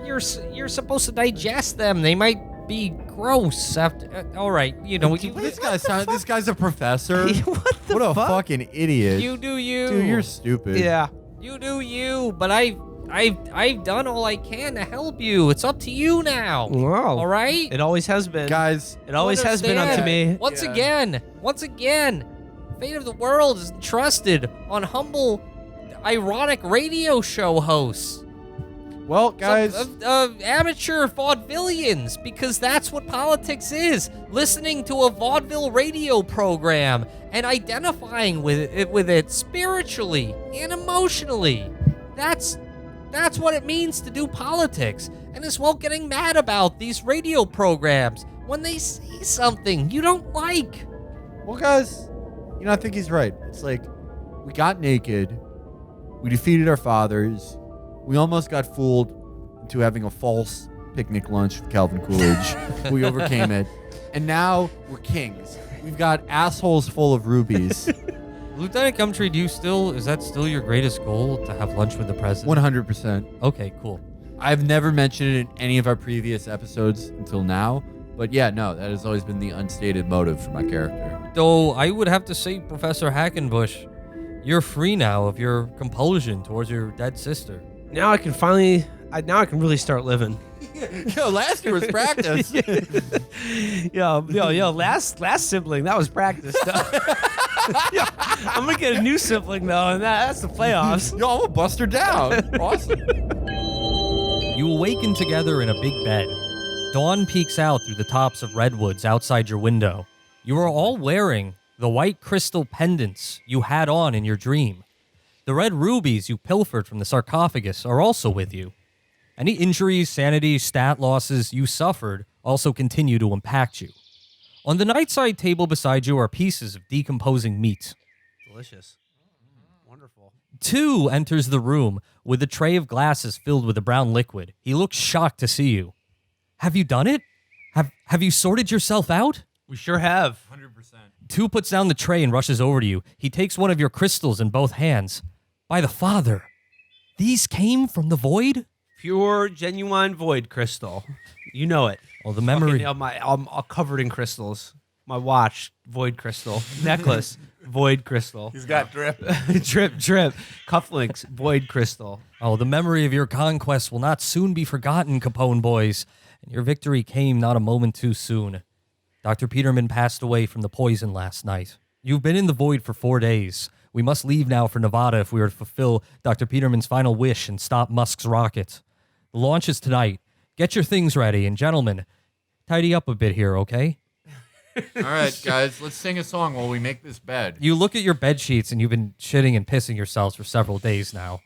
You're supposed to digest them. They might be gross after. All right, This guy's a professor. What a fuck? fucking idiot. you do you. Dude, you're stupid. Yeah. You do you. But I've done all I can to help you. It's up to you now. Wow. All right. It always has been. Guys, It always has been up to me. Once again, fate of the world is entrusted on humble, ironic radio show hosts. well, guys, Amateur vaudevillians, because that's what politics is. Listening to a vaudeville radio program and identifying with it spiritually and emotionally. That's what it means to do politics. And as well, getting mad about these radio programs when they say something you don't like. well, guys, I think he's right. It's like we got naked, we defeated our fathers, we almost got fooled into having a false picnic lunch with Calvin Coolidge. We overcame it, and now we're kings. We've got assholes full of rubies. Lieutenant Gumtree, is that still your greatest goal, to have lunch with the president? 100%. Okay, cool. I've never mentioned it in any of our previous episodes until now, but yeah, no, that has always been the unstated motive for my character. Though I would have to say, Professor Hackenbush, You're free now of your compulsion towards your dead sister. Now I can finally, now I can really start living. Yo, last year was practice. Yo, last sibling, that was practice stuff. Yo, I'm gonna get a new sibling though, and that's the playoffs. Yo, I'm gonna bust her down. Awesome. You awaken together in a big bed. Dawn peeks out through the tops of redwoods outside your window. You are all wearing the white crystal pendants you had on in your dream. The red rubies you pilfered from the sarcophagus are also with you. Any injuries, sanity, stat losses you suffered also continue to impact you. On the nightside table beside you are pieces of decomposing meat. Delicious. Wonderful. 2 enters the room with a tray of glasses filled with a brown liquid. He looks shocked to see you. Have you done it? Have you sorted yourself out? We sure have. 100%. 2 puts down the tray and rushes over to you. He takes one of your crystals in both hands. By the Father, these came from the void? Pure, genuine void crystal. You know it. Oh, the memory. I'm all covered in crystals. My watch, void crystal. Necklace, void crystal. He's got drip. Drip. Cufflinks, void crystal. Oh, the memory of your conquest will not soon be forgotten, Capone boys. And your victory came not a moment too soon. Dr. Peterman passed away from the poison last night. You've been in the void for 4 days. We must leave now for Nevada if we are to fulfill Dr. Peterman's final wish and stop Musks' rocket. The launch is tonight. Get your things ready, and gentlemen, tidy up a bit here, okay? All right, guys, let's sing a song while we make this bed. You look at your bed sheets, and you've been shitting and pissing yourselves for several days now.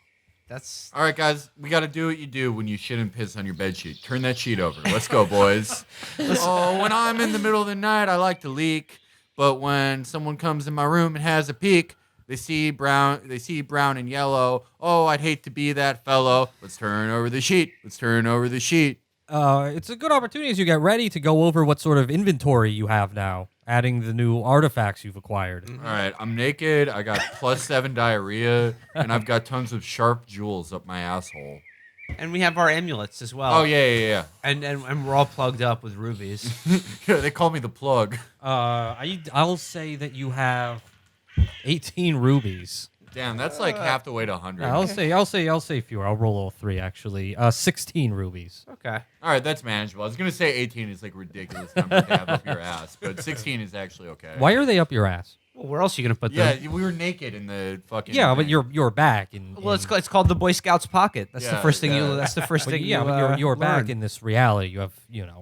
That's All right, guys, we got to do what you do when you shit and piss on your bed sheet. Turn that sheet over. Let's go, boys. Oh, when I'm in the middle of the night, I like to leak. But when someone comes in my room and has a peek, they see brown and yellow. Oh, I'd hate to be that fellow. Let's turn over the sheet. Let's turn over the sheet. It's a good opportunity as you get ready to go over what sort of inventory you have now, adding the new artifacts you've acquired. All right, I'm naked. I got +7 diarrhea, and I've got tons of sharp jewels up my asshole. and we have our amulets as well. Oh, yeah. And we're all plugged up with rubies. Yeah, they call me the plug. I'll say that you have 18 rubies. Damn, that's like half the way to 100. I'll say fewer. I'll roll all 3 actually. 16 rubies. Okay. All right, that's manageable. I was gonna say 18 is like ridiculous number to have up your ass, but 16 is actually okay. Why are they up your ass? Well, where else are you gonna put Yeah, them? we were naked in the fucking. Yeah, but you're back in. Well, it's called the Boy Scouts pocket. That's the Yeah, first thing yeah. you. That's the first thing. but you're back learn. in this reality. You have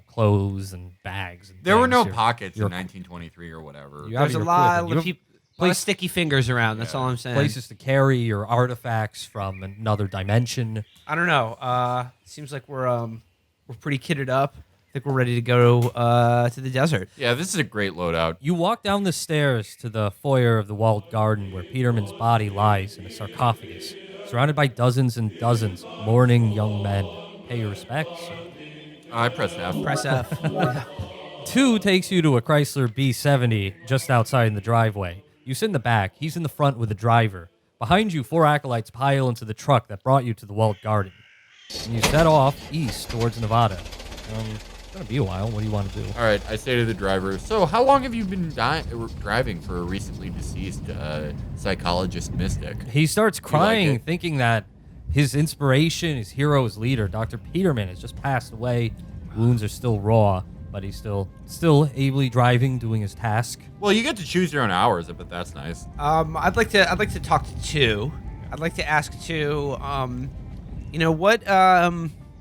clothes and bags. And There were no things. pockets in you're- 1923 or whatever. You have There's a your lot equipment. You of lot of sticky fingers around. That's Yeah. all I'm saying. places to carry your artifacts from another dimension. I don't know. Seems like we're pretty kitted up. I think we're ready to go to the desert. Yeah, this is a great loadout. You walk down the stairs to the foyer of the walled garden where Peterman's body lies in a sarcophagus, surrounded by dozens and dozens of mourning young men. Pay your respects. I press F. Press F. 2 takes you to a Chrysler B70 just outside in the driveway. You sit in the back. He's in the front with the driver. Behind you, 4 acolytes pile into the truck that brought you to the walled garden. And you set off east towards Nevada. It's going to be a while. What do you want to do? All right, I say to the driver, so how long have you been driving for a recently deceased psychologist mystic? He starts crying, it? thinking that his inspiration, his hero, his leader, Dr. Peterman, has just passed away. Wounds are still raw, but he's still ably driving, doing his task. Well, you get to choose your own hours, but that's nice. I'd like to talk to 2. I'd like to ask 2.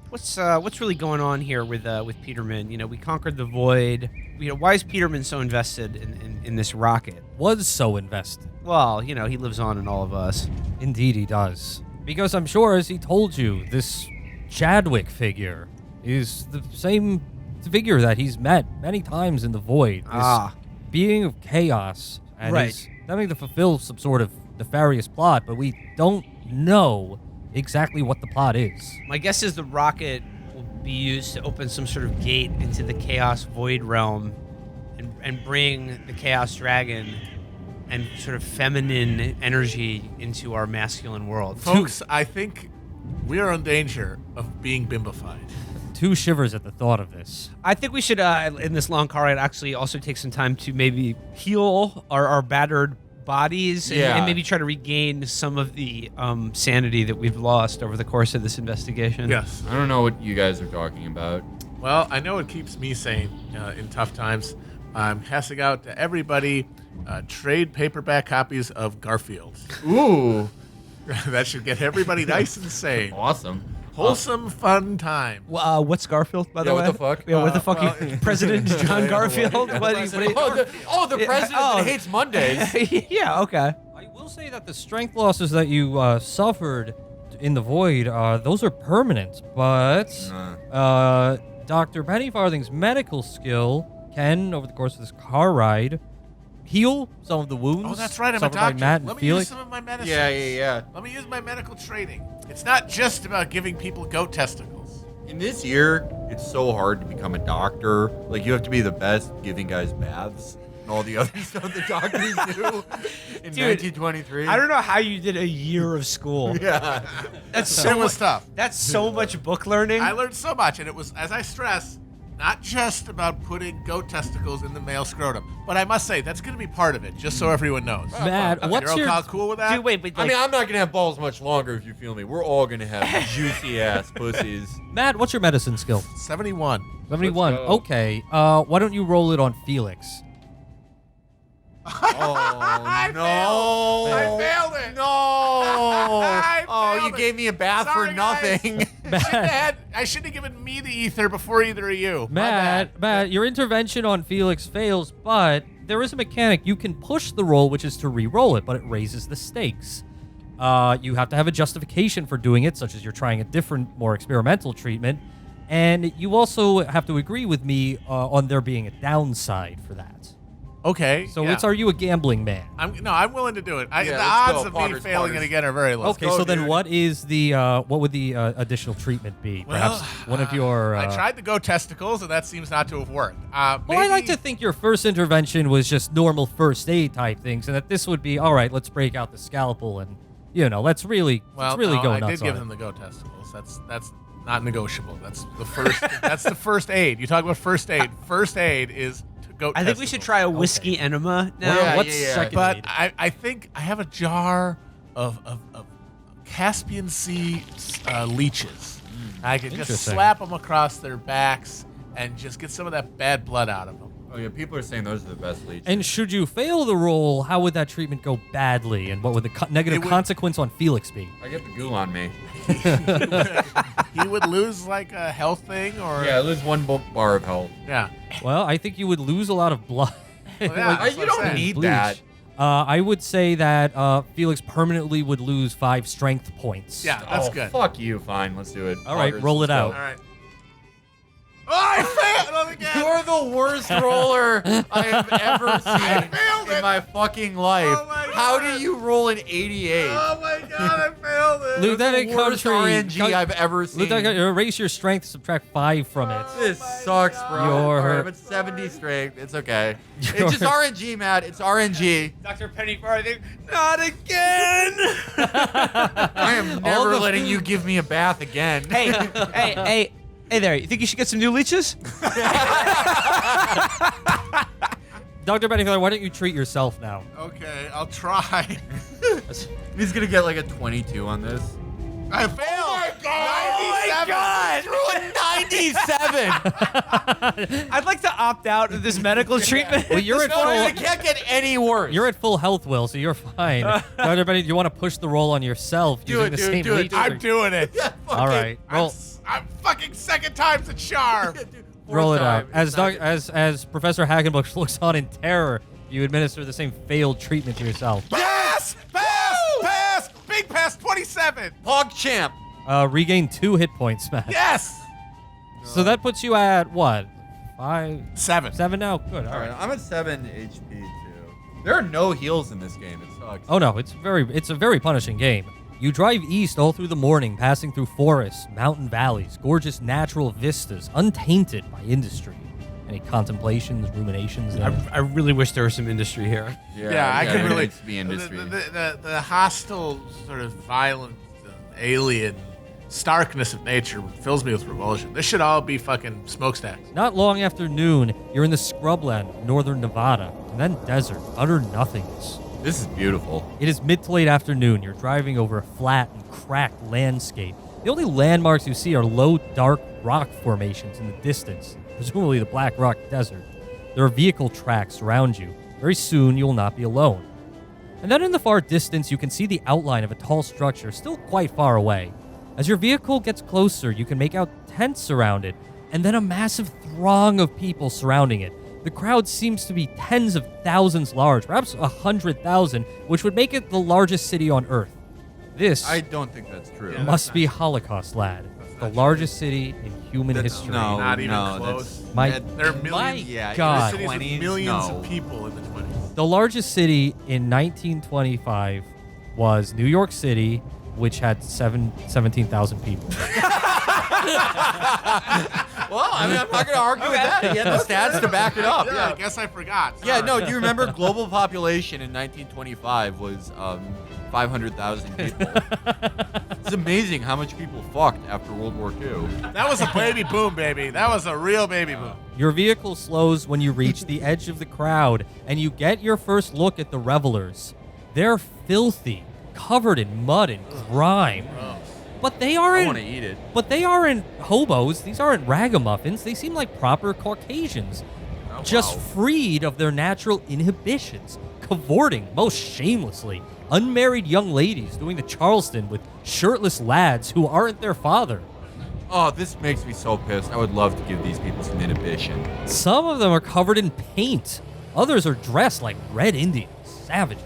What's really going on here with Peterman? You know, we conquered the void. You know, why is Peterman so invested in this rocket? Was so invested. Well, you know, he lives on in all of us. Indeed he does. Because I'm sure, as he told you, this Chadwick figure is the same figure that he's met many times in the void. This being of chaos. And Right. he's having to fulfill some sort of nefarious plot, but we don't know exactly what the plot is. My guess is the rocket will be used to open some sort of gate into the chaos void realm and bring the chaos dragon and sort of feminine energy into our masculine world. Folks, I think we are in danger of being bimbified. 2 shivers at the thought of this. I think we should, in this long car ride, actually also take some time to maybe heal our battered bodies and, Yeah. and maybe try to regain some of the sanity that we've lost over the course of this investigation. Yes. I don't know what you guys are talking about. Well, I know it keeps me sane in tough times. I'm passing out to everybody trade paperback copies of Garfield. Ooh, That should get everybody nice and sane. awesome. Wholesome, fun time. What's Garfield, by the Yeah, way? what the fuck? Yeah, what the fuck? well, President John Garfield? What- The president that hates Mondays. yeah, okay. I will say that the strength losses that you suffered in the void, those are permanent. But Dr. Pennyfarthing's medical skill can, over the course of this car ride, heal some of the wounds. Oh, that's right. I'm a suffered by doctor. Matt and Let me Felix. use some of my medicine. Yeah. Let me use my medical training. It's not just about giving people goat testicles. In this year, it's so hard to become a doctor. Like, you have to be the best giving guys baths and all the other stuff that doctors do in 1923. I don't know how you did a year of school. Yeah. That's It was tough. That's so much book learning. I learned so much, and it was, as I stress, not just about putting goat testicles in the male scrotum. But I must say, that's going to be part of it, just so everyone knows. Matt, Okay, what's you're your... all cool with that? Dude, wait, but I mean, I'm not going to have balls much longer if you feel me. We're all going to have juicy ass pussies. Matt, what's your medicine skill? 71. 71. Let's go. Okay. Why don't you roll it on Felix? Oh, no. I failed it. No. I Oh, you failed it. gave me a bath Sorry, for guys. nothing. I shouldn't have given me the ether before either of you. My Matt, bad. your intervention on Felix fails, but there is a mechanic. You can push the roll, which is to re-roll it, but it raises the stakes. You have to have a justification for doing it, such as you're trying a different, more experimental treatment. And you also have to agree with me on there being a downside for that. Okay. So yeah. are you a gambling man? I'm willing to do it. Yeah, the let's odds go. of me Potters, failing Potters. it again are very low. Okay, so then what is the what would the additional treatment be? Perhaps one of your. I tried to go testicles, and that seems not to have worked. Well, I like to think your first intervention was just normal first aid type things, and that this would be all right. Let's break out the scalpel and let's really Well, go I nuts did give on them it. the go testicles. That's not negotiable. That's the first. That's the first aid. You talk about first aid. First aid is to go. I think we should try a whiskey enema now. Yeah, What's yeah. second But aid? I think I have a jar of Caspian Sea leeches. I could just Interesting. slap them across their backs and just get some of that bad blood out of them. Oh, yeah, people are saying those are the best leeches. And should you fail the roll, how would that treatment go badly, and what would the negative It would- consequence on Felix be? I get the goo on me. He would lose like a health thing, or Yeah, I lose one bar of health. yeah. Well, I think you would lose a lot of blood. Yeah, you that's what I'm don't saying. need Bleach. that. I would say that Felix permanently would lose 5 strength points. Yeah, that's Oh, good. Fuck you. Fine, let's do it. All right, Poggers, roll it let's out. go. All right. Oh, I failed again. You're the worst roller I have ever seen failed in it. my fucking life. Oh my How God. do you roll an 88? Oh my god, I failed it. Lieutenant the worst Country, RNG I've ever seen. Lieutenant, erase your strength, subtract 5 from it. This sucks, bro. You're- All right, but 70 strength. It's okay. You're- It's just RNG, Matt. It's RNG. Dr. Pennyfarthing, not again. I am never letting you give me a bath again. Hey there. You think you should get some new leeches? Dr. Bennyfeather, why don't you treat yourself now? Okay, I'll try. He's gonna get like a 22 on this. I failed. Oh my 97. I'd like to opt out of this medical treatment. Well, you're at No, it full. can't get any worse. You're at full health, Will, so you're fine. Dr. Benny, do you want to push the roll on yourself Do using it, the do it, same do it, leech? do it. I'm doing it. All right, roll. I'm fucking second time's a charm. Roll it out. Fourth time. As Professor Hagenbush looks on in terror, you administer the same failed treatment to yourself. Yes! Pass! Big pass, 27. Pog champ. Regain 2 hit points, Matt. Yes! So that puts you at what? 5, 7. 7 now. Good. All right, I'm at 7 HP too. There are no heals in this game. It sucks. Oh no, it's a very punishing game. You drive east all through the morning, passing through forests, mountain valleys, gorgeous natural vistas, untainted by industry. Any contemplations, ruminations? There? I really wish there was some industry here. Yeah, I could there really. needs to be industry. The hostile, sort of violent, alien starkness of nature fills me with revulsion. This should all be fucking smokestacks. Not long after noon, you're in the scrubland of northern Nevada, and then desert, utter nothingness. This is beautiful. It is mid to late afternoon. You're driving over a flat and cracked landscape. The only landmarks you see are low, dark rock formations in the distance, presumably the Black Rock Desert. There are vehicle tracks around you. Very soon, you will not be alone. And then in the far distance, you can see the outline of a tall structure still quite far away. As your vehicle gets closer, you can make out tents around it, and then a massive throng of people surrounding it. The crowd seems to be tens of thousands large, perhaps 100,000, which would make it the largest city on Earth. This I don't think that's true. must be Holocaust, lad. The largest city in human history. No, Not even no, close. My, There are millions. my yeah, God. Cities with 20s, millions no. of people in the 20s. The largest city in 1925 was New York City, which had 17,000 people. Well, I mean, I'm not going to argue with that. He had the stats to back it up. Yeah, I Yeah. guess I forgot. Yeah, Sorry. no, do you remember global population in 1925 was 500,000 people? It's amazing how much people fucked after World War II. That was a baby boom, baby. That was a real baby boom. Your vehicle slows when you reach the edge of the crowd, and you get your first look at the revelers. They're filthy, covered in mud and grime. But they I aren't. want to eat it. But they aren't hobos. These aren't ragamuffins. They seem like proper Caucasians, just freed of their natural inhibitions, cavorting most shamelessly. Unmarried young ladies doing the Charleston with shirtless lads who aren't their father. Oh, this makes me so pissed. I would love to give these people some inhibition. Some of them are covered in paint. Others are dressed like red Indians. Savage.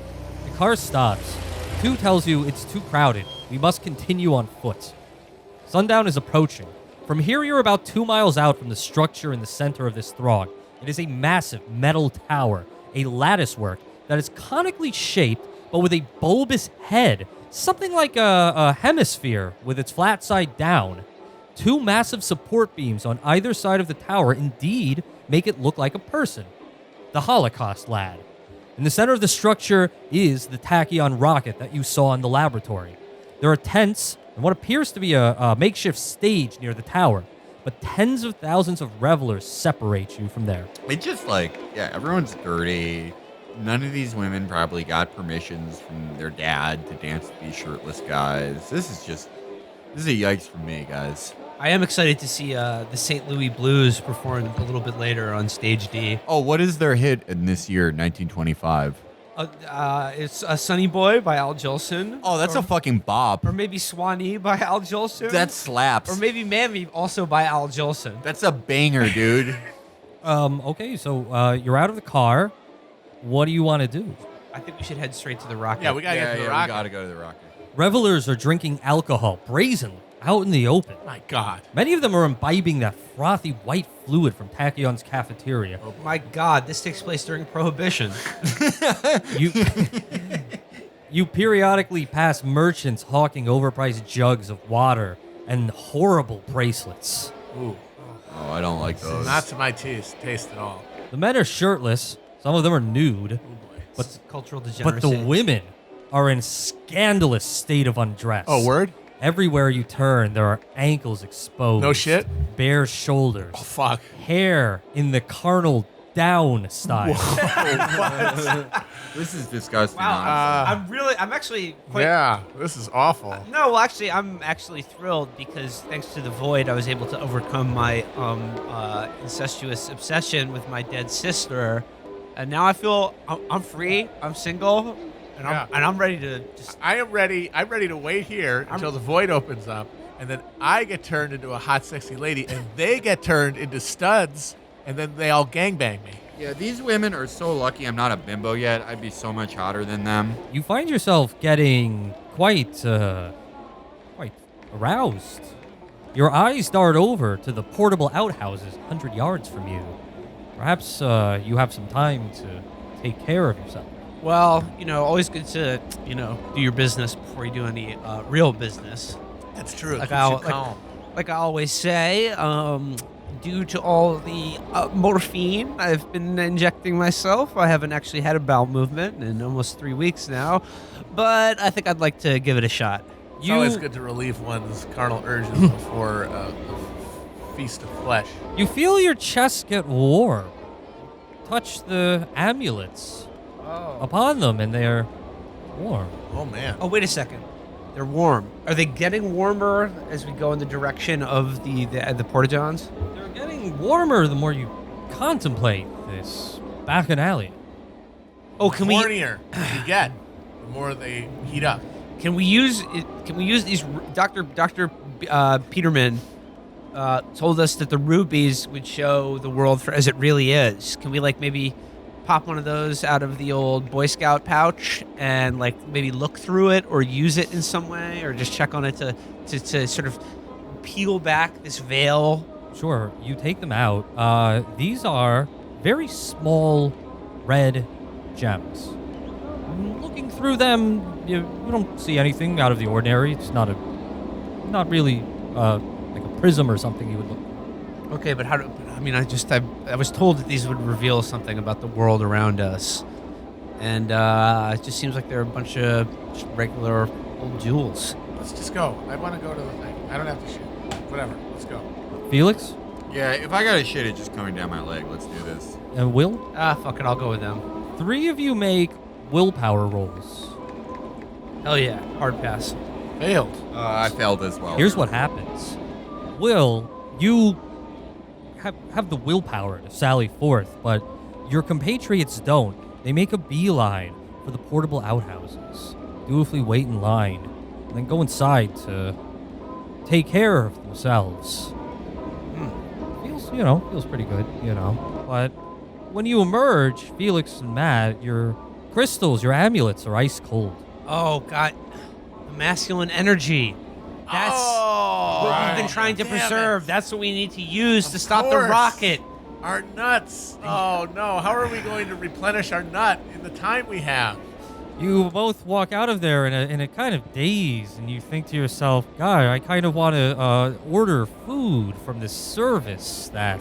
The car stops. 2 tells you it's too crowded. We must continue on foot. Sundown is approaching. From here, you're about 2 miles out from the structure in the center of this throng. It is a massive metal tower, a lattice work that is conically shaped, but with a bulbous head, something like a hemisphere with its flat side down. 2 massive support beams on either side of the tower indeed make it look like a person. The Holocaust, lad. In the center of the structure is the tachyon rocket that you saw in the laboratory. There are tents and what appears to be a makeshift stage near the tower, but tens of thousands of revelers separate you from there. It's just like, yeah, everyone's dirty. None of these women probably got permissions from their dad to dance with these shirtless guys. This is a yikes for me, guys. I am excited to see the St. Louis Blues perform a little bit later on Stage D. Oh, what is their hit in this year, 1925? It's Sunny Boy by Al Jolson. Oh, that's a fucking bop. Or maybe Swanee by Al Jolson. That slaps. Or maybe Mammy also by Al Jolson. That's a banger, dude. Okay, so you're out of the car. What do you want to do? I think we should head straight to the Rocket. Yeah, we gotta get to the we rocket. gotta go to the rocket. Revelers are drinking alcohol brazenly out in the open. My God. Many of them are imbibing that frothy white fluid from Tachyon's cafeteria. My God, this takes place during Prohibition. You, you periodically pass merchants hawking overpriced jugs of water and horrible bracelets. Ooh. Oh, I don't like those. Not to my taste at all. The men are shirtless. Some of them are nude. But cultural But degeneracy. the women are in scandalous state of undress. Oh, word? Everywhere you turn, there are ankles exposed. No shit? Bare shoulders. Oh, fuck. Hair in the carnal down style. This is disgusting. Wow, honestly. I'm actually quite. Yeah, this is awful. No, well, actually, I'm actually thrilled because thanks to the void, I was able to overcome my incestuous obsession with my dead sister, and now I feel I'm free. I'm single, and I'm ready to just. I'm ready to wait here until the void opens up, and then I get turned into a hot, sexy lady, and they get turned into studs, and then they all gangbang me. Yeah, these women are so lucky I'm not a bimbo yet. I'd be so much hotter than them. You find yourself getting quite aroused. Your eyes dart over to the portable outhouses 100 yards from you. Perhaps you have some time to take care of yourself. Well, always good to do your business before you do any real business. That's true. Like I always say, due to all the morphine I've been injecting myself, I haven't actually had a bowel movement in almost 3 weeks now. But I think I'd like to give it a shot. It's always good to relieve one's carnal urges before a feast of flesh. You feel your chest get warm. Touch the amulets upon them, and they're warm. Oh man. Oh, wait a second. They're warm. Are they getting warmer as we go in the direction of the porta-johns? They're getting warmer the more you contemplate this bacchanalian. Oh, The hornier you get, the more they heat up. Can we use these? Dr. Peterman told us that the rubies would show the world for as it really is. Can we maybe pop one of those out of the old Boy Scout pouch and maybe look through it or use it in some way or just check on it to sort of peel back this veil? Sure, you take them out. These are very small red gems. Looking through them, you don't see anything out of the ordinary. It's not really like a prism or something you would look. Okay, but I was told that these would reveal something about the world around us, and it just seems like they're a bunch of just regular old jewels. Let's just go. I want to go to the thing. I don't have to shoot. Whatever. Let's go. Felix Yeah, if I got a shit, it's just coming down my leg. Let's do this. and Will, Fuck it, I'll go with them. 3 of you make willpower rolls. Hell yeah, hard pass. Failed. I failed as well. Here's what happens. Will, you have the willpower to sally forth, but your compatriots don't. They make a beeline for the portable outhouses, dutifully wait in line, and then go inside to take care of themselves. Feels pretty good, But when you emerge, Felix and Matt, your crystals, your amulets are ice cold. Oh god, the masculine energy. That's what we've been trying to preserve. That's what we need to use to stop the course. rocket. Our nuts. Oh no. How are we going to replenish our nut in the time we have? You both walk out of there in a kind of daze, and you think to yourself, God, I kind of want to order food from this service that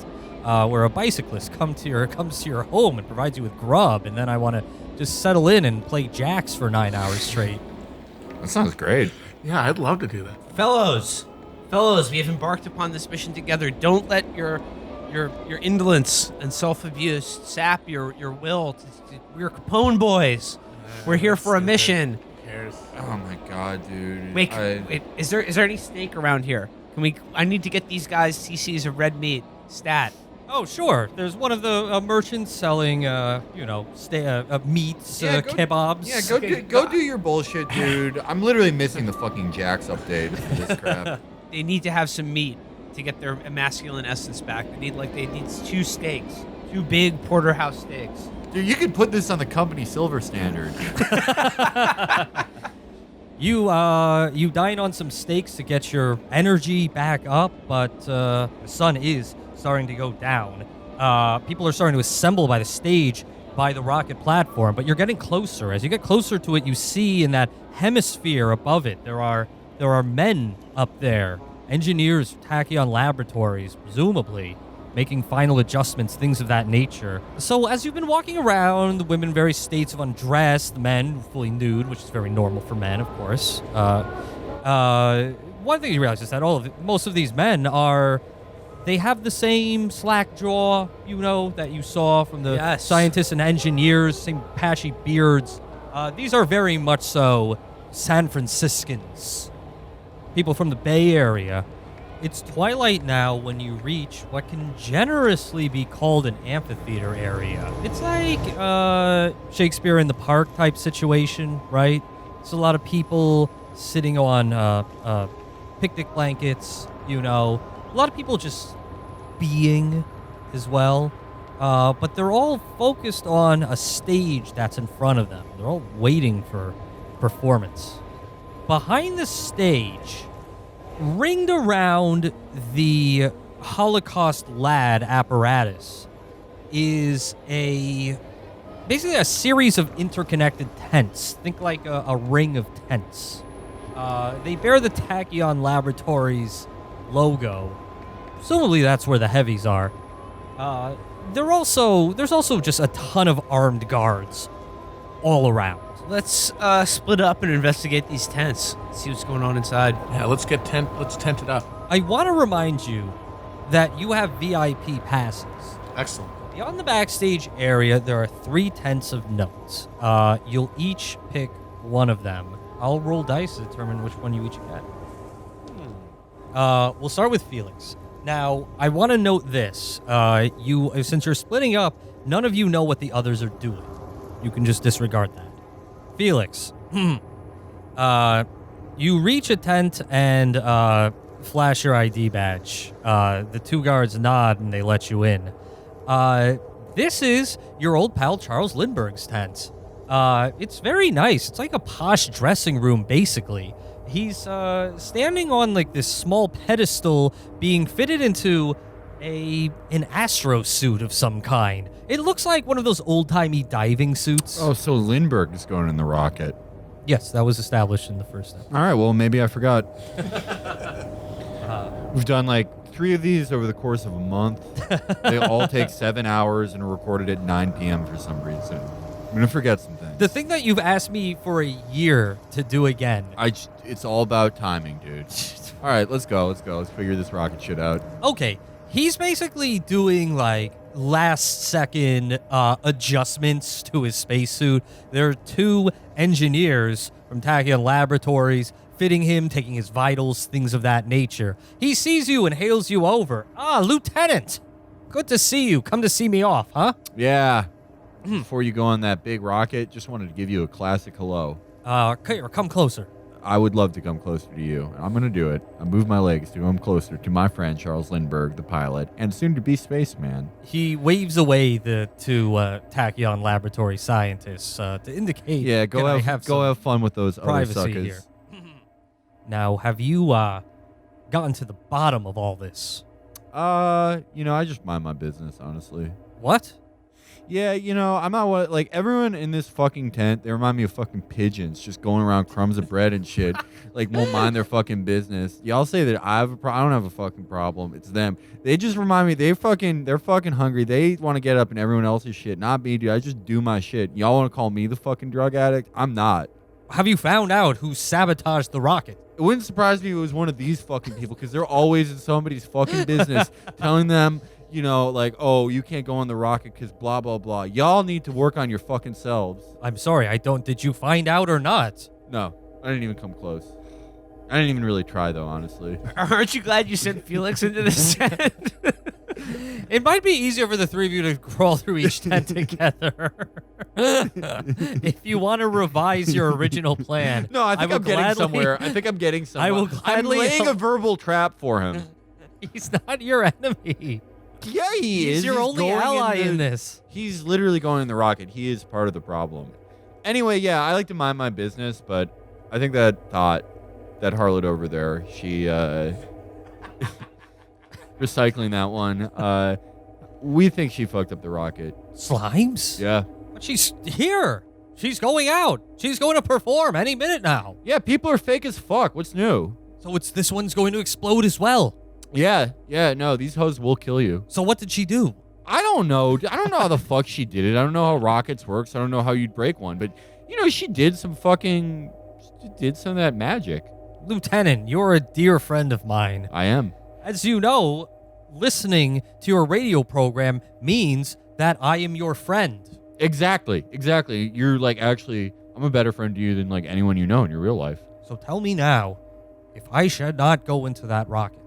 where a bicyclist comes to your home and provides you with grub, and then I want to just settle in and play jacks for 9 hours straight. That sounds great. Yeah, I'd love to do that. Fellows, we have embarked upon this mission together. Don't let your indolence and self-abuse sap your will. We're Capone boys. We're here for a mission. Who cares? Oh my god, dude. Wait, is there any steak around here? I need to get these guys CCs of red meat. Stat. Oh, sure. There's one of the merchants selling, meats, kebabs. Yeah, go do your bullshit, dude. I'm literally missing the fucking Jax update for this crap. They need to have some meat to get their masculine essence back. They need 2 steaks, 2 big porterhouse steaks. Dude, you could put this on the company silver standard. You dine on some steaks to get your energy back up, but the sun is starting to go down. People are starting to assemble by the stage, by the rocket platform, but you're getting closer. As you get closer to it, you see in that hemisphere above it, there are men up there, engineers, Tachyon Laboratories, presumably, making final adjustments, things of that nature. So as you've been walking around, the women in various states of undress, the men fully nude, which is very normal for men, of course. One thing you realize is that most of these men they have the same slack jaw, that you saw from the scientists and engineers, same patchy beards. These are very much so San Franciscans, people from the Bay Area. It's twilight now when you reach what can generously be called an amphitheater area. It's like Shakespeare in the Park type situation, right? It's a lot of people sitting on picnic blankets, a lot of people just being as well. But they're all focused on a stage that's in front of them. They're all waiting for performance. Behind the stage, ringed around the Holocaust Lad apparatus, is basically a series of interconnected tents. Think like a ring of tents. They bear the Tachyon Laboratories logo. Presumably that's where the heavies are. There's also just a ton of armed guards all around. Let's split up and investigate these tents. See what's going on inside. Yeah, let's tent it up. I want to remind you that you have VIP passes. Excellent. Beyond the backstage area, there are 3 tents of note. You'll each pick one of them. I'll roll dice to determine which one you each get. We'll start with Felix. Now, I want to note this. Since you're splitting up, none of you know what the others are doing. You can just disregard that. Felix, you reach a tent and flash your ID badge. The 2 guards nod and they let you in. This is your old pal Charles Lindbergh's tent. It's very nice. It's like a posh dressing room, basically. He's standing on like this small pedestal being fitted into an astro suit of some kind. It looks like one of those old-timey diving suits. Oh, so Lindbergh is going in the rocket. Yes, that was established in the first step. All right, well, maybe I forgot. We've done like 3 of these over the course of a month. They all take 7 hours and are recorded at 9 p.m. for some reason. I'm going to forget some things. The thing that you've asked me for a year to do again. It's all about timing, dude. All right, let's go. Let's figure this rocket shit out. Okay, he's basically doing like last-second adjustments to his spacesuit. There are 2 engineers from Tachyon Laboratories fitting him, taking his vitals, things of that nature. He sees you and hails you over. Ah, Lieutenant! Good to see you. Come to see me off, huh? Yeah. Before you go on that big rocket, just wanted to give you a classic hello. Come closer. I would love to come closer to you. I'm going to do it. I move my legs to come closer to my friend Charles Lindbergh, the pilot, and soon-to-be spaceman. He waves away the 2 Tachyon Laboratory scientists to indicate. Yeah, go have fun with those other suckers. Here. Now, have you gotten to the bottom of all this? I just mind my business, honestly. What? Yeah, I'm not like everyone in this fucking tent. They remind me of fucking pigeons, just going around crumbs of bread and shit. Like won't mind their fucking business. Y'all say that I don't have a fucking problem. It's them. They just remind me. They're fucking hungry. They want to get up in everyone else's shit. Not me, dude. I just do my shit. Y'all want to call me the fucking drug addict? I'm not. Have you found out who sabotaged the rocket? It wouldn't surprise me if it was one of these fucking people, because they're always in somebody's fucking business, telling them, like, oh, you can't go on the rocket because blah, blah, blah. Y'all need to work on your fucking selves. I'm sorry, I don't. Did you find out or not? No, I didn't even come close. I didn't even really try, though, honestly. Aren't you glad you sent Felix into this tent? It might be easier for the 3 of you to crawl through each tent together. If you want to revise your original plan. No, I think I'm getting somewhere. I will gladly I'm laying a verbal trap for him. He's not your enemy. Yeah, he is. He's your only ally in this. He's literally going in the rocket. He is part of the problem. Anyway, yeah, I like to mind my business, but I think that harlot over there, she recycling that one. We think she fucked up the rocket. Slimes? Yeah. But she's here. She's going out. She's going to perform any minute now. Yeah, people are fake as fuck. What's new? So this one's going to explode as well. Yeah, no, these hoes will kill you. So what did she do? I don't know. I don't know how the fuck she did it. I don't know how rockets works. I don't know how you'd break one. But, she did some of that magic. Lieutenant, you're a dear friend of mine. I am. As you know, listening to your radio program means that I am your friend. Exactly. You're like, actually, I'm a better friend to you than like anyone you know in your real life. So tell me now, if I should not go into that rocket.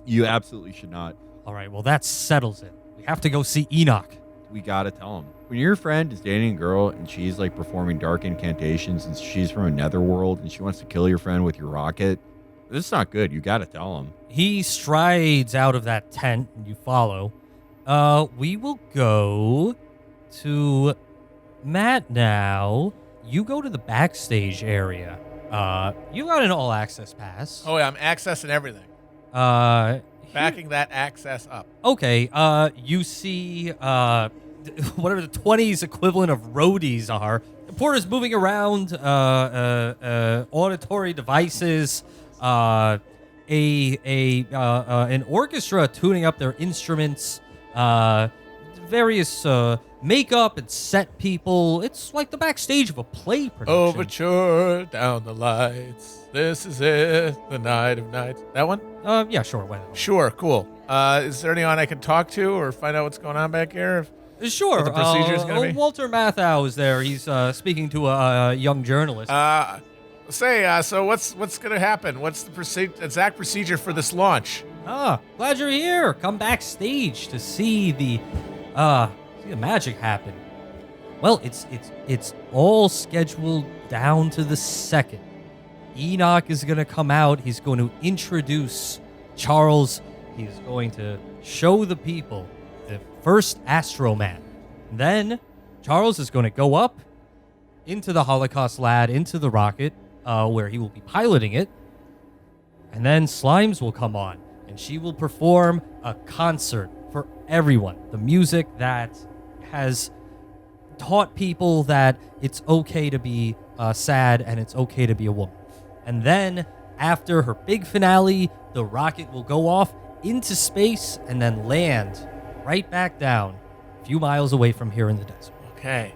You absolutely should not. All right, well, that settles it. We have to go see Enoch. We gotta tell him. When your friend is dating a girl and she's like performing dark incantations and she's from a netherworld and she wants to kill your friend with your rocket, this is not good. You gotta tell him. He strides out of that tent and you follow. We will go to Matt now. You go to the backstage area. You got an all-access pass. Oh, yeah, I'm accessing everything. Backing that access up. Okay, you see whatever the 20s equivalent of roadies are. The porters moving around, auditory devices, an orchestra tuning up their instruments, various makeup and set people. It's like the backstage of a play production. Overture, down the lights. This is it, the night of nights. That one? Yeah, sure. Why not? Sure, cool. Is there anyone I can talk to or find out what's going on back here? Sure. What the procedure's gonna be? Walter Matthau is there. He's speaking to a young journalist. So what's gonna happen? What's the exact procedure for this launch? Glad you're here. Come backstage to see the magic happen. Well, it's all scheduled down to the second. Enoch is gonna come out. He's going to introduce Charles. He's going to show the people the first Astroman. Then Charles is going to go up into the Holocaust lad, into the rocket, where he will be piloting it. And then Slimes will come on, and she will perform a concert for everyone. The music that has taught people that it's okay to be sad and it's okay to be a woman. And then after her big finale, the rocket will go off into space and then land right back down a few miles away from here in the desert. Okay.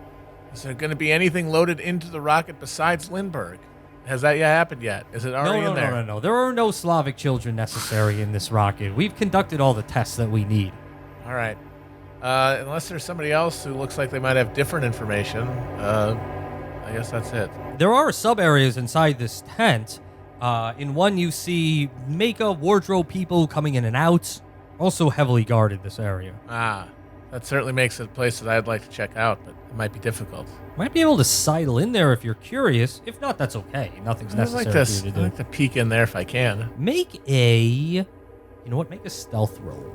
Is there going to be anything loaded into the rocket besides Lindbergh? Has that happened yet? Is it already in there? No. There are no Slavic children necessary in this rocket. We've conducted all the tests that we need. All right. Unless there's somebody else who looks like they might have different information, I guess that's it. There are sub-areas inside this tent. In one, you see makeup, wardrobe people coming in and out. Also heavily guarded, this area. That certainly makes it a place that I'd like to check out, but it might be difficult. Might be able to sidle in there if you're curious. If not, that's okay. Nothing's necessary for you to do. I'd like to peek in there if I can. Make a stealth roll.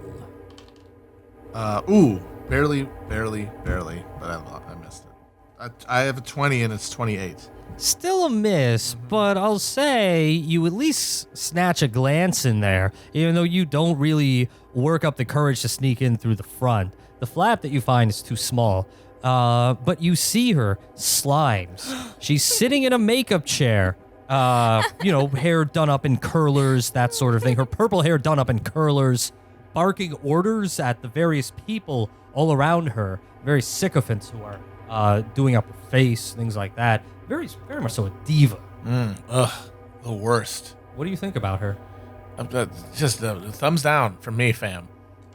Barely, but I missed it. I have a 20 and it's 28. Still a miss, but I'll say you at least snatch a glance in there, even though you don't really work up the courage to sneak in through the front. The flap that you find is too small, but you see her, Slimes. She's sitting in a makeup chair, hair done up in curlers, that sort of thing. Her purple hair done up in curlers, barking orders at the various people all around her, very sycophants who are doing up her face, things like that. Very, very much so a diva. The worst. What do you think about her? Just a thumbs down from me, fam.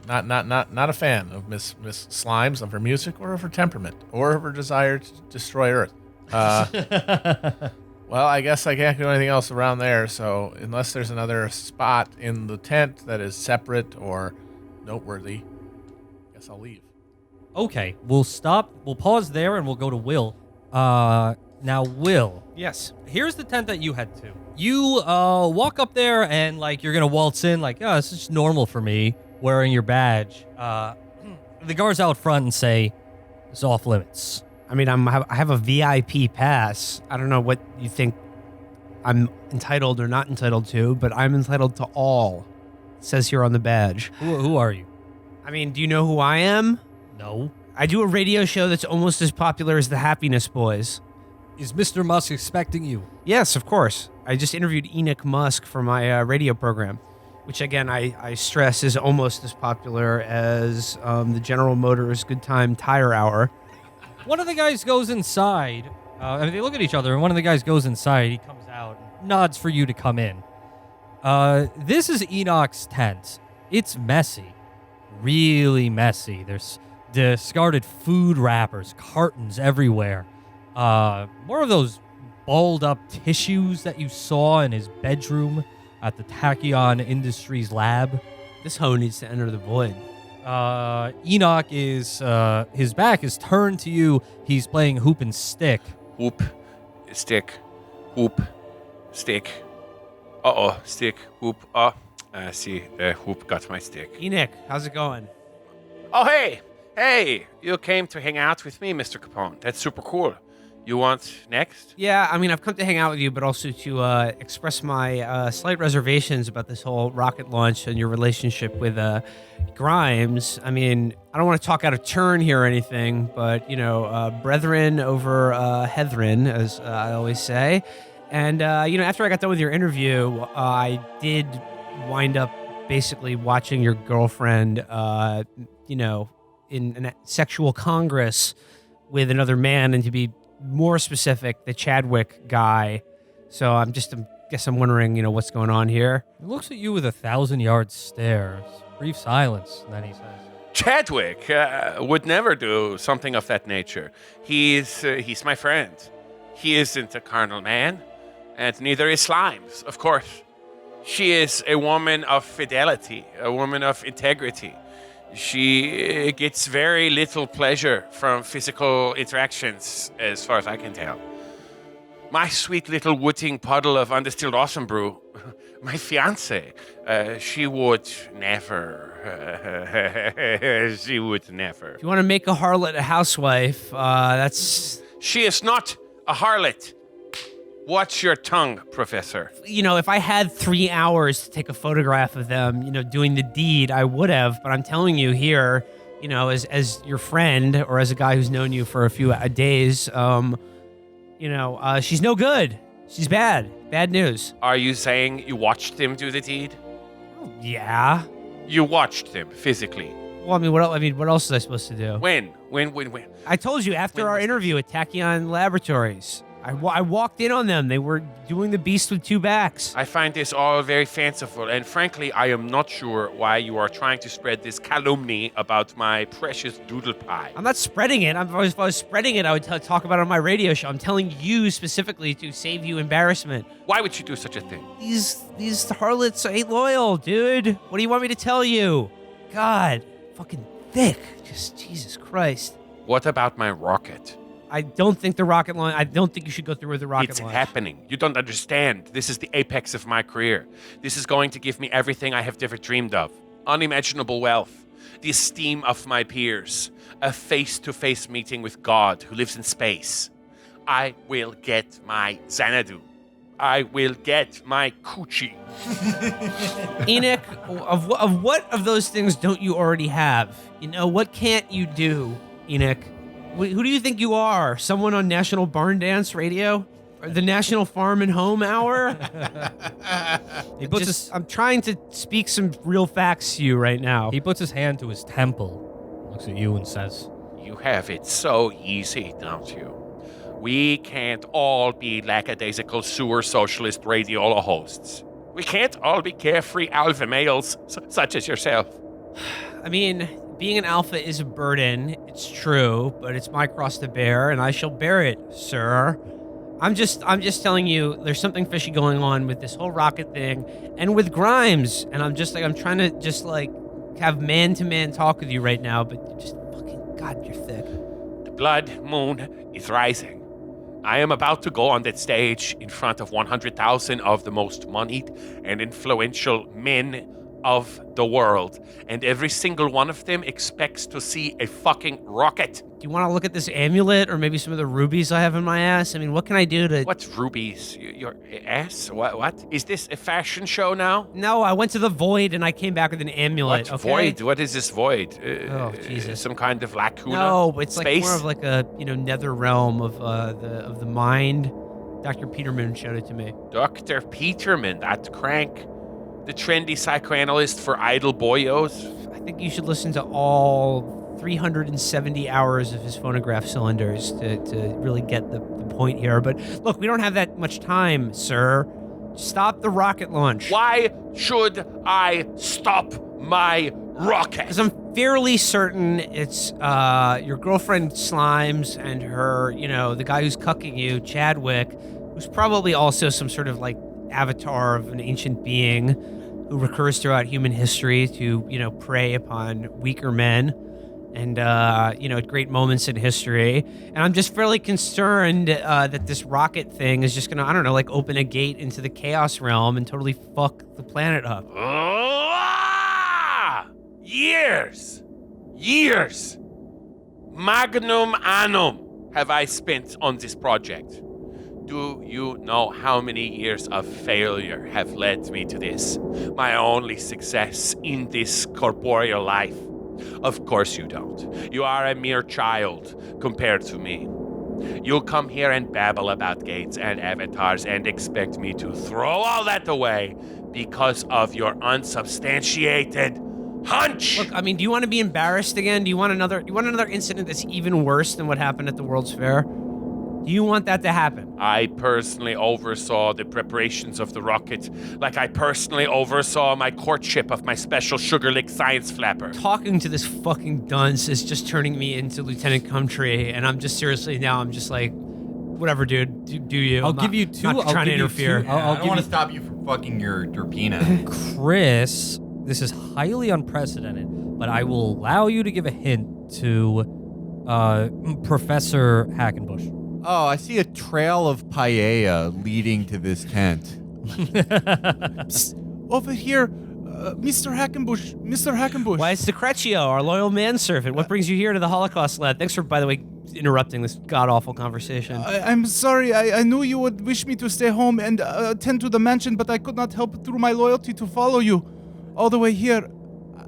Not a fan of Miss Slimes, of her music, or of her temperament, or of her desire to destroy Earth. Well, I guess I can't do anything else around there, so unless there's another spot in the tent that is separate or noteworthy, I guess I'll leave. Okay, we'll stop. We'll pause there and we'll go to Will. Now, Will. Yes. Here's the tent that you head to. You walk up there and you're gonna waltz in this is just normal for me, wearing your badge. The guards out front and say, "It's off limits." I mean, I have a VIP pass. I don't know what you think I'm entitled or not entitled to, but I'm entitled to all. It says here on the badge. Who are you? I mean, do you know who I am? No. I do a radio show that's almost as popular as the Happiness Boys. Is Mr. Musk expecting you? Yes, of course. I just interviewed Enoch Musk for my radio program, which, again, I stress is almost as popular as the General Motors Good Time Tire Hour. One of the guys goes inside. They look at each other, and one of the guys goes inside. He comes out, nods for you to come in. This is Enoch's tent. It's messy. Really messy. There's discarded food wrappers, cartons everywhere. More of those balled up tissues that you saw in his bedroom at the Tachyon Industries lab. This hoe needs to enter the void. Enoch is, his back is turned to you. He's playing hoop and stick. Hoop, stick, hoop, stick. Stick, hoop. See, the hoop got my stick. Enoch, how's it going? Oh, hey, you came to hang out with me, Mr. Capone. That's super cool. You want next? Yeah, I mean, I've come to hang out with you, but also to express my slight reservations about this whole rocket launch and your relationship with Grimes. I mean, I don't want to talk out of turn here or anything, but, brethren over heathrin, as I always say. And, after I got done with your interview, I did wind up basically watching your girlfriend, in a sexual congress with another man, and to be more specific, the Chadwick guy. So I'm wondering, what's going on here. He looks at you with 1,000-yard stare. Brief silence, and then he says, Chadwick would never do something of that nature. He's my friend. He isn't a carnal man, and neither is Slimes, of course. She is a woman of fidelity, a woman of integrity. She gets very little pleasure from physical interactions, as far as I can tell. My sweet little wooting puddle of undistilled awesome brew, my fiance, she would never. She would never. If you want to make a harlot a housewife, that's... She is not a harlot. Watch your tongue, Professor. You know, if I had 3 hours to take a photograph of them, doing the deed, I would have. But I'm telling you here, as your friend or as a guy who's known you for a few days, she's no good. She's bad. Bad news. Are you saying you watched him do the deed? Yeah. You watched him physically. Well, what else was I supposed to do? When? I told you after our interview at Tachyon Laboratories. I walked in on them. They were doing the beast with 2 backs. I find this all very fanciful, and frankly, I am not sure why you are trying to spread this calumny about my precious doodle pie. I'm not spreading it. If I was spreading it, I would talk about it on my radio show. I'm telling you specifically to save you embarrassment. Why would you do such a thing? These harlots ain't loyal, dude. What do you want me to tell you? God, fucking thick. Just Jesus Christ. What about my rocket? I don't think the rocket launch. I don't think you should go through with the rocket It's launch. happening. You don't understand. This is the apex of my career. This is going to give me everything I have ever dreamed of. Unimaginable wealth, the esteem of my peers, a face-to-face meeting with God who lives in space. I will get my Xanadu. I will get my coochie. Enoch, of what of those things don't you already have? What can't you do, Enoch? Who do you think you are? Someone on National Barn Dance Radio? Or the National Farm and Home Hour? I'm trying to speak some real facts to you right now. He puts his hand to his temple, looks at you and says, You have it so easy, don't you? We can't all be lackadaisical sewer socialist radio hosts. We can't all be carefree alpha males such as yourself. Being an alpha is a burden, it's true, but it's my cross to bear, and I shall bear it, sir. I'm just telling you, there's something fishy going on with this whole rocket thing, and with Grimes, and I'm trying to have man-to-man talk with you right now, but just fucking, God, you're thick. The blood moon is rising. I am about to go on that stage in front of 100,000 of the most moneyed and influential men of the world, and every single one of them expects to see a fucking rocket. Do you want to look at this amulet or maybe some of the rubies I have in my ass? What can I do to... What's rubies? Your ass? What? Is this a fashion show now? No, I went to the void and I came back with an amulet. What okay? void? What is this void? Oh, Jesus. Some kind of lacuna? No, but it's Space? more of like a, nether realm of the mind. Dr. Peterman showed it to me. Dr. Peterman, that crank. The trendy psychoanalyst for idle boyos. I think you should listen to all 370 hours of his phonograph cylinders to really get the point here. But look, we don't have that much time, sir. Stop the rocket launch. Why should I stop my rocket? Because I'm fairly certain it's your girlfriend Slimes and her, the guy who's cucking you, Chadwick, who's probably also some sort of avatar of an ancient being who recurs throughout human history to, prey upon weaker men and, at great moments in history. And I'm just fairly concerned that this rocket thing is just going to, open a gate into the chaos realm and totally fuck the planet up. Years, magnum annum have I spent on this project. Do you know how many years of failure have led me to this? My only success in this corporeal life? Of course you don't. You are a mere child compared to me. You'll come here and babble about gates and avatars and expect me to throw all that away because of your unsubstantiated hunch. Look, do you want to be embarrassed again? Do you want another incident that's even worse than what happened at the World's Fair? Do you want that to happen? I personally oversaw the preparations of the rocket, like I personally oversaw my courtship of my special sugar lick science flapper. Talking to this fucking dunce is just turning me into Lieutenant Cumtree, and I'm just seriously now. I'm just like, whatever, dude. Do you? I'll give you two. Not trying to interfere. I don't want to stop you from fucking your derpina. Chris, this is highly unprecedented, but I will allow you to give a hint to Professor Hackenbush. Oh, I see a trail of paella leading to this tent. Over here, Mr. Hackenbush. Mr. Hackenbush. Why, it's Decretio, our loyal manservant. What brings you here to the Holocaust lab? Thanks for, by the way, interrupting this god-awful conversation. I'm sorry. I knew you would wish me to stay home and attend to the mansion, but I could not help through my loyalty to follow you all the way here.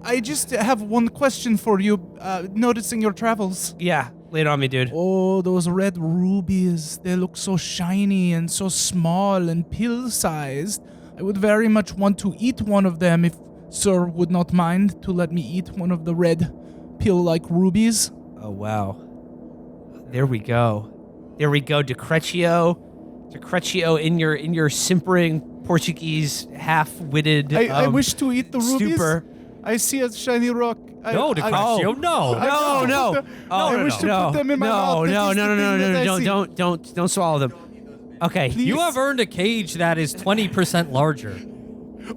I just have one question for you, noticing your travels. Yeah, lay it on me, dude. Oh, those red rubies. They look so shiny and so small and pill-sized. I would very much want to eat one of them if Sir would not mind to let me eat one of the red pill-like rubies. Oh, wow. There we go. There we go, Decretio. Decretio in your simpering Portuguese half-witted I wish to eat the rubies. stupor. I see a shiny rock. No, Decretio, no. I wish to put them in my mouth. No, don't swallow them. Okay. Please. You have earned a cage that is 20% larger.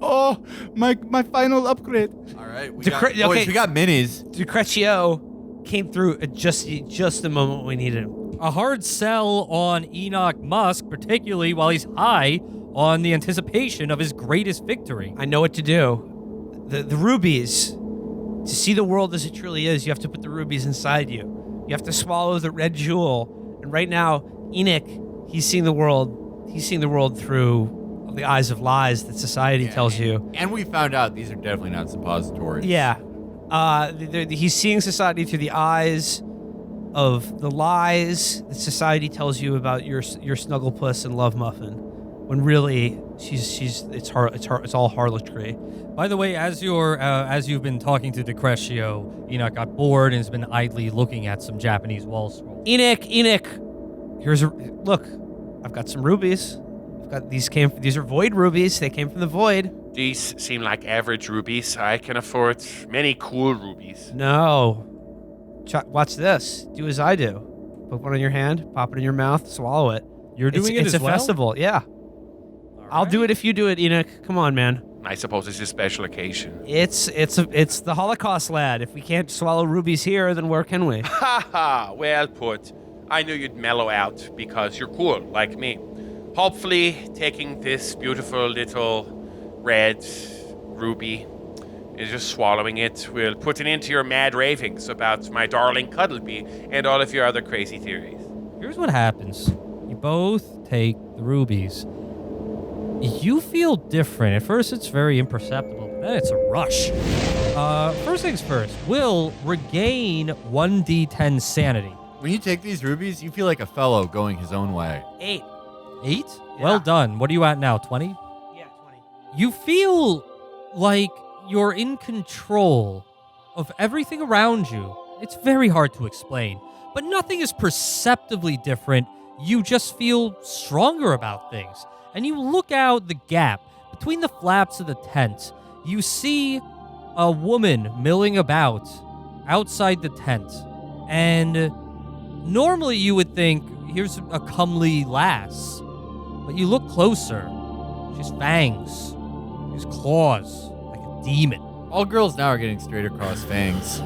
Oh, my final upgrade. All right, we Decre- got, boys, okay. we got minis. Decretio came through at just the moment we needed him. A hard sell on Enoch Musk, particularly while he's high on the anticipation of his greatest victory. I know what to do. The rubies. To see the world as it truly is, you have to put the rubies inside you. You have to swallow the red jewel. And right now, Enoch, he's seeing the world. He's seeing the world through the eyes of lies that society tells you. And we found out these are definitely not suppositories. Yeah. He's seeing society through the eyes of the lies that society tells you about your snugglepuss and love muffin, when really it's all harlotry. By the way, as you've been talking to Decretio, Enoch got bored and has been idly looking at some Japanese wall scrolls. Enoch, look. I've got some rubies. These are void rubies. They came from the void. These seem like average rubies. I can afford many cool rubies. No. Watch this. Do as I do. Put one in your hand, pop it in your mouth, swallow it. You're doing it as well? It's a festival, yeah. I'll do it if you do it, Enoch. Come on, man. I suppose it's a special occasion. It's the Holocaust, lad. If we can't swallow rubies here, then where can we? Ha ha! Well put. I knew you'd mellow out because you're cool, like me. Hopefully, taking this beautiful little red ruby is just swallowing it will put an end to your mad ravings about my darling Cuddleby and all of your other crazy theories. Here's what happens. You both take the rubies. You feel different. At first, it's very imperceptible. Then it's a rush. First things first. Will regain 1d10 sanity. When you take these rubies, you feel like a fellow going his own way. 8. 8? Yeah. Well done. What are you at now, 20? Yeah, 20. You feel like you're in control of everything around you. It's very hard to explain, but nothing is perceptibly different. You just feel stronger about things. And you look out the gap between the flaps of the tent. You see a woman milling about outside the tent. And normally you would think, here's a comely lass. But you look closer. She's fangs. She's claws. Like a demon. All girls now are getting straight across fangs.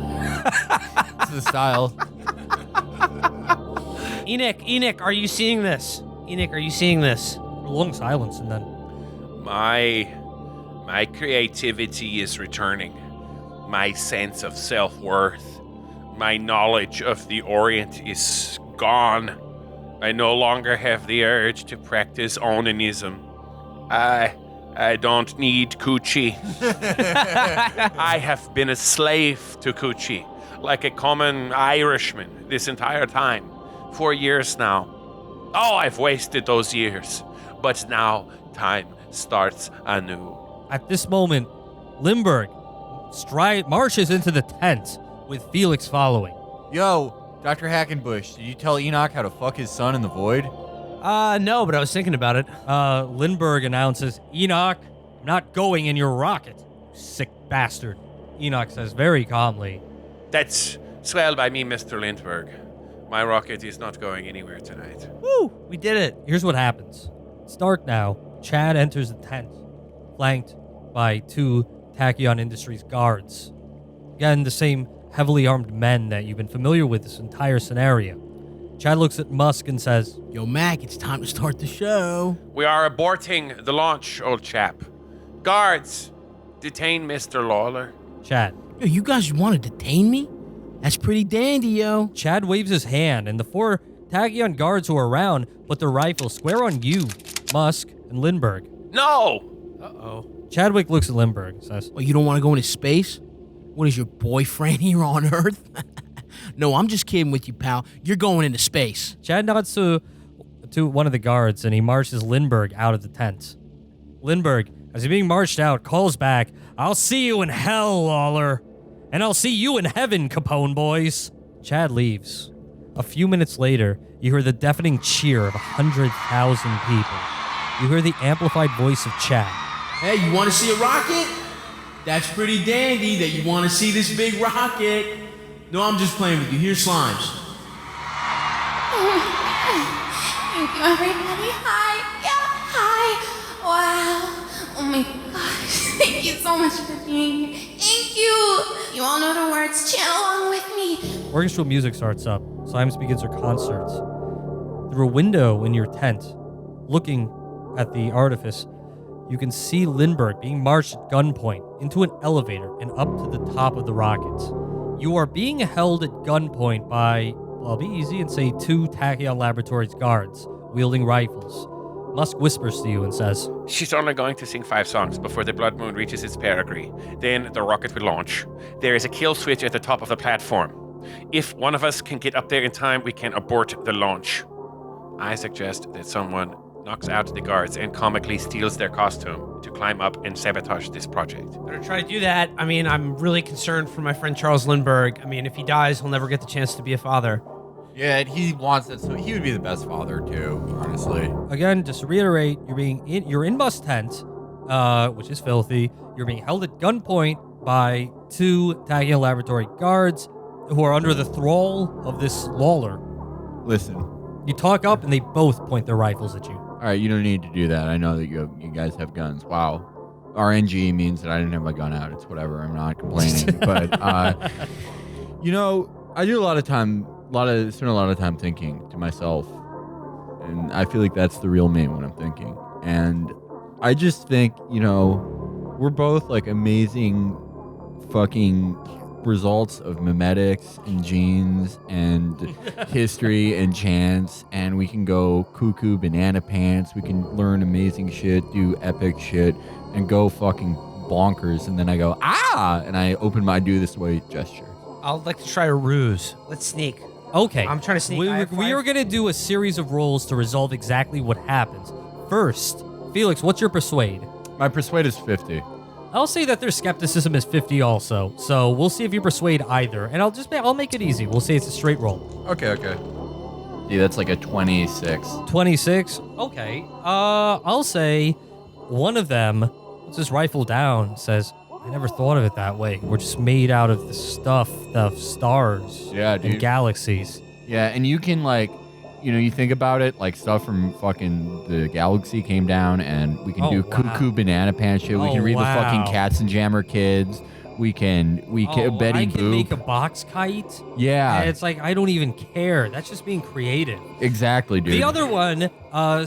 It's the style. Enoch, are you seeing this? Enoch, are you seeing this? A long silence, and then My creativity is returning. My sense of self-worth, my knowledge of the Orient is gone. I no longer have the urge to practice onanism. I don't need coochie. I have been a slave to coochie, like a common Irishman this entire time. 4 years now. Oh, I've wasted those years. But now time starts anew. at this moment, Limburg marches into the tent with Felix following. Yo, Dr. Hackenbush, did you tell Enoch how to fuck his son in the void? No, but I was thinking about it. Lindbergh announces, Enoch, I'm not going in your rocket, you sick bastard. Enoch says very calmly, That's swell by me, Mr. Lindbergh. My rocket is not going anywhere tonight. Woo! We did it. here's what happens. It's dark now. Chad enters the tent, flanked by 2 Tachyon Industries guards. Again, the same heavily armed men that you've been familiar with this entire scenario. Chad looks at Musk and says, Yo, Mac, it's time to start the show. We are aborting the launch, old chap. Guards, detain Mr. Lawler. Chad. Yo, you guys want to detain me? That's pretty dandy, yo. Chad waves his hand, and the 4 Tachyon guards who are around put their rifles square on you, Musk, and Lindbergh. No! Uh-oh. Chadwick looks at Lindbergh and says, Oh, you don't want to go into space? What is your boyfriend here on Earth? No, I'm just kidding with you, pal. You're going into space. Chad nods to one of the guards, and he marches Lindbergh out of the tent. Lindbergh, as he's being marched out, calls back, I'll see you in hell, Lawler. And I'll see you in heaven, Capone boys. Chad leaves. A few minutes later, you hear the deafening cheer of 100,000 people. You hear the amplified voice of Chad. Hey, you want to see a rocket? That's pretty dandy that you want to see this big rocket. No, I'm just playing with you. Here's Slimes. Thank you, everybody. Hi. Yeah, hi. Wow. Oh my gosh. Thank you so much for being here. Thank you. You all know the words. Chant along with me. Orchestral music starts up. Slimes begins her concert. Through a window in your tent, looking at the artifice, you can see Lindbergh being marched at gunpoint into an elevator and up to the top of the rocket. You are being held at gunpoint by, well, I'll be easy and say 2 Tachyon Laboratories guards wielding rifles. Musk whispers to you and says, She's only going to sing 5 songs before the blood moon reaches its perigee. Then the rocket will launch. There is a kill switch at the top of the platform. If one of us can get up there in time, we can abort the launch. I suggest that someone knocks out the guards and comically steals their costume to climb up and sabotage this project. Better try to do that. I mean, I'm really concerned for my friend Charles Lindbergh. I mean, if he dies, he'll never get the chance to be a father. Yeah, and he wants that, so he would be the best father too, honestly. again, just to reiterate, you're in Musk's tent, which is filthy. You're being held at gunpoint by 2 Tachyon Laboratory guards who are under the thrall of this Lawler. Listen. You talk up and they both point their rifles at you. All right, you don't need to do that. I know that you guys have guns. Wow. RNG means that I didn't have my gun out. It's whatever. I'm not complaining. But, you know, I do spend a lot of time thinking to myself. And I feel like that's the real me when I'm thinking. And I just think, you know, we're both like amazing fucking results of memetics and genes and history and chance, and we can go cuckoo banana pants, we can learn amazing shit, do epic shit, and go fucking bonkers, and then I go, and I do this way gesture. I'd like to try a ruse. Let's sneak. Okay. I'm trying to sneak. We are going to do a series of rolls to resolve exactly what happens. First, Felix, what's your persuade? My persuade is 50. I'll say that their skepticism is 50 also. So we'll see if you persuade either. And I'll make it easy. We'll say it's a straight roll. Okay. Yeah, that's like a 26. 26? Okay. I'll say one of them puts his rifle down, says, I never thought of it that way. We're just made out of the stuff, the stars and galaxies. Yeah, and you can like, you know, you think about it, like stuff from fucking the galaxy came down, and we can do cuckoo banana pants shit. We can read the fucking Cats and Jammer Kids. We can Betty I Boop. can make a box kite. Yeah. And it's like, I don't even care. That's just being creative. Exactly, dude. The other one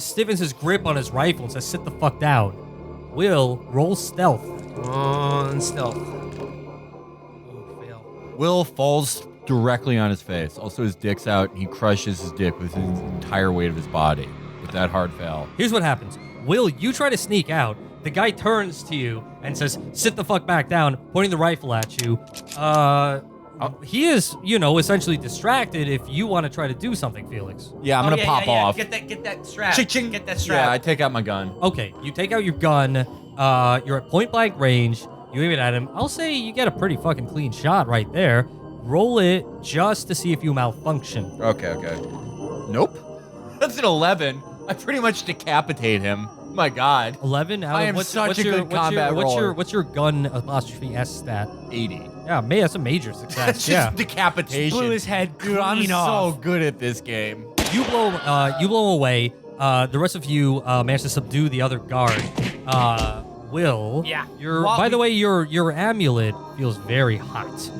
stiffens his grip on his rifle and says, sit the fuck down. Will, roll stealth. On stealth. Oh, fail. Will falls directly on his face. Also, his dick's out, and he crushes his dick with his entire weight of his body with that hard fail. Here's what happens. Will, you try to sneak out. The guy turns to you and says, sit the fuck back down, pointing the rifle at you. He is, essentially distracted if you want to try to do something, Felix. Yeah, I'm gonna pop off. Get that strap. Ching. Get that strap. Yeah, I take out my gun. Okay, you take out your gun. You're at point blank range. You aim it at him. I'll say you get a pretty fucking clean shot right there. Roll it just to see if you malfunction. Okay. Nope. That's an 11. I pretty much decapitate him. My God. 11 out of I am such a good combat roller. What's your gun apostrophe S stat? 80. Yeah, that's a major success. That's yeah. just decapitation. Blew his head Dude, I'm clean off. so good at this game. You blow away. The rest of you manage to subdue the other guard. Will. Yeah. By the way, your amulet feels very hot.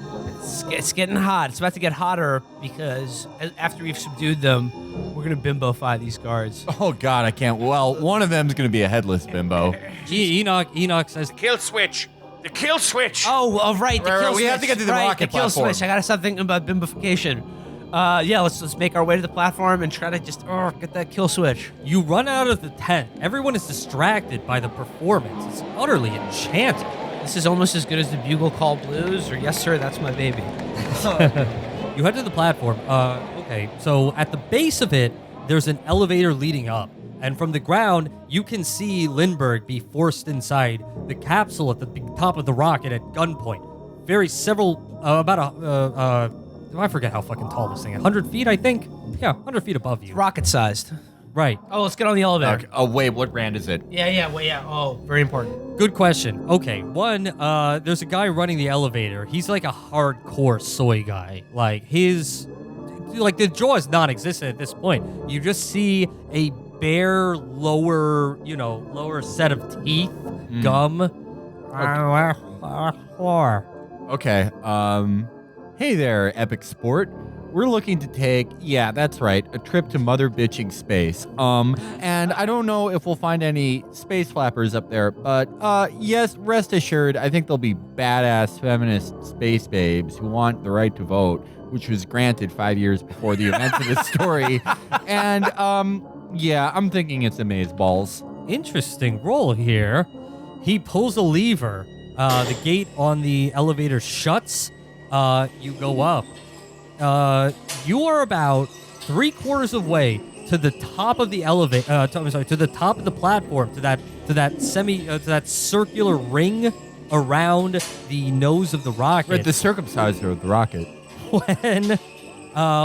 It's getting hot. It's about to get hotter because after we've subdued them, we're gonna bimbo-fy these guards. Oh God, I can't. Well, one of them's gonna be a headless bimbo. Enoch says, Kill switch. The kill switch. Oh, right. The Right, kill we switch. have to get to the right, rocket the kill platform. switch. I gotta stop thinking about bimbification. Yeah, let's make our way to the platform and try to just get that kill switch. you run out of the tent. Everyone is distracted by the performance. It's utterly enchanting. This is almost as good as the Bugle Call Blues, or Yes Sir, That's My Baby. You head to the platform. Okay, so at the base of it, there's an elevator leading up. And from the ground, you can see Lindbergh be forced inside the capsule at the top of the rocket at gunpoint. I forget how fucking tall this thing is. 100 feet, I think? Yeah, 100 feet above you. Rocket-sized. Right. Oh, let's get on the elevator. Okay. Oh wait, what brand is it? Yeah. Oh, very important. Good question. Okay, one, there's a guy running the elevator. He's like a hardcore soy guy. Like, the jaw is non-existent at this point. You just see a bare lower set of teeth, gum. Okay. Hey there, Epic Sport. We're looking to take, yeah, that's right, a trip to mother bitching space. And I don't know if we'll find any space flappers up there, but yes, rest assured, I think there'll be badass feminist space babes who want the right to vote, which was granted 5 years before the events of this story. And yeah, I'm thinking it's amazeballs. Interesting roll here. He pulls a lever. The gate on the elevator shuts. You go up. You are about 3/4 of way to the top of the elevator. To the top of the platform, to that circular ring around the nose of the rocket. Right, the circumciser of the rocket.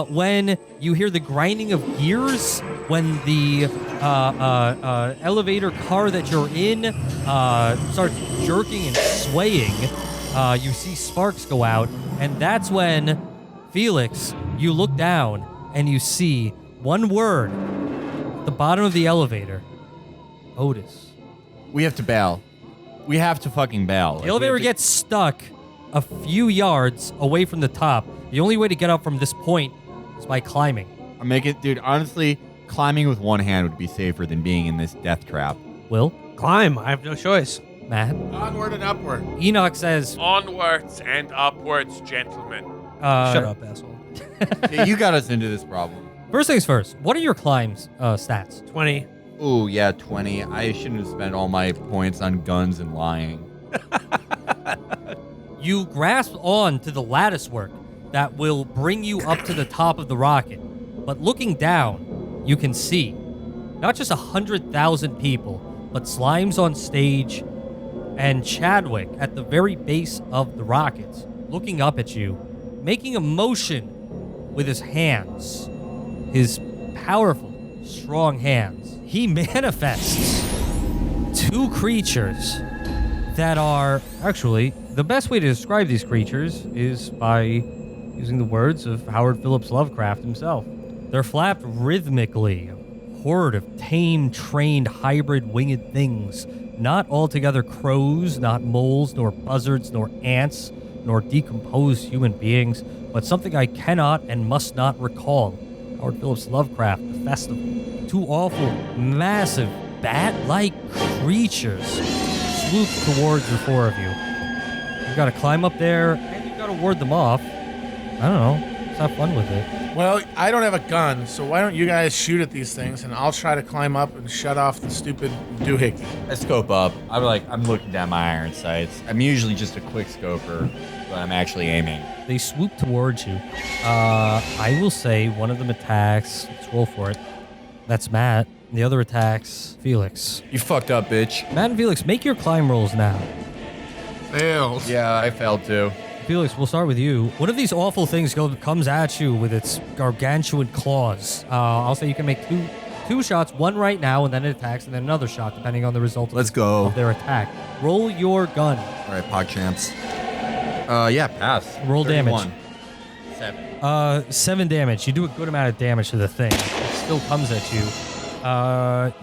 When you hear the grinding of gears, when the elevator car that you're in starts jerking and swaying, you see sparks go out, and that's when, Felix, you look down and you see one word at the bottom of the elevator. Otis. We have to bail. We have to fucking bail. The elevator gets stuck a few yards away from the top. The only way to get up from this point is by climbing. Dude, honestly, climbing with one hand would be safer than being in this death trap. Will? Climb. I have no choice. Matt? Onward and upward. Enoch says... Onwards and upwards, gentlemen. Shut up, asshole. Yeah, you got us into this problem. First things first, what are your climbs stats? 20. Ooh, yeah, 20. I shouldn't have spent all my points on guns and lying. You grasp on to the lattice work that will bring you up to the top of the rocket. But looking down, you can see not just 100,000 people, but Slime's on stage and Chadwick at the very base of the rocket, looking up at you, making a motion with his hands, his powerful, strong hands. He manifests two creatures that are... Actually, the best way to describe these creatures is by using the words of Howard Phillips Lovecraft himself. They're flapped rhythmically, a horde of tame, trained, hybrid winged things, not altogether crows, not moles, nor buzzards, nor ants, nor decomposed human beings, but something I cannot and must not recall. Howard Phillips Lovecraft, The Festival. Two awful, massive, bat-like creatures swoop towards the four of you. You gotta climb up there, and you gotta ward them off. I don't know. Let's have fun with it. Well, I don't have a gun, so why don't you guys shoot at these things, and I'll try to climb up and shut off the stupid doohickey. I scope up. I'm looking down my iron sights. I'm usually just a quick scoper, but I'm actually aiming. They swoop towards you. I will say one of them attacks. Let's roll for it. That's Matt. And the other attacks Felix. You fucked up, bitch. Matt and Felix, make your climb rolls now. Fails. Yeah, I failed too. Felix, we'll start with you. One of these awful things comes at you with its gargantuan claws. I'll say you can make two shots, one right now, and then it attacks, and then another shot, depending on the result of their attack. Roll your gun. All right, PogChamps. Yeah, pass. Roll 31. damage. 7 damage. You do a good amount of damage to the thing. It still comes at you.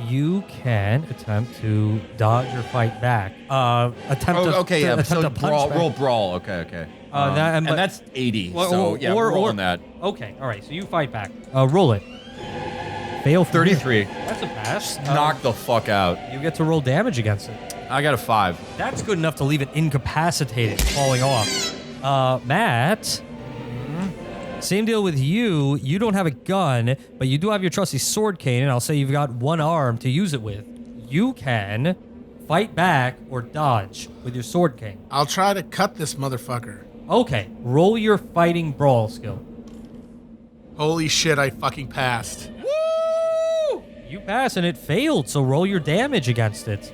You can attempt to dodge or fight back. Attempt So to punch back. roll brawl. Okay. And that's 80. Well, so yeah, we're rolling that. Okay, all right. So you fight back. Roll it. Fail. 33. That's a pass. Knock the fuck out. You get to roll damage against it. I got a 5. That's good enough to leave it incapacitated, falling off. Matt. Same deal with you. You don't have a gun, but you do have your trusty sword cane, and I'll say you've got one arm to use it with. You can fight back or dodge with your sword cane. I'll try to cut this motherfucker. Okay, roll your fighting brawl skill. Holy shit, I fucking passed. Woo! You pass and it failed, so roll your damage against it.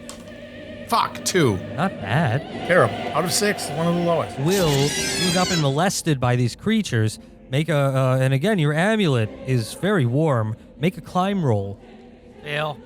Fuck, 2. Not bad. Terrible. Out of 6, one of the lowest. Will, you've not been molested by these creatures. Make and again, your amulet is very warm. Make a climb roll. Fail.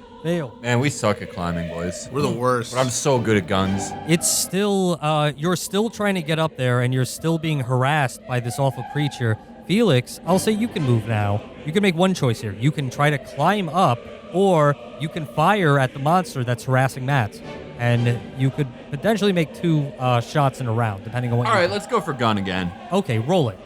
Man, we suck at climbing, boys. We're the worst. But I'm so good at guns. It's still, you're still trying to get up there, and you're still being harassed by this awful creature. Felix, I'll say you can move now. You can make one choice here. You can try to climb up, or you can fire at the monster that's harassing Matt. And you could potentially make 2 shots in a round, depending on what All right, let's go for gun again. Okay, roll it.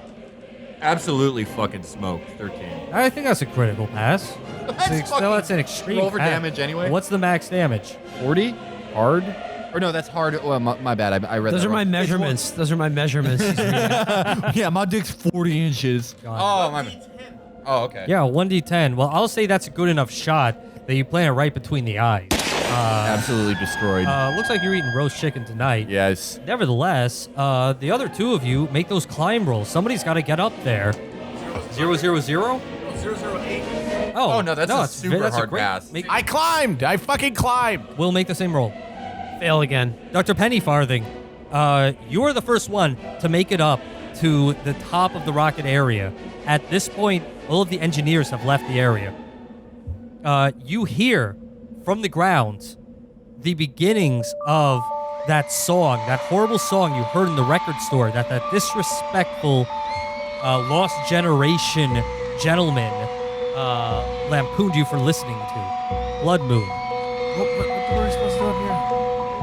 Absolutely fucking smoked. 13. I think that's a critical pass. That's an extreme roll for pass. damage anyway. What's the max damage? 40? Hard? Or no, that's hard. Oh, my bad. I read Those that are my wrong. measurements. Those are my measurements. Yeah, my dick's 40 inches. God. Oh, my bad. Oh, okay. Yeah, 1d10. Well, I'll say that's a good enough shot that you plant it right between the eyes. Absolutely destroyed. Looks like you're eating roast chicken tonight. Yes. Nevertheless, the other 2 of you make those climb rolls. Somebody's got to get up there. 000? 008. Oh, no, that's a super hard great, pass. I climbed. I fucking climbed. We'll make the same roll. Fail again. Dr. Pennyfarthing, you're the first one to make it up to the top of the rocket area. At this point, all of the engineers have left the area. You hear from the ground the beginnings of that song, that horrible song you heard in the record store that disrespectful Lost Generation gentleman lampooned you for listening to. Blood Moon. What were we supposed to do up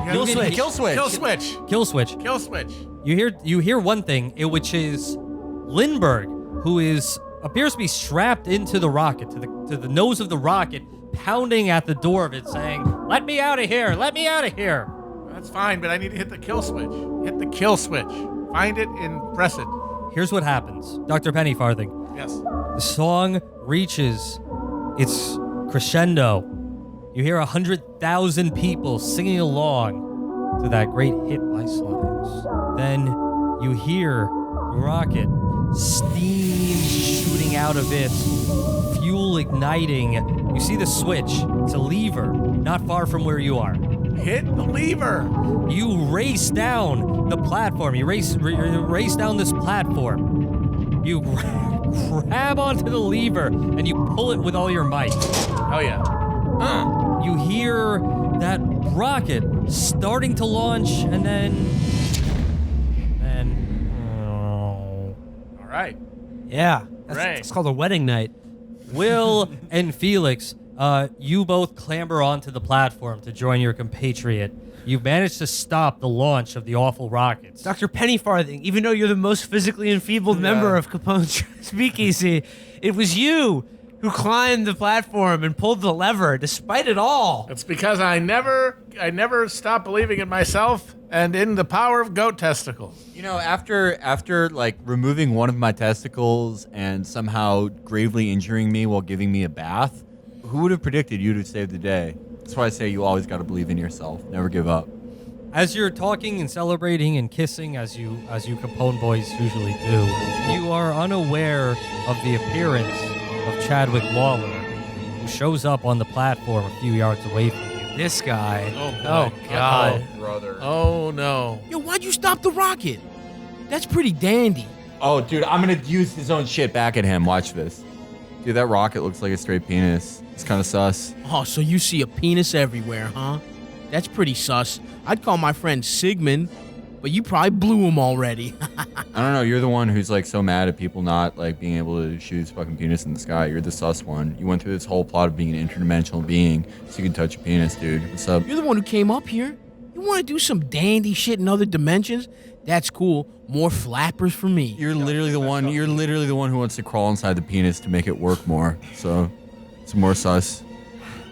here? Kill switch. Kill switch. Kill switch. Kill switch. Kill switch. You hear one thing, which is Lindbergh, who appears to be strapped into the rocket, to the nose of the rocket, pounding at the door of it, saying, "Let me out of here! Let me out of here!" That's fine, but I need to hit the kill switch. Hit the kill switch. Find it and press it. Here's what happens, Dr. Pennyfarthing. Yes. The song reaches its crescendo. You hear 100,000 people singing along to that great hit by Slimes. Then you hear the rocket, steam shooting out of it, fuel igniting. You see the switch. It's a lever, not far from where you are. Hit the lever. You race down the platform. You race down this platform. You grab onto the lever and you pull it with all your might. Oh yeah. You hear that rocket starting to launch, and then. All right. Yeah. Right. It's called a wedding night. Will and Felix, you both clamber onto the platform to join your compatriot. You've managed to stop the launch of the awful rockets. Dr. Pennyfarthing, even though you're the most physically enfeebled member of Capone's Speakeasy, it was you who climbed the platform and pulled the lever despite it all. It's because I never stopped believing in myself and in the power of goat testicles. You know, after like removing one of my testicles and somehow gravely injuring me while giving me a bath, who would have predicted you to save the day? That's why I say you always got to believe in yourself. Never give up. As you're talking and celebrating and kissing, as you Capone boys usually do, you are unaware of the appearance of Chadwick Lawler, who shows up on the platform a few yards away from you. This guy. Oh, boy. Oh, God. Brother. Oh, no. Yo, why'd you stop the rocket? That's pretty dandy. Oh, dude, I'm gonna use his own shit back at him. Watch this. Dude, that rocket looks like a straight penis. It's kind of sus. Oh, so you see a penis everywhere, huh? That's pretty sus. I'd call my friend Sigmund, but you probably blew him already. I don't know. You're the one who's like so mad at people not like being able to shoot his fucking penis in the sky. You're the sus one. You went through this whole plot of being an interdimensional being so you can touch a penis, dude. What's up? You're the one who came up here. You want to do some dandy shit in other dimensions? That's cool. More flappers for me. You're literally the one. You're literally the one who wants to crawl inside the penis to make it work more. So, it's more sus.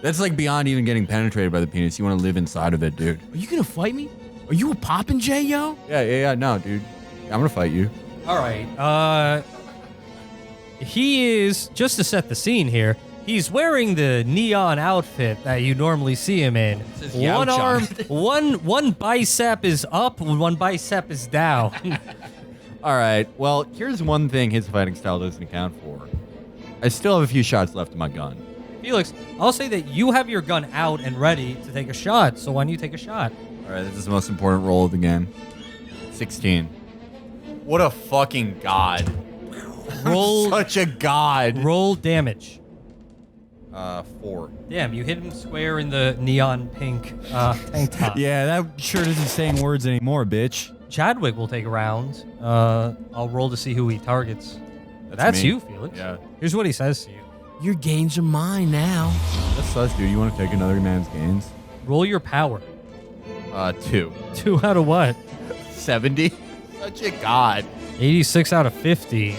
That's like beyond even getting penetrated by the penis. You want to live inside of it, dude. Are you gonna fight me? Are you a Popinjay, yo? Yeah. No, dude. I'm gonna fight you. All right. He is, just to set the scene here, he's wearing the neon outfit that you normally see him in. One arm, one bicep is up, one bicep is down. All right. Well, here's one thing his fighting style doesn't account for. I still have a few shots left in my gun. Felix, I'll say that you have your gun out and ready to take a shot, so why don't you take a shot? All right, this is the most important roll of the game. 16. What a fucking god. Roll Such a god. Roll damage. 4. Damn, you hit him square in the neon pink tank top. Yeah, that shirt isn't saying words anymore, bitch. Chadwick will take a round. I'll roll to see who he targets. That's me. you, Felix. Yeah. Here's what he says to you. Your gains are mine now. That's sus, dude. You want to take another man's gains? Roll your power. 2. 2 out of what? 70. Such a god. 86 out of 50.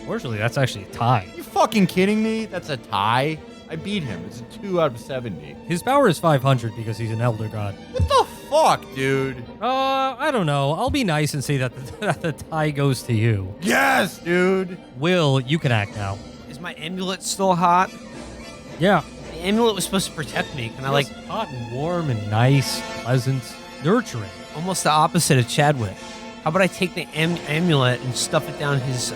Fortunately, that's actually a tie. You fucking kidding me? That's a tie? I beat him. It's a 2 out of 70. His power is 500 because he's an elder god. What the fuck, dude? I don't know. I'll be nice and say that that the tie goes to you. Yes, dude. Will, you can act now. Is my amulet still hot? Yeah. The amulet was supposed to protect me. Can I like hot and warm and nice, pleasant, nurturing? almost the opposite of Chadwick? How about I take the amulet and stuff it down his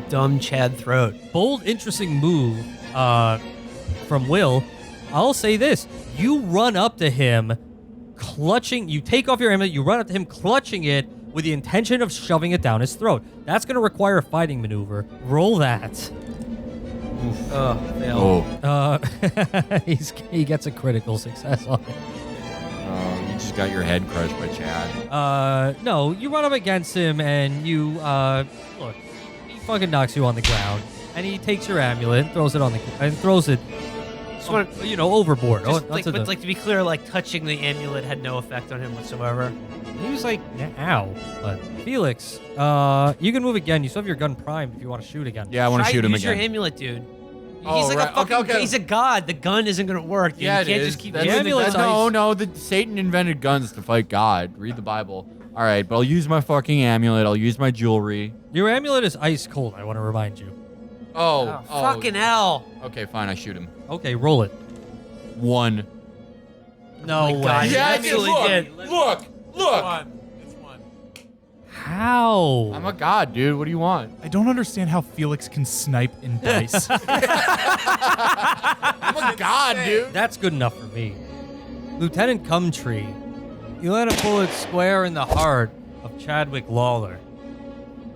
dumb Chad throat? Bold, interesting move from Will. I'll say this. You run up to him, clutching. You take off your amulet. You run up to him, clutching it with the intention of shoving it down his throat. That's going to require a fighting maneuver. Roll that. Fail. He gets a critical success on it. You just got your head crushed by Chad. No, you run up against him and you, look, he fucking knocks you on the ground, and he takes your amulet and throws it on overboard. But to be clear, like touching the amulet had no effect on him whatsoever. He was like, ow. But Felix, you can move again. You still have your gun primed if you want to shoot again. Yeah, I want to shoot him Use again. your amulet, dude. Oh, He's like right. a fucking. Okay. He's a god. The gun isn't gonna work. Dude. Yeah, you can't it just is. keep That's the what amulet. No. Satan invented guns to fight God. Read the Bible. All right, but I'll use my fucking amulet. I'll use my jewelry. Your amulet is ice cold, I want to remind you. Oh, fucking hell. Okay, fine. I shoot him. Okay, roll it. 1. No way. God, Yeah, you actually did. Look. It's one. How? I'm a god, dude. What do you want? I don't understand how Felix can snipe in dice. I'm a god, dude. That's good enough for me. Lieutenant Cumtree, you let a bullet square in the heart of Chadwick Lawler.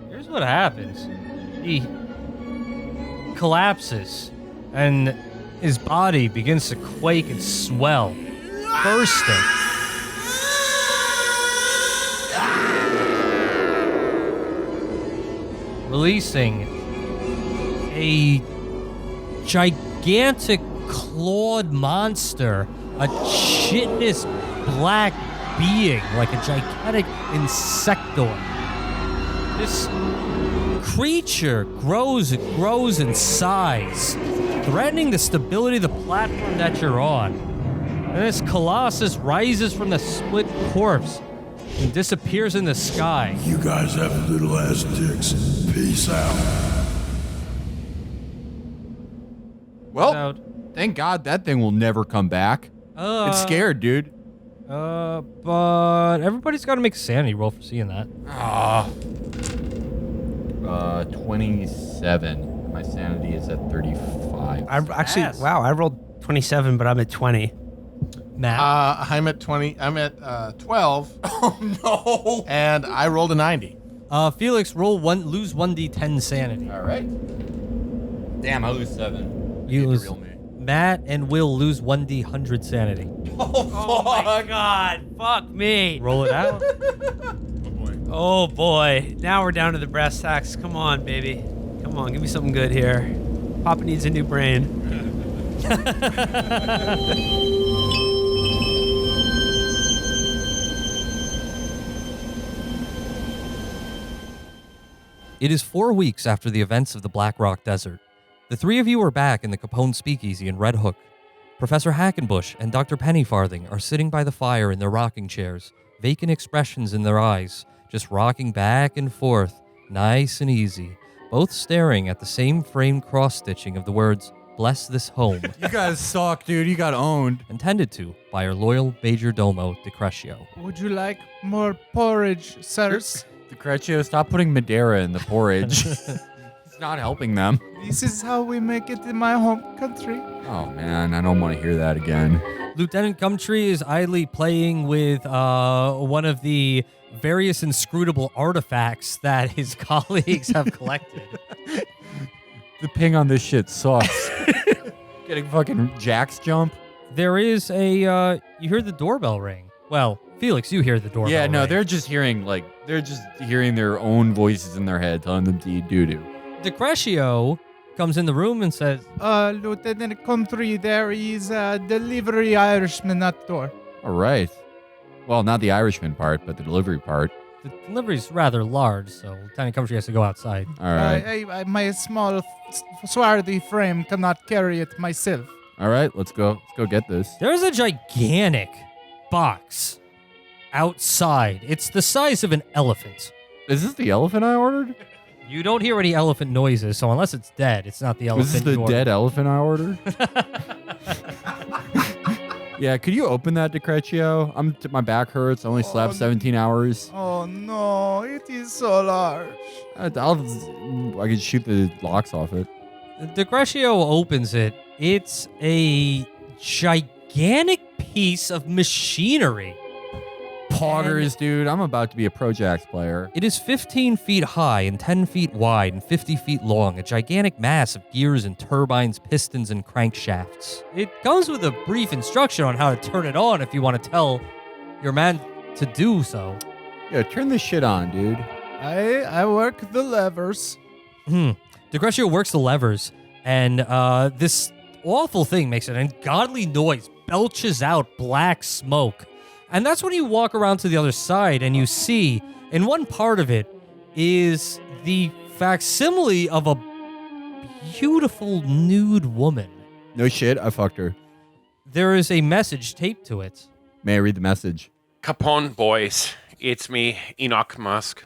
Here's what happens. He collapses, and his body begins to quake and swell, bursting. Releasing a gigantic clawed monster, a chitinous black being, like a gigantic insectoid. This creature grows in size, threatening the stability of the platform that you're on. And this colossus rises from the split corpse and disappears in the sky. You guys have little ass dicks. Peace out. Well, thank God that thing will never come back. It's scared, dude. But everybody's got to make a sanity roll for seeing that. 27. My sanity is at 35. I rolled 27, but I'm at 20. Matt? I'm at 20. I'm at 12. Oh, no. And I rolled a 90. Felix, lose 1d10 sanity. All right. Damn, I lose 7. You lose. Real me. Matt and Will lose 1d100 sanity. Oh my God! Fuck me! Roll it out. Oh boy! Now we're down to the brass tacks. Come on, baby. Come on, give me something good here. Papa needs a new brain. It is 4 weeks after the events of the Black Rock Desert. The three of you are back in the Capone Speakeasy in Red Hook. Professor Hackenbush and Dr. Pennyfarthing are sitting by the fire in their rocking chairs, vacant expressions in their eyes, just rocking back and forth, nice and easy, both staring at the same framed cross-stitching of the words, "Bless this home," You guys suck, dude. You got owned. intended to by our loyal Major Domo, Decrescio. Would you like more porridge, sirs? Decretio, stop putting Madeira in the porridge. It's not helping them. This is how we make it in my home country. Oh, man. I don't want to hear that again. Lieutenant Gumtree is idly playing with one of the various inscrutable artifacts that his colleagues have collected. The ping on this shit sucks. Getting fucking jacks jump. There is a, you hear the doorbell ring. Well, Felix, you hear the doorbell Yeah, no, ring. they're just hearing their own voices in their head telling them to eat doo-doo. Decrescio comes in the room and says, Lieutenant Country, there is a delivery Irishman at the door. All right. Well, not the Irishman part, but the delivery part. the delivery's rather large, so Lieutenant Gumtree has to go outside. All right. My small, swarthy frame cannot carry it myself. All right, let's go. Let's go get this. There's a gigantic box outside. It's the size of an elephant. Is this the elephant I ordered? You don't hear any elephant noises, so unless it's dead, it's not the elephant. This is the you ordered. dead elephant I ordered? Yeah, could you open that, Decretio? My back hurts. I only slept 17 hours. Oh no, it is so large. I could shoot the locks off it. Decretio opens it. It's a gigantic piece of machinery. Poggers, dude. I'm about to be a Pro-Jax player. It is 15 feet high and 10 feet wide and 50 feet long, a gigantic mass of gears and turbines, pistons, and crankshafts. It comes with a brief instruction on how to turn it on if you want to tell your man to do so. Yeah, turn this shit on, dude. I work the levers. Decretio works the levers, and this awful thing makes an ungodly noise, belches out black smoke. And that's when you walk around to the other side and you see, in one part of it, is the facsimile of a beautiful nude woman. No shit, I fucked her. There is a message taped to it. May I read the message? Capone boys, it's me, Enoch Musk.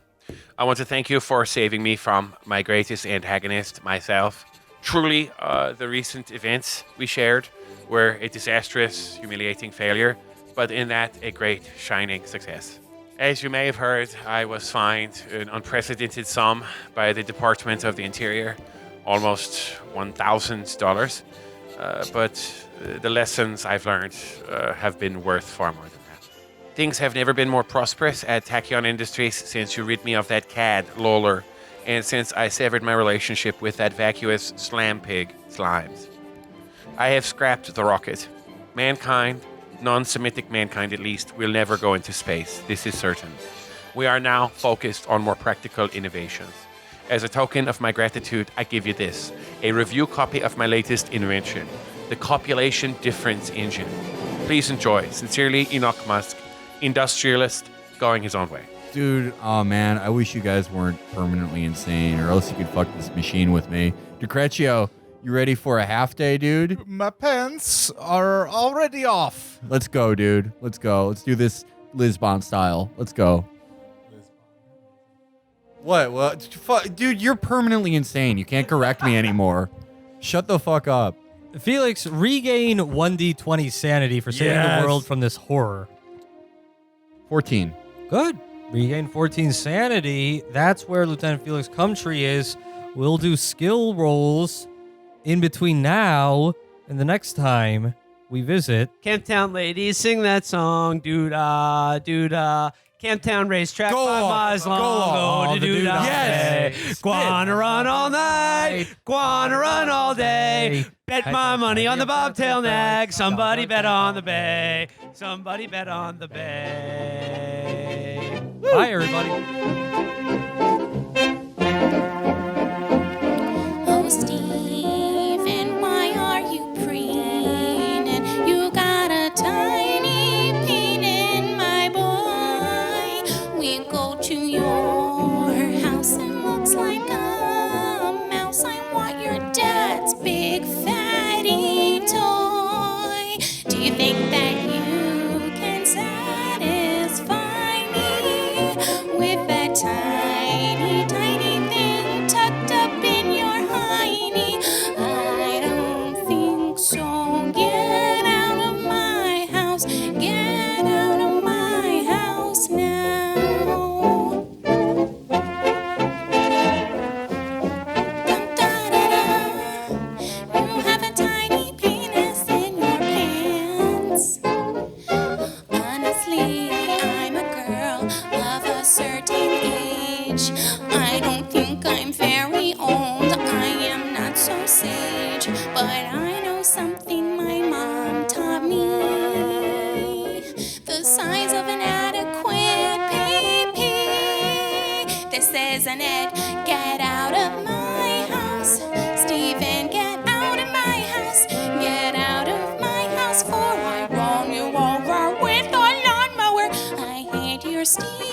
I want to thank you for saving me from my greatest antagonist, myself. Truly, the recent events we shared were a disastrous, humiliating failure, but in that, a great, shining success. As you may have heard, I was fined an unprecedented sum by the Department of the Interior, almost $1,000. But the lessons I've learned have been worth far more than that. Things have never been more prosperous at Tachyon Industries since you rid me of that cad, Lawler, and since I severed my relationship with that vacuous slam pig, Slimes. I have scrapped the rocket. Mankind, non-Semitic mankind at least, will never go into space. This is certain. We are now focused on more practical innovations. As a token of my gratitude, I give you this, a review copy of my latest invention, the Copulation Difference Engine. Please enjoy. Sincerely, Enoch Musk, industrialist, going his own way. Dude, oh man, I wish you guys weren't permanently insane, or else you could fuck this machine with me. Decretio, you ready for a half day, dude? My pants are already off. Let's go, dude. Let's go. Let's do this Lisbon style. Let's go. What? Dude, you're permanently insane. You can't correct me anymore. Shut the fuck up. Felix, regain 1d20 sanity for saving the world from this horror. 14. Good. Regain 14 sanity. That's where Lieutenant Felix Cumtree is. We'll do skill rolls in between now and the next time we visit Camptown ladies, sing that song. Doo-dah, doo-dah. Camptown racetrack, Go 5 on, miles go long. on. Go to doo-dah. Yes. Gonna run all night. Gonna run all day. Bet my money on the bobtail nag. Somebody bet on the bay. Somebody bet on the bay. Bye, everybody. Oh, Stephen, why are you preening? You got a tiny penis, my boy. We go to your house and looks like a mouse. I want your dad's big fatty toy. Do you think that you can satisfy me with that tiny, tiny thing tucked up in your hiney? I don't think so. Get out of my house. Get out of my house now. Dum-da-da-da. You have a tiny penis in your pants. Honestly, I'm a girl of a certain age. I don't think I'm very old. I am not so sage, but I know something my mom taught me. The size of an adequate pee-pee. This is an egg. Get out of my house. Stephen, get out of my house. Get out of my house, for I run you over with a lawnmower. I hate your Stephen.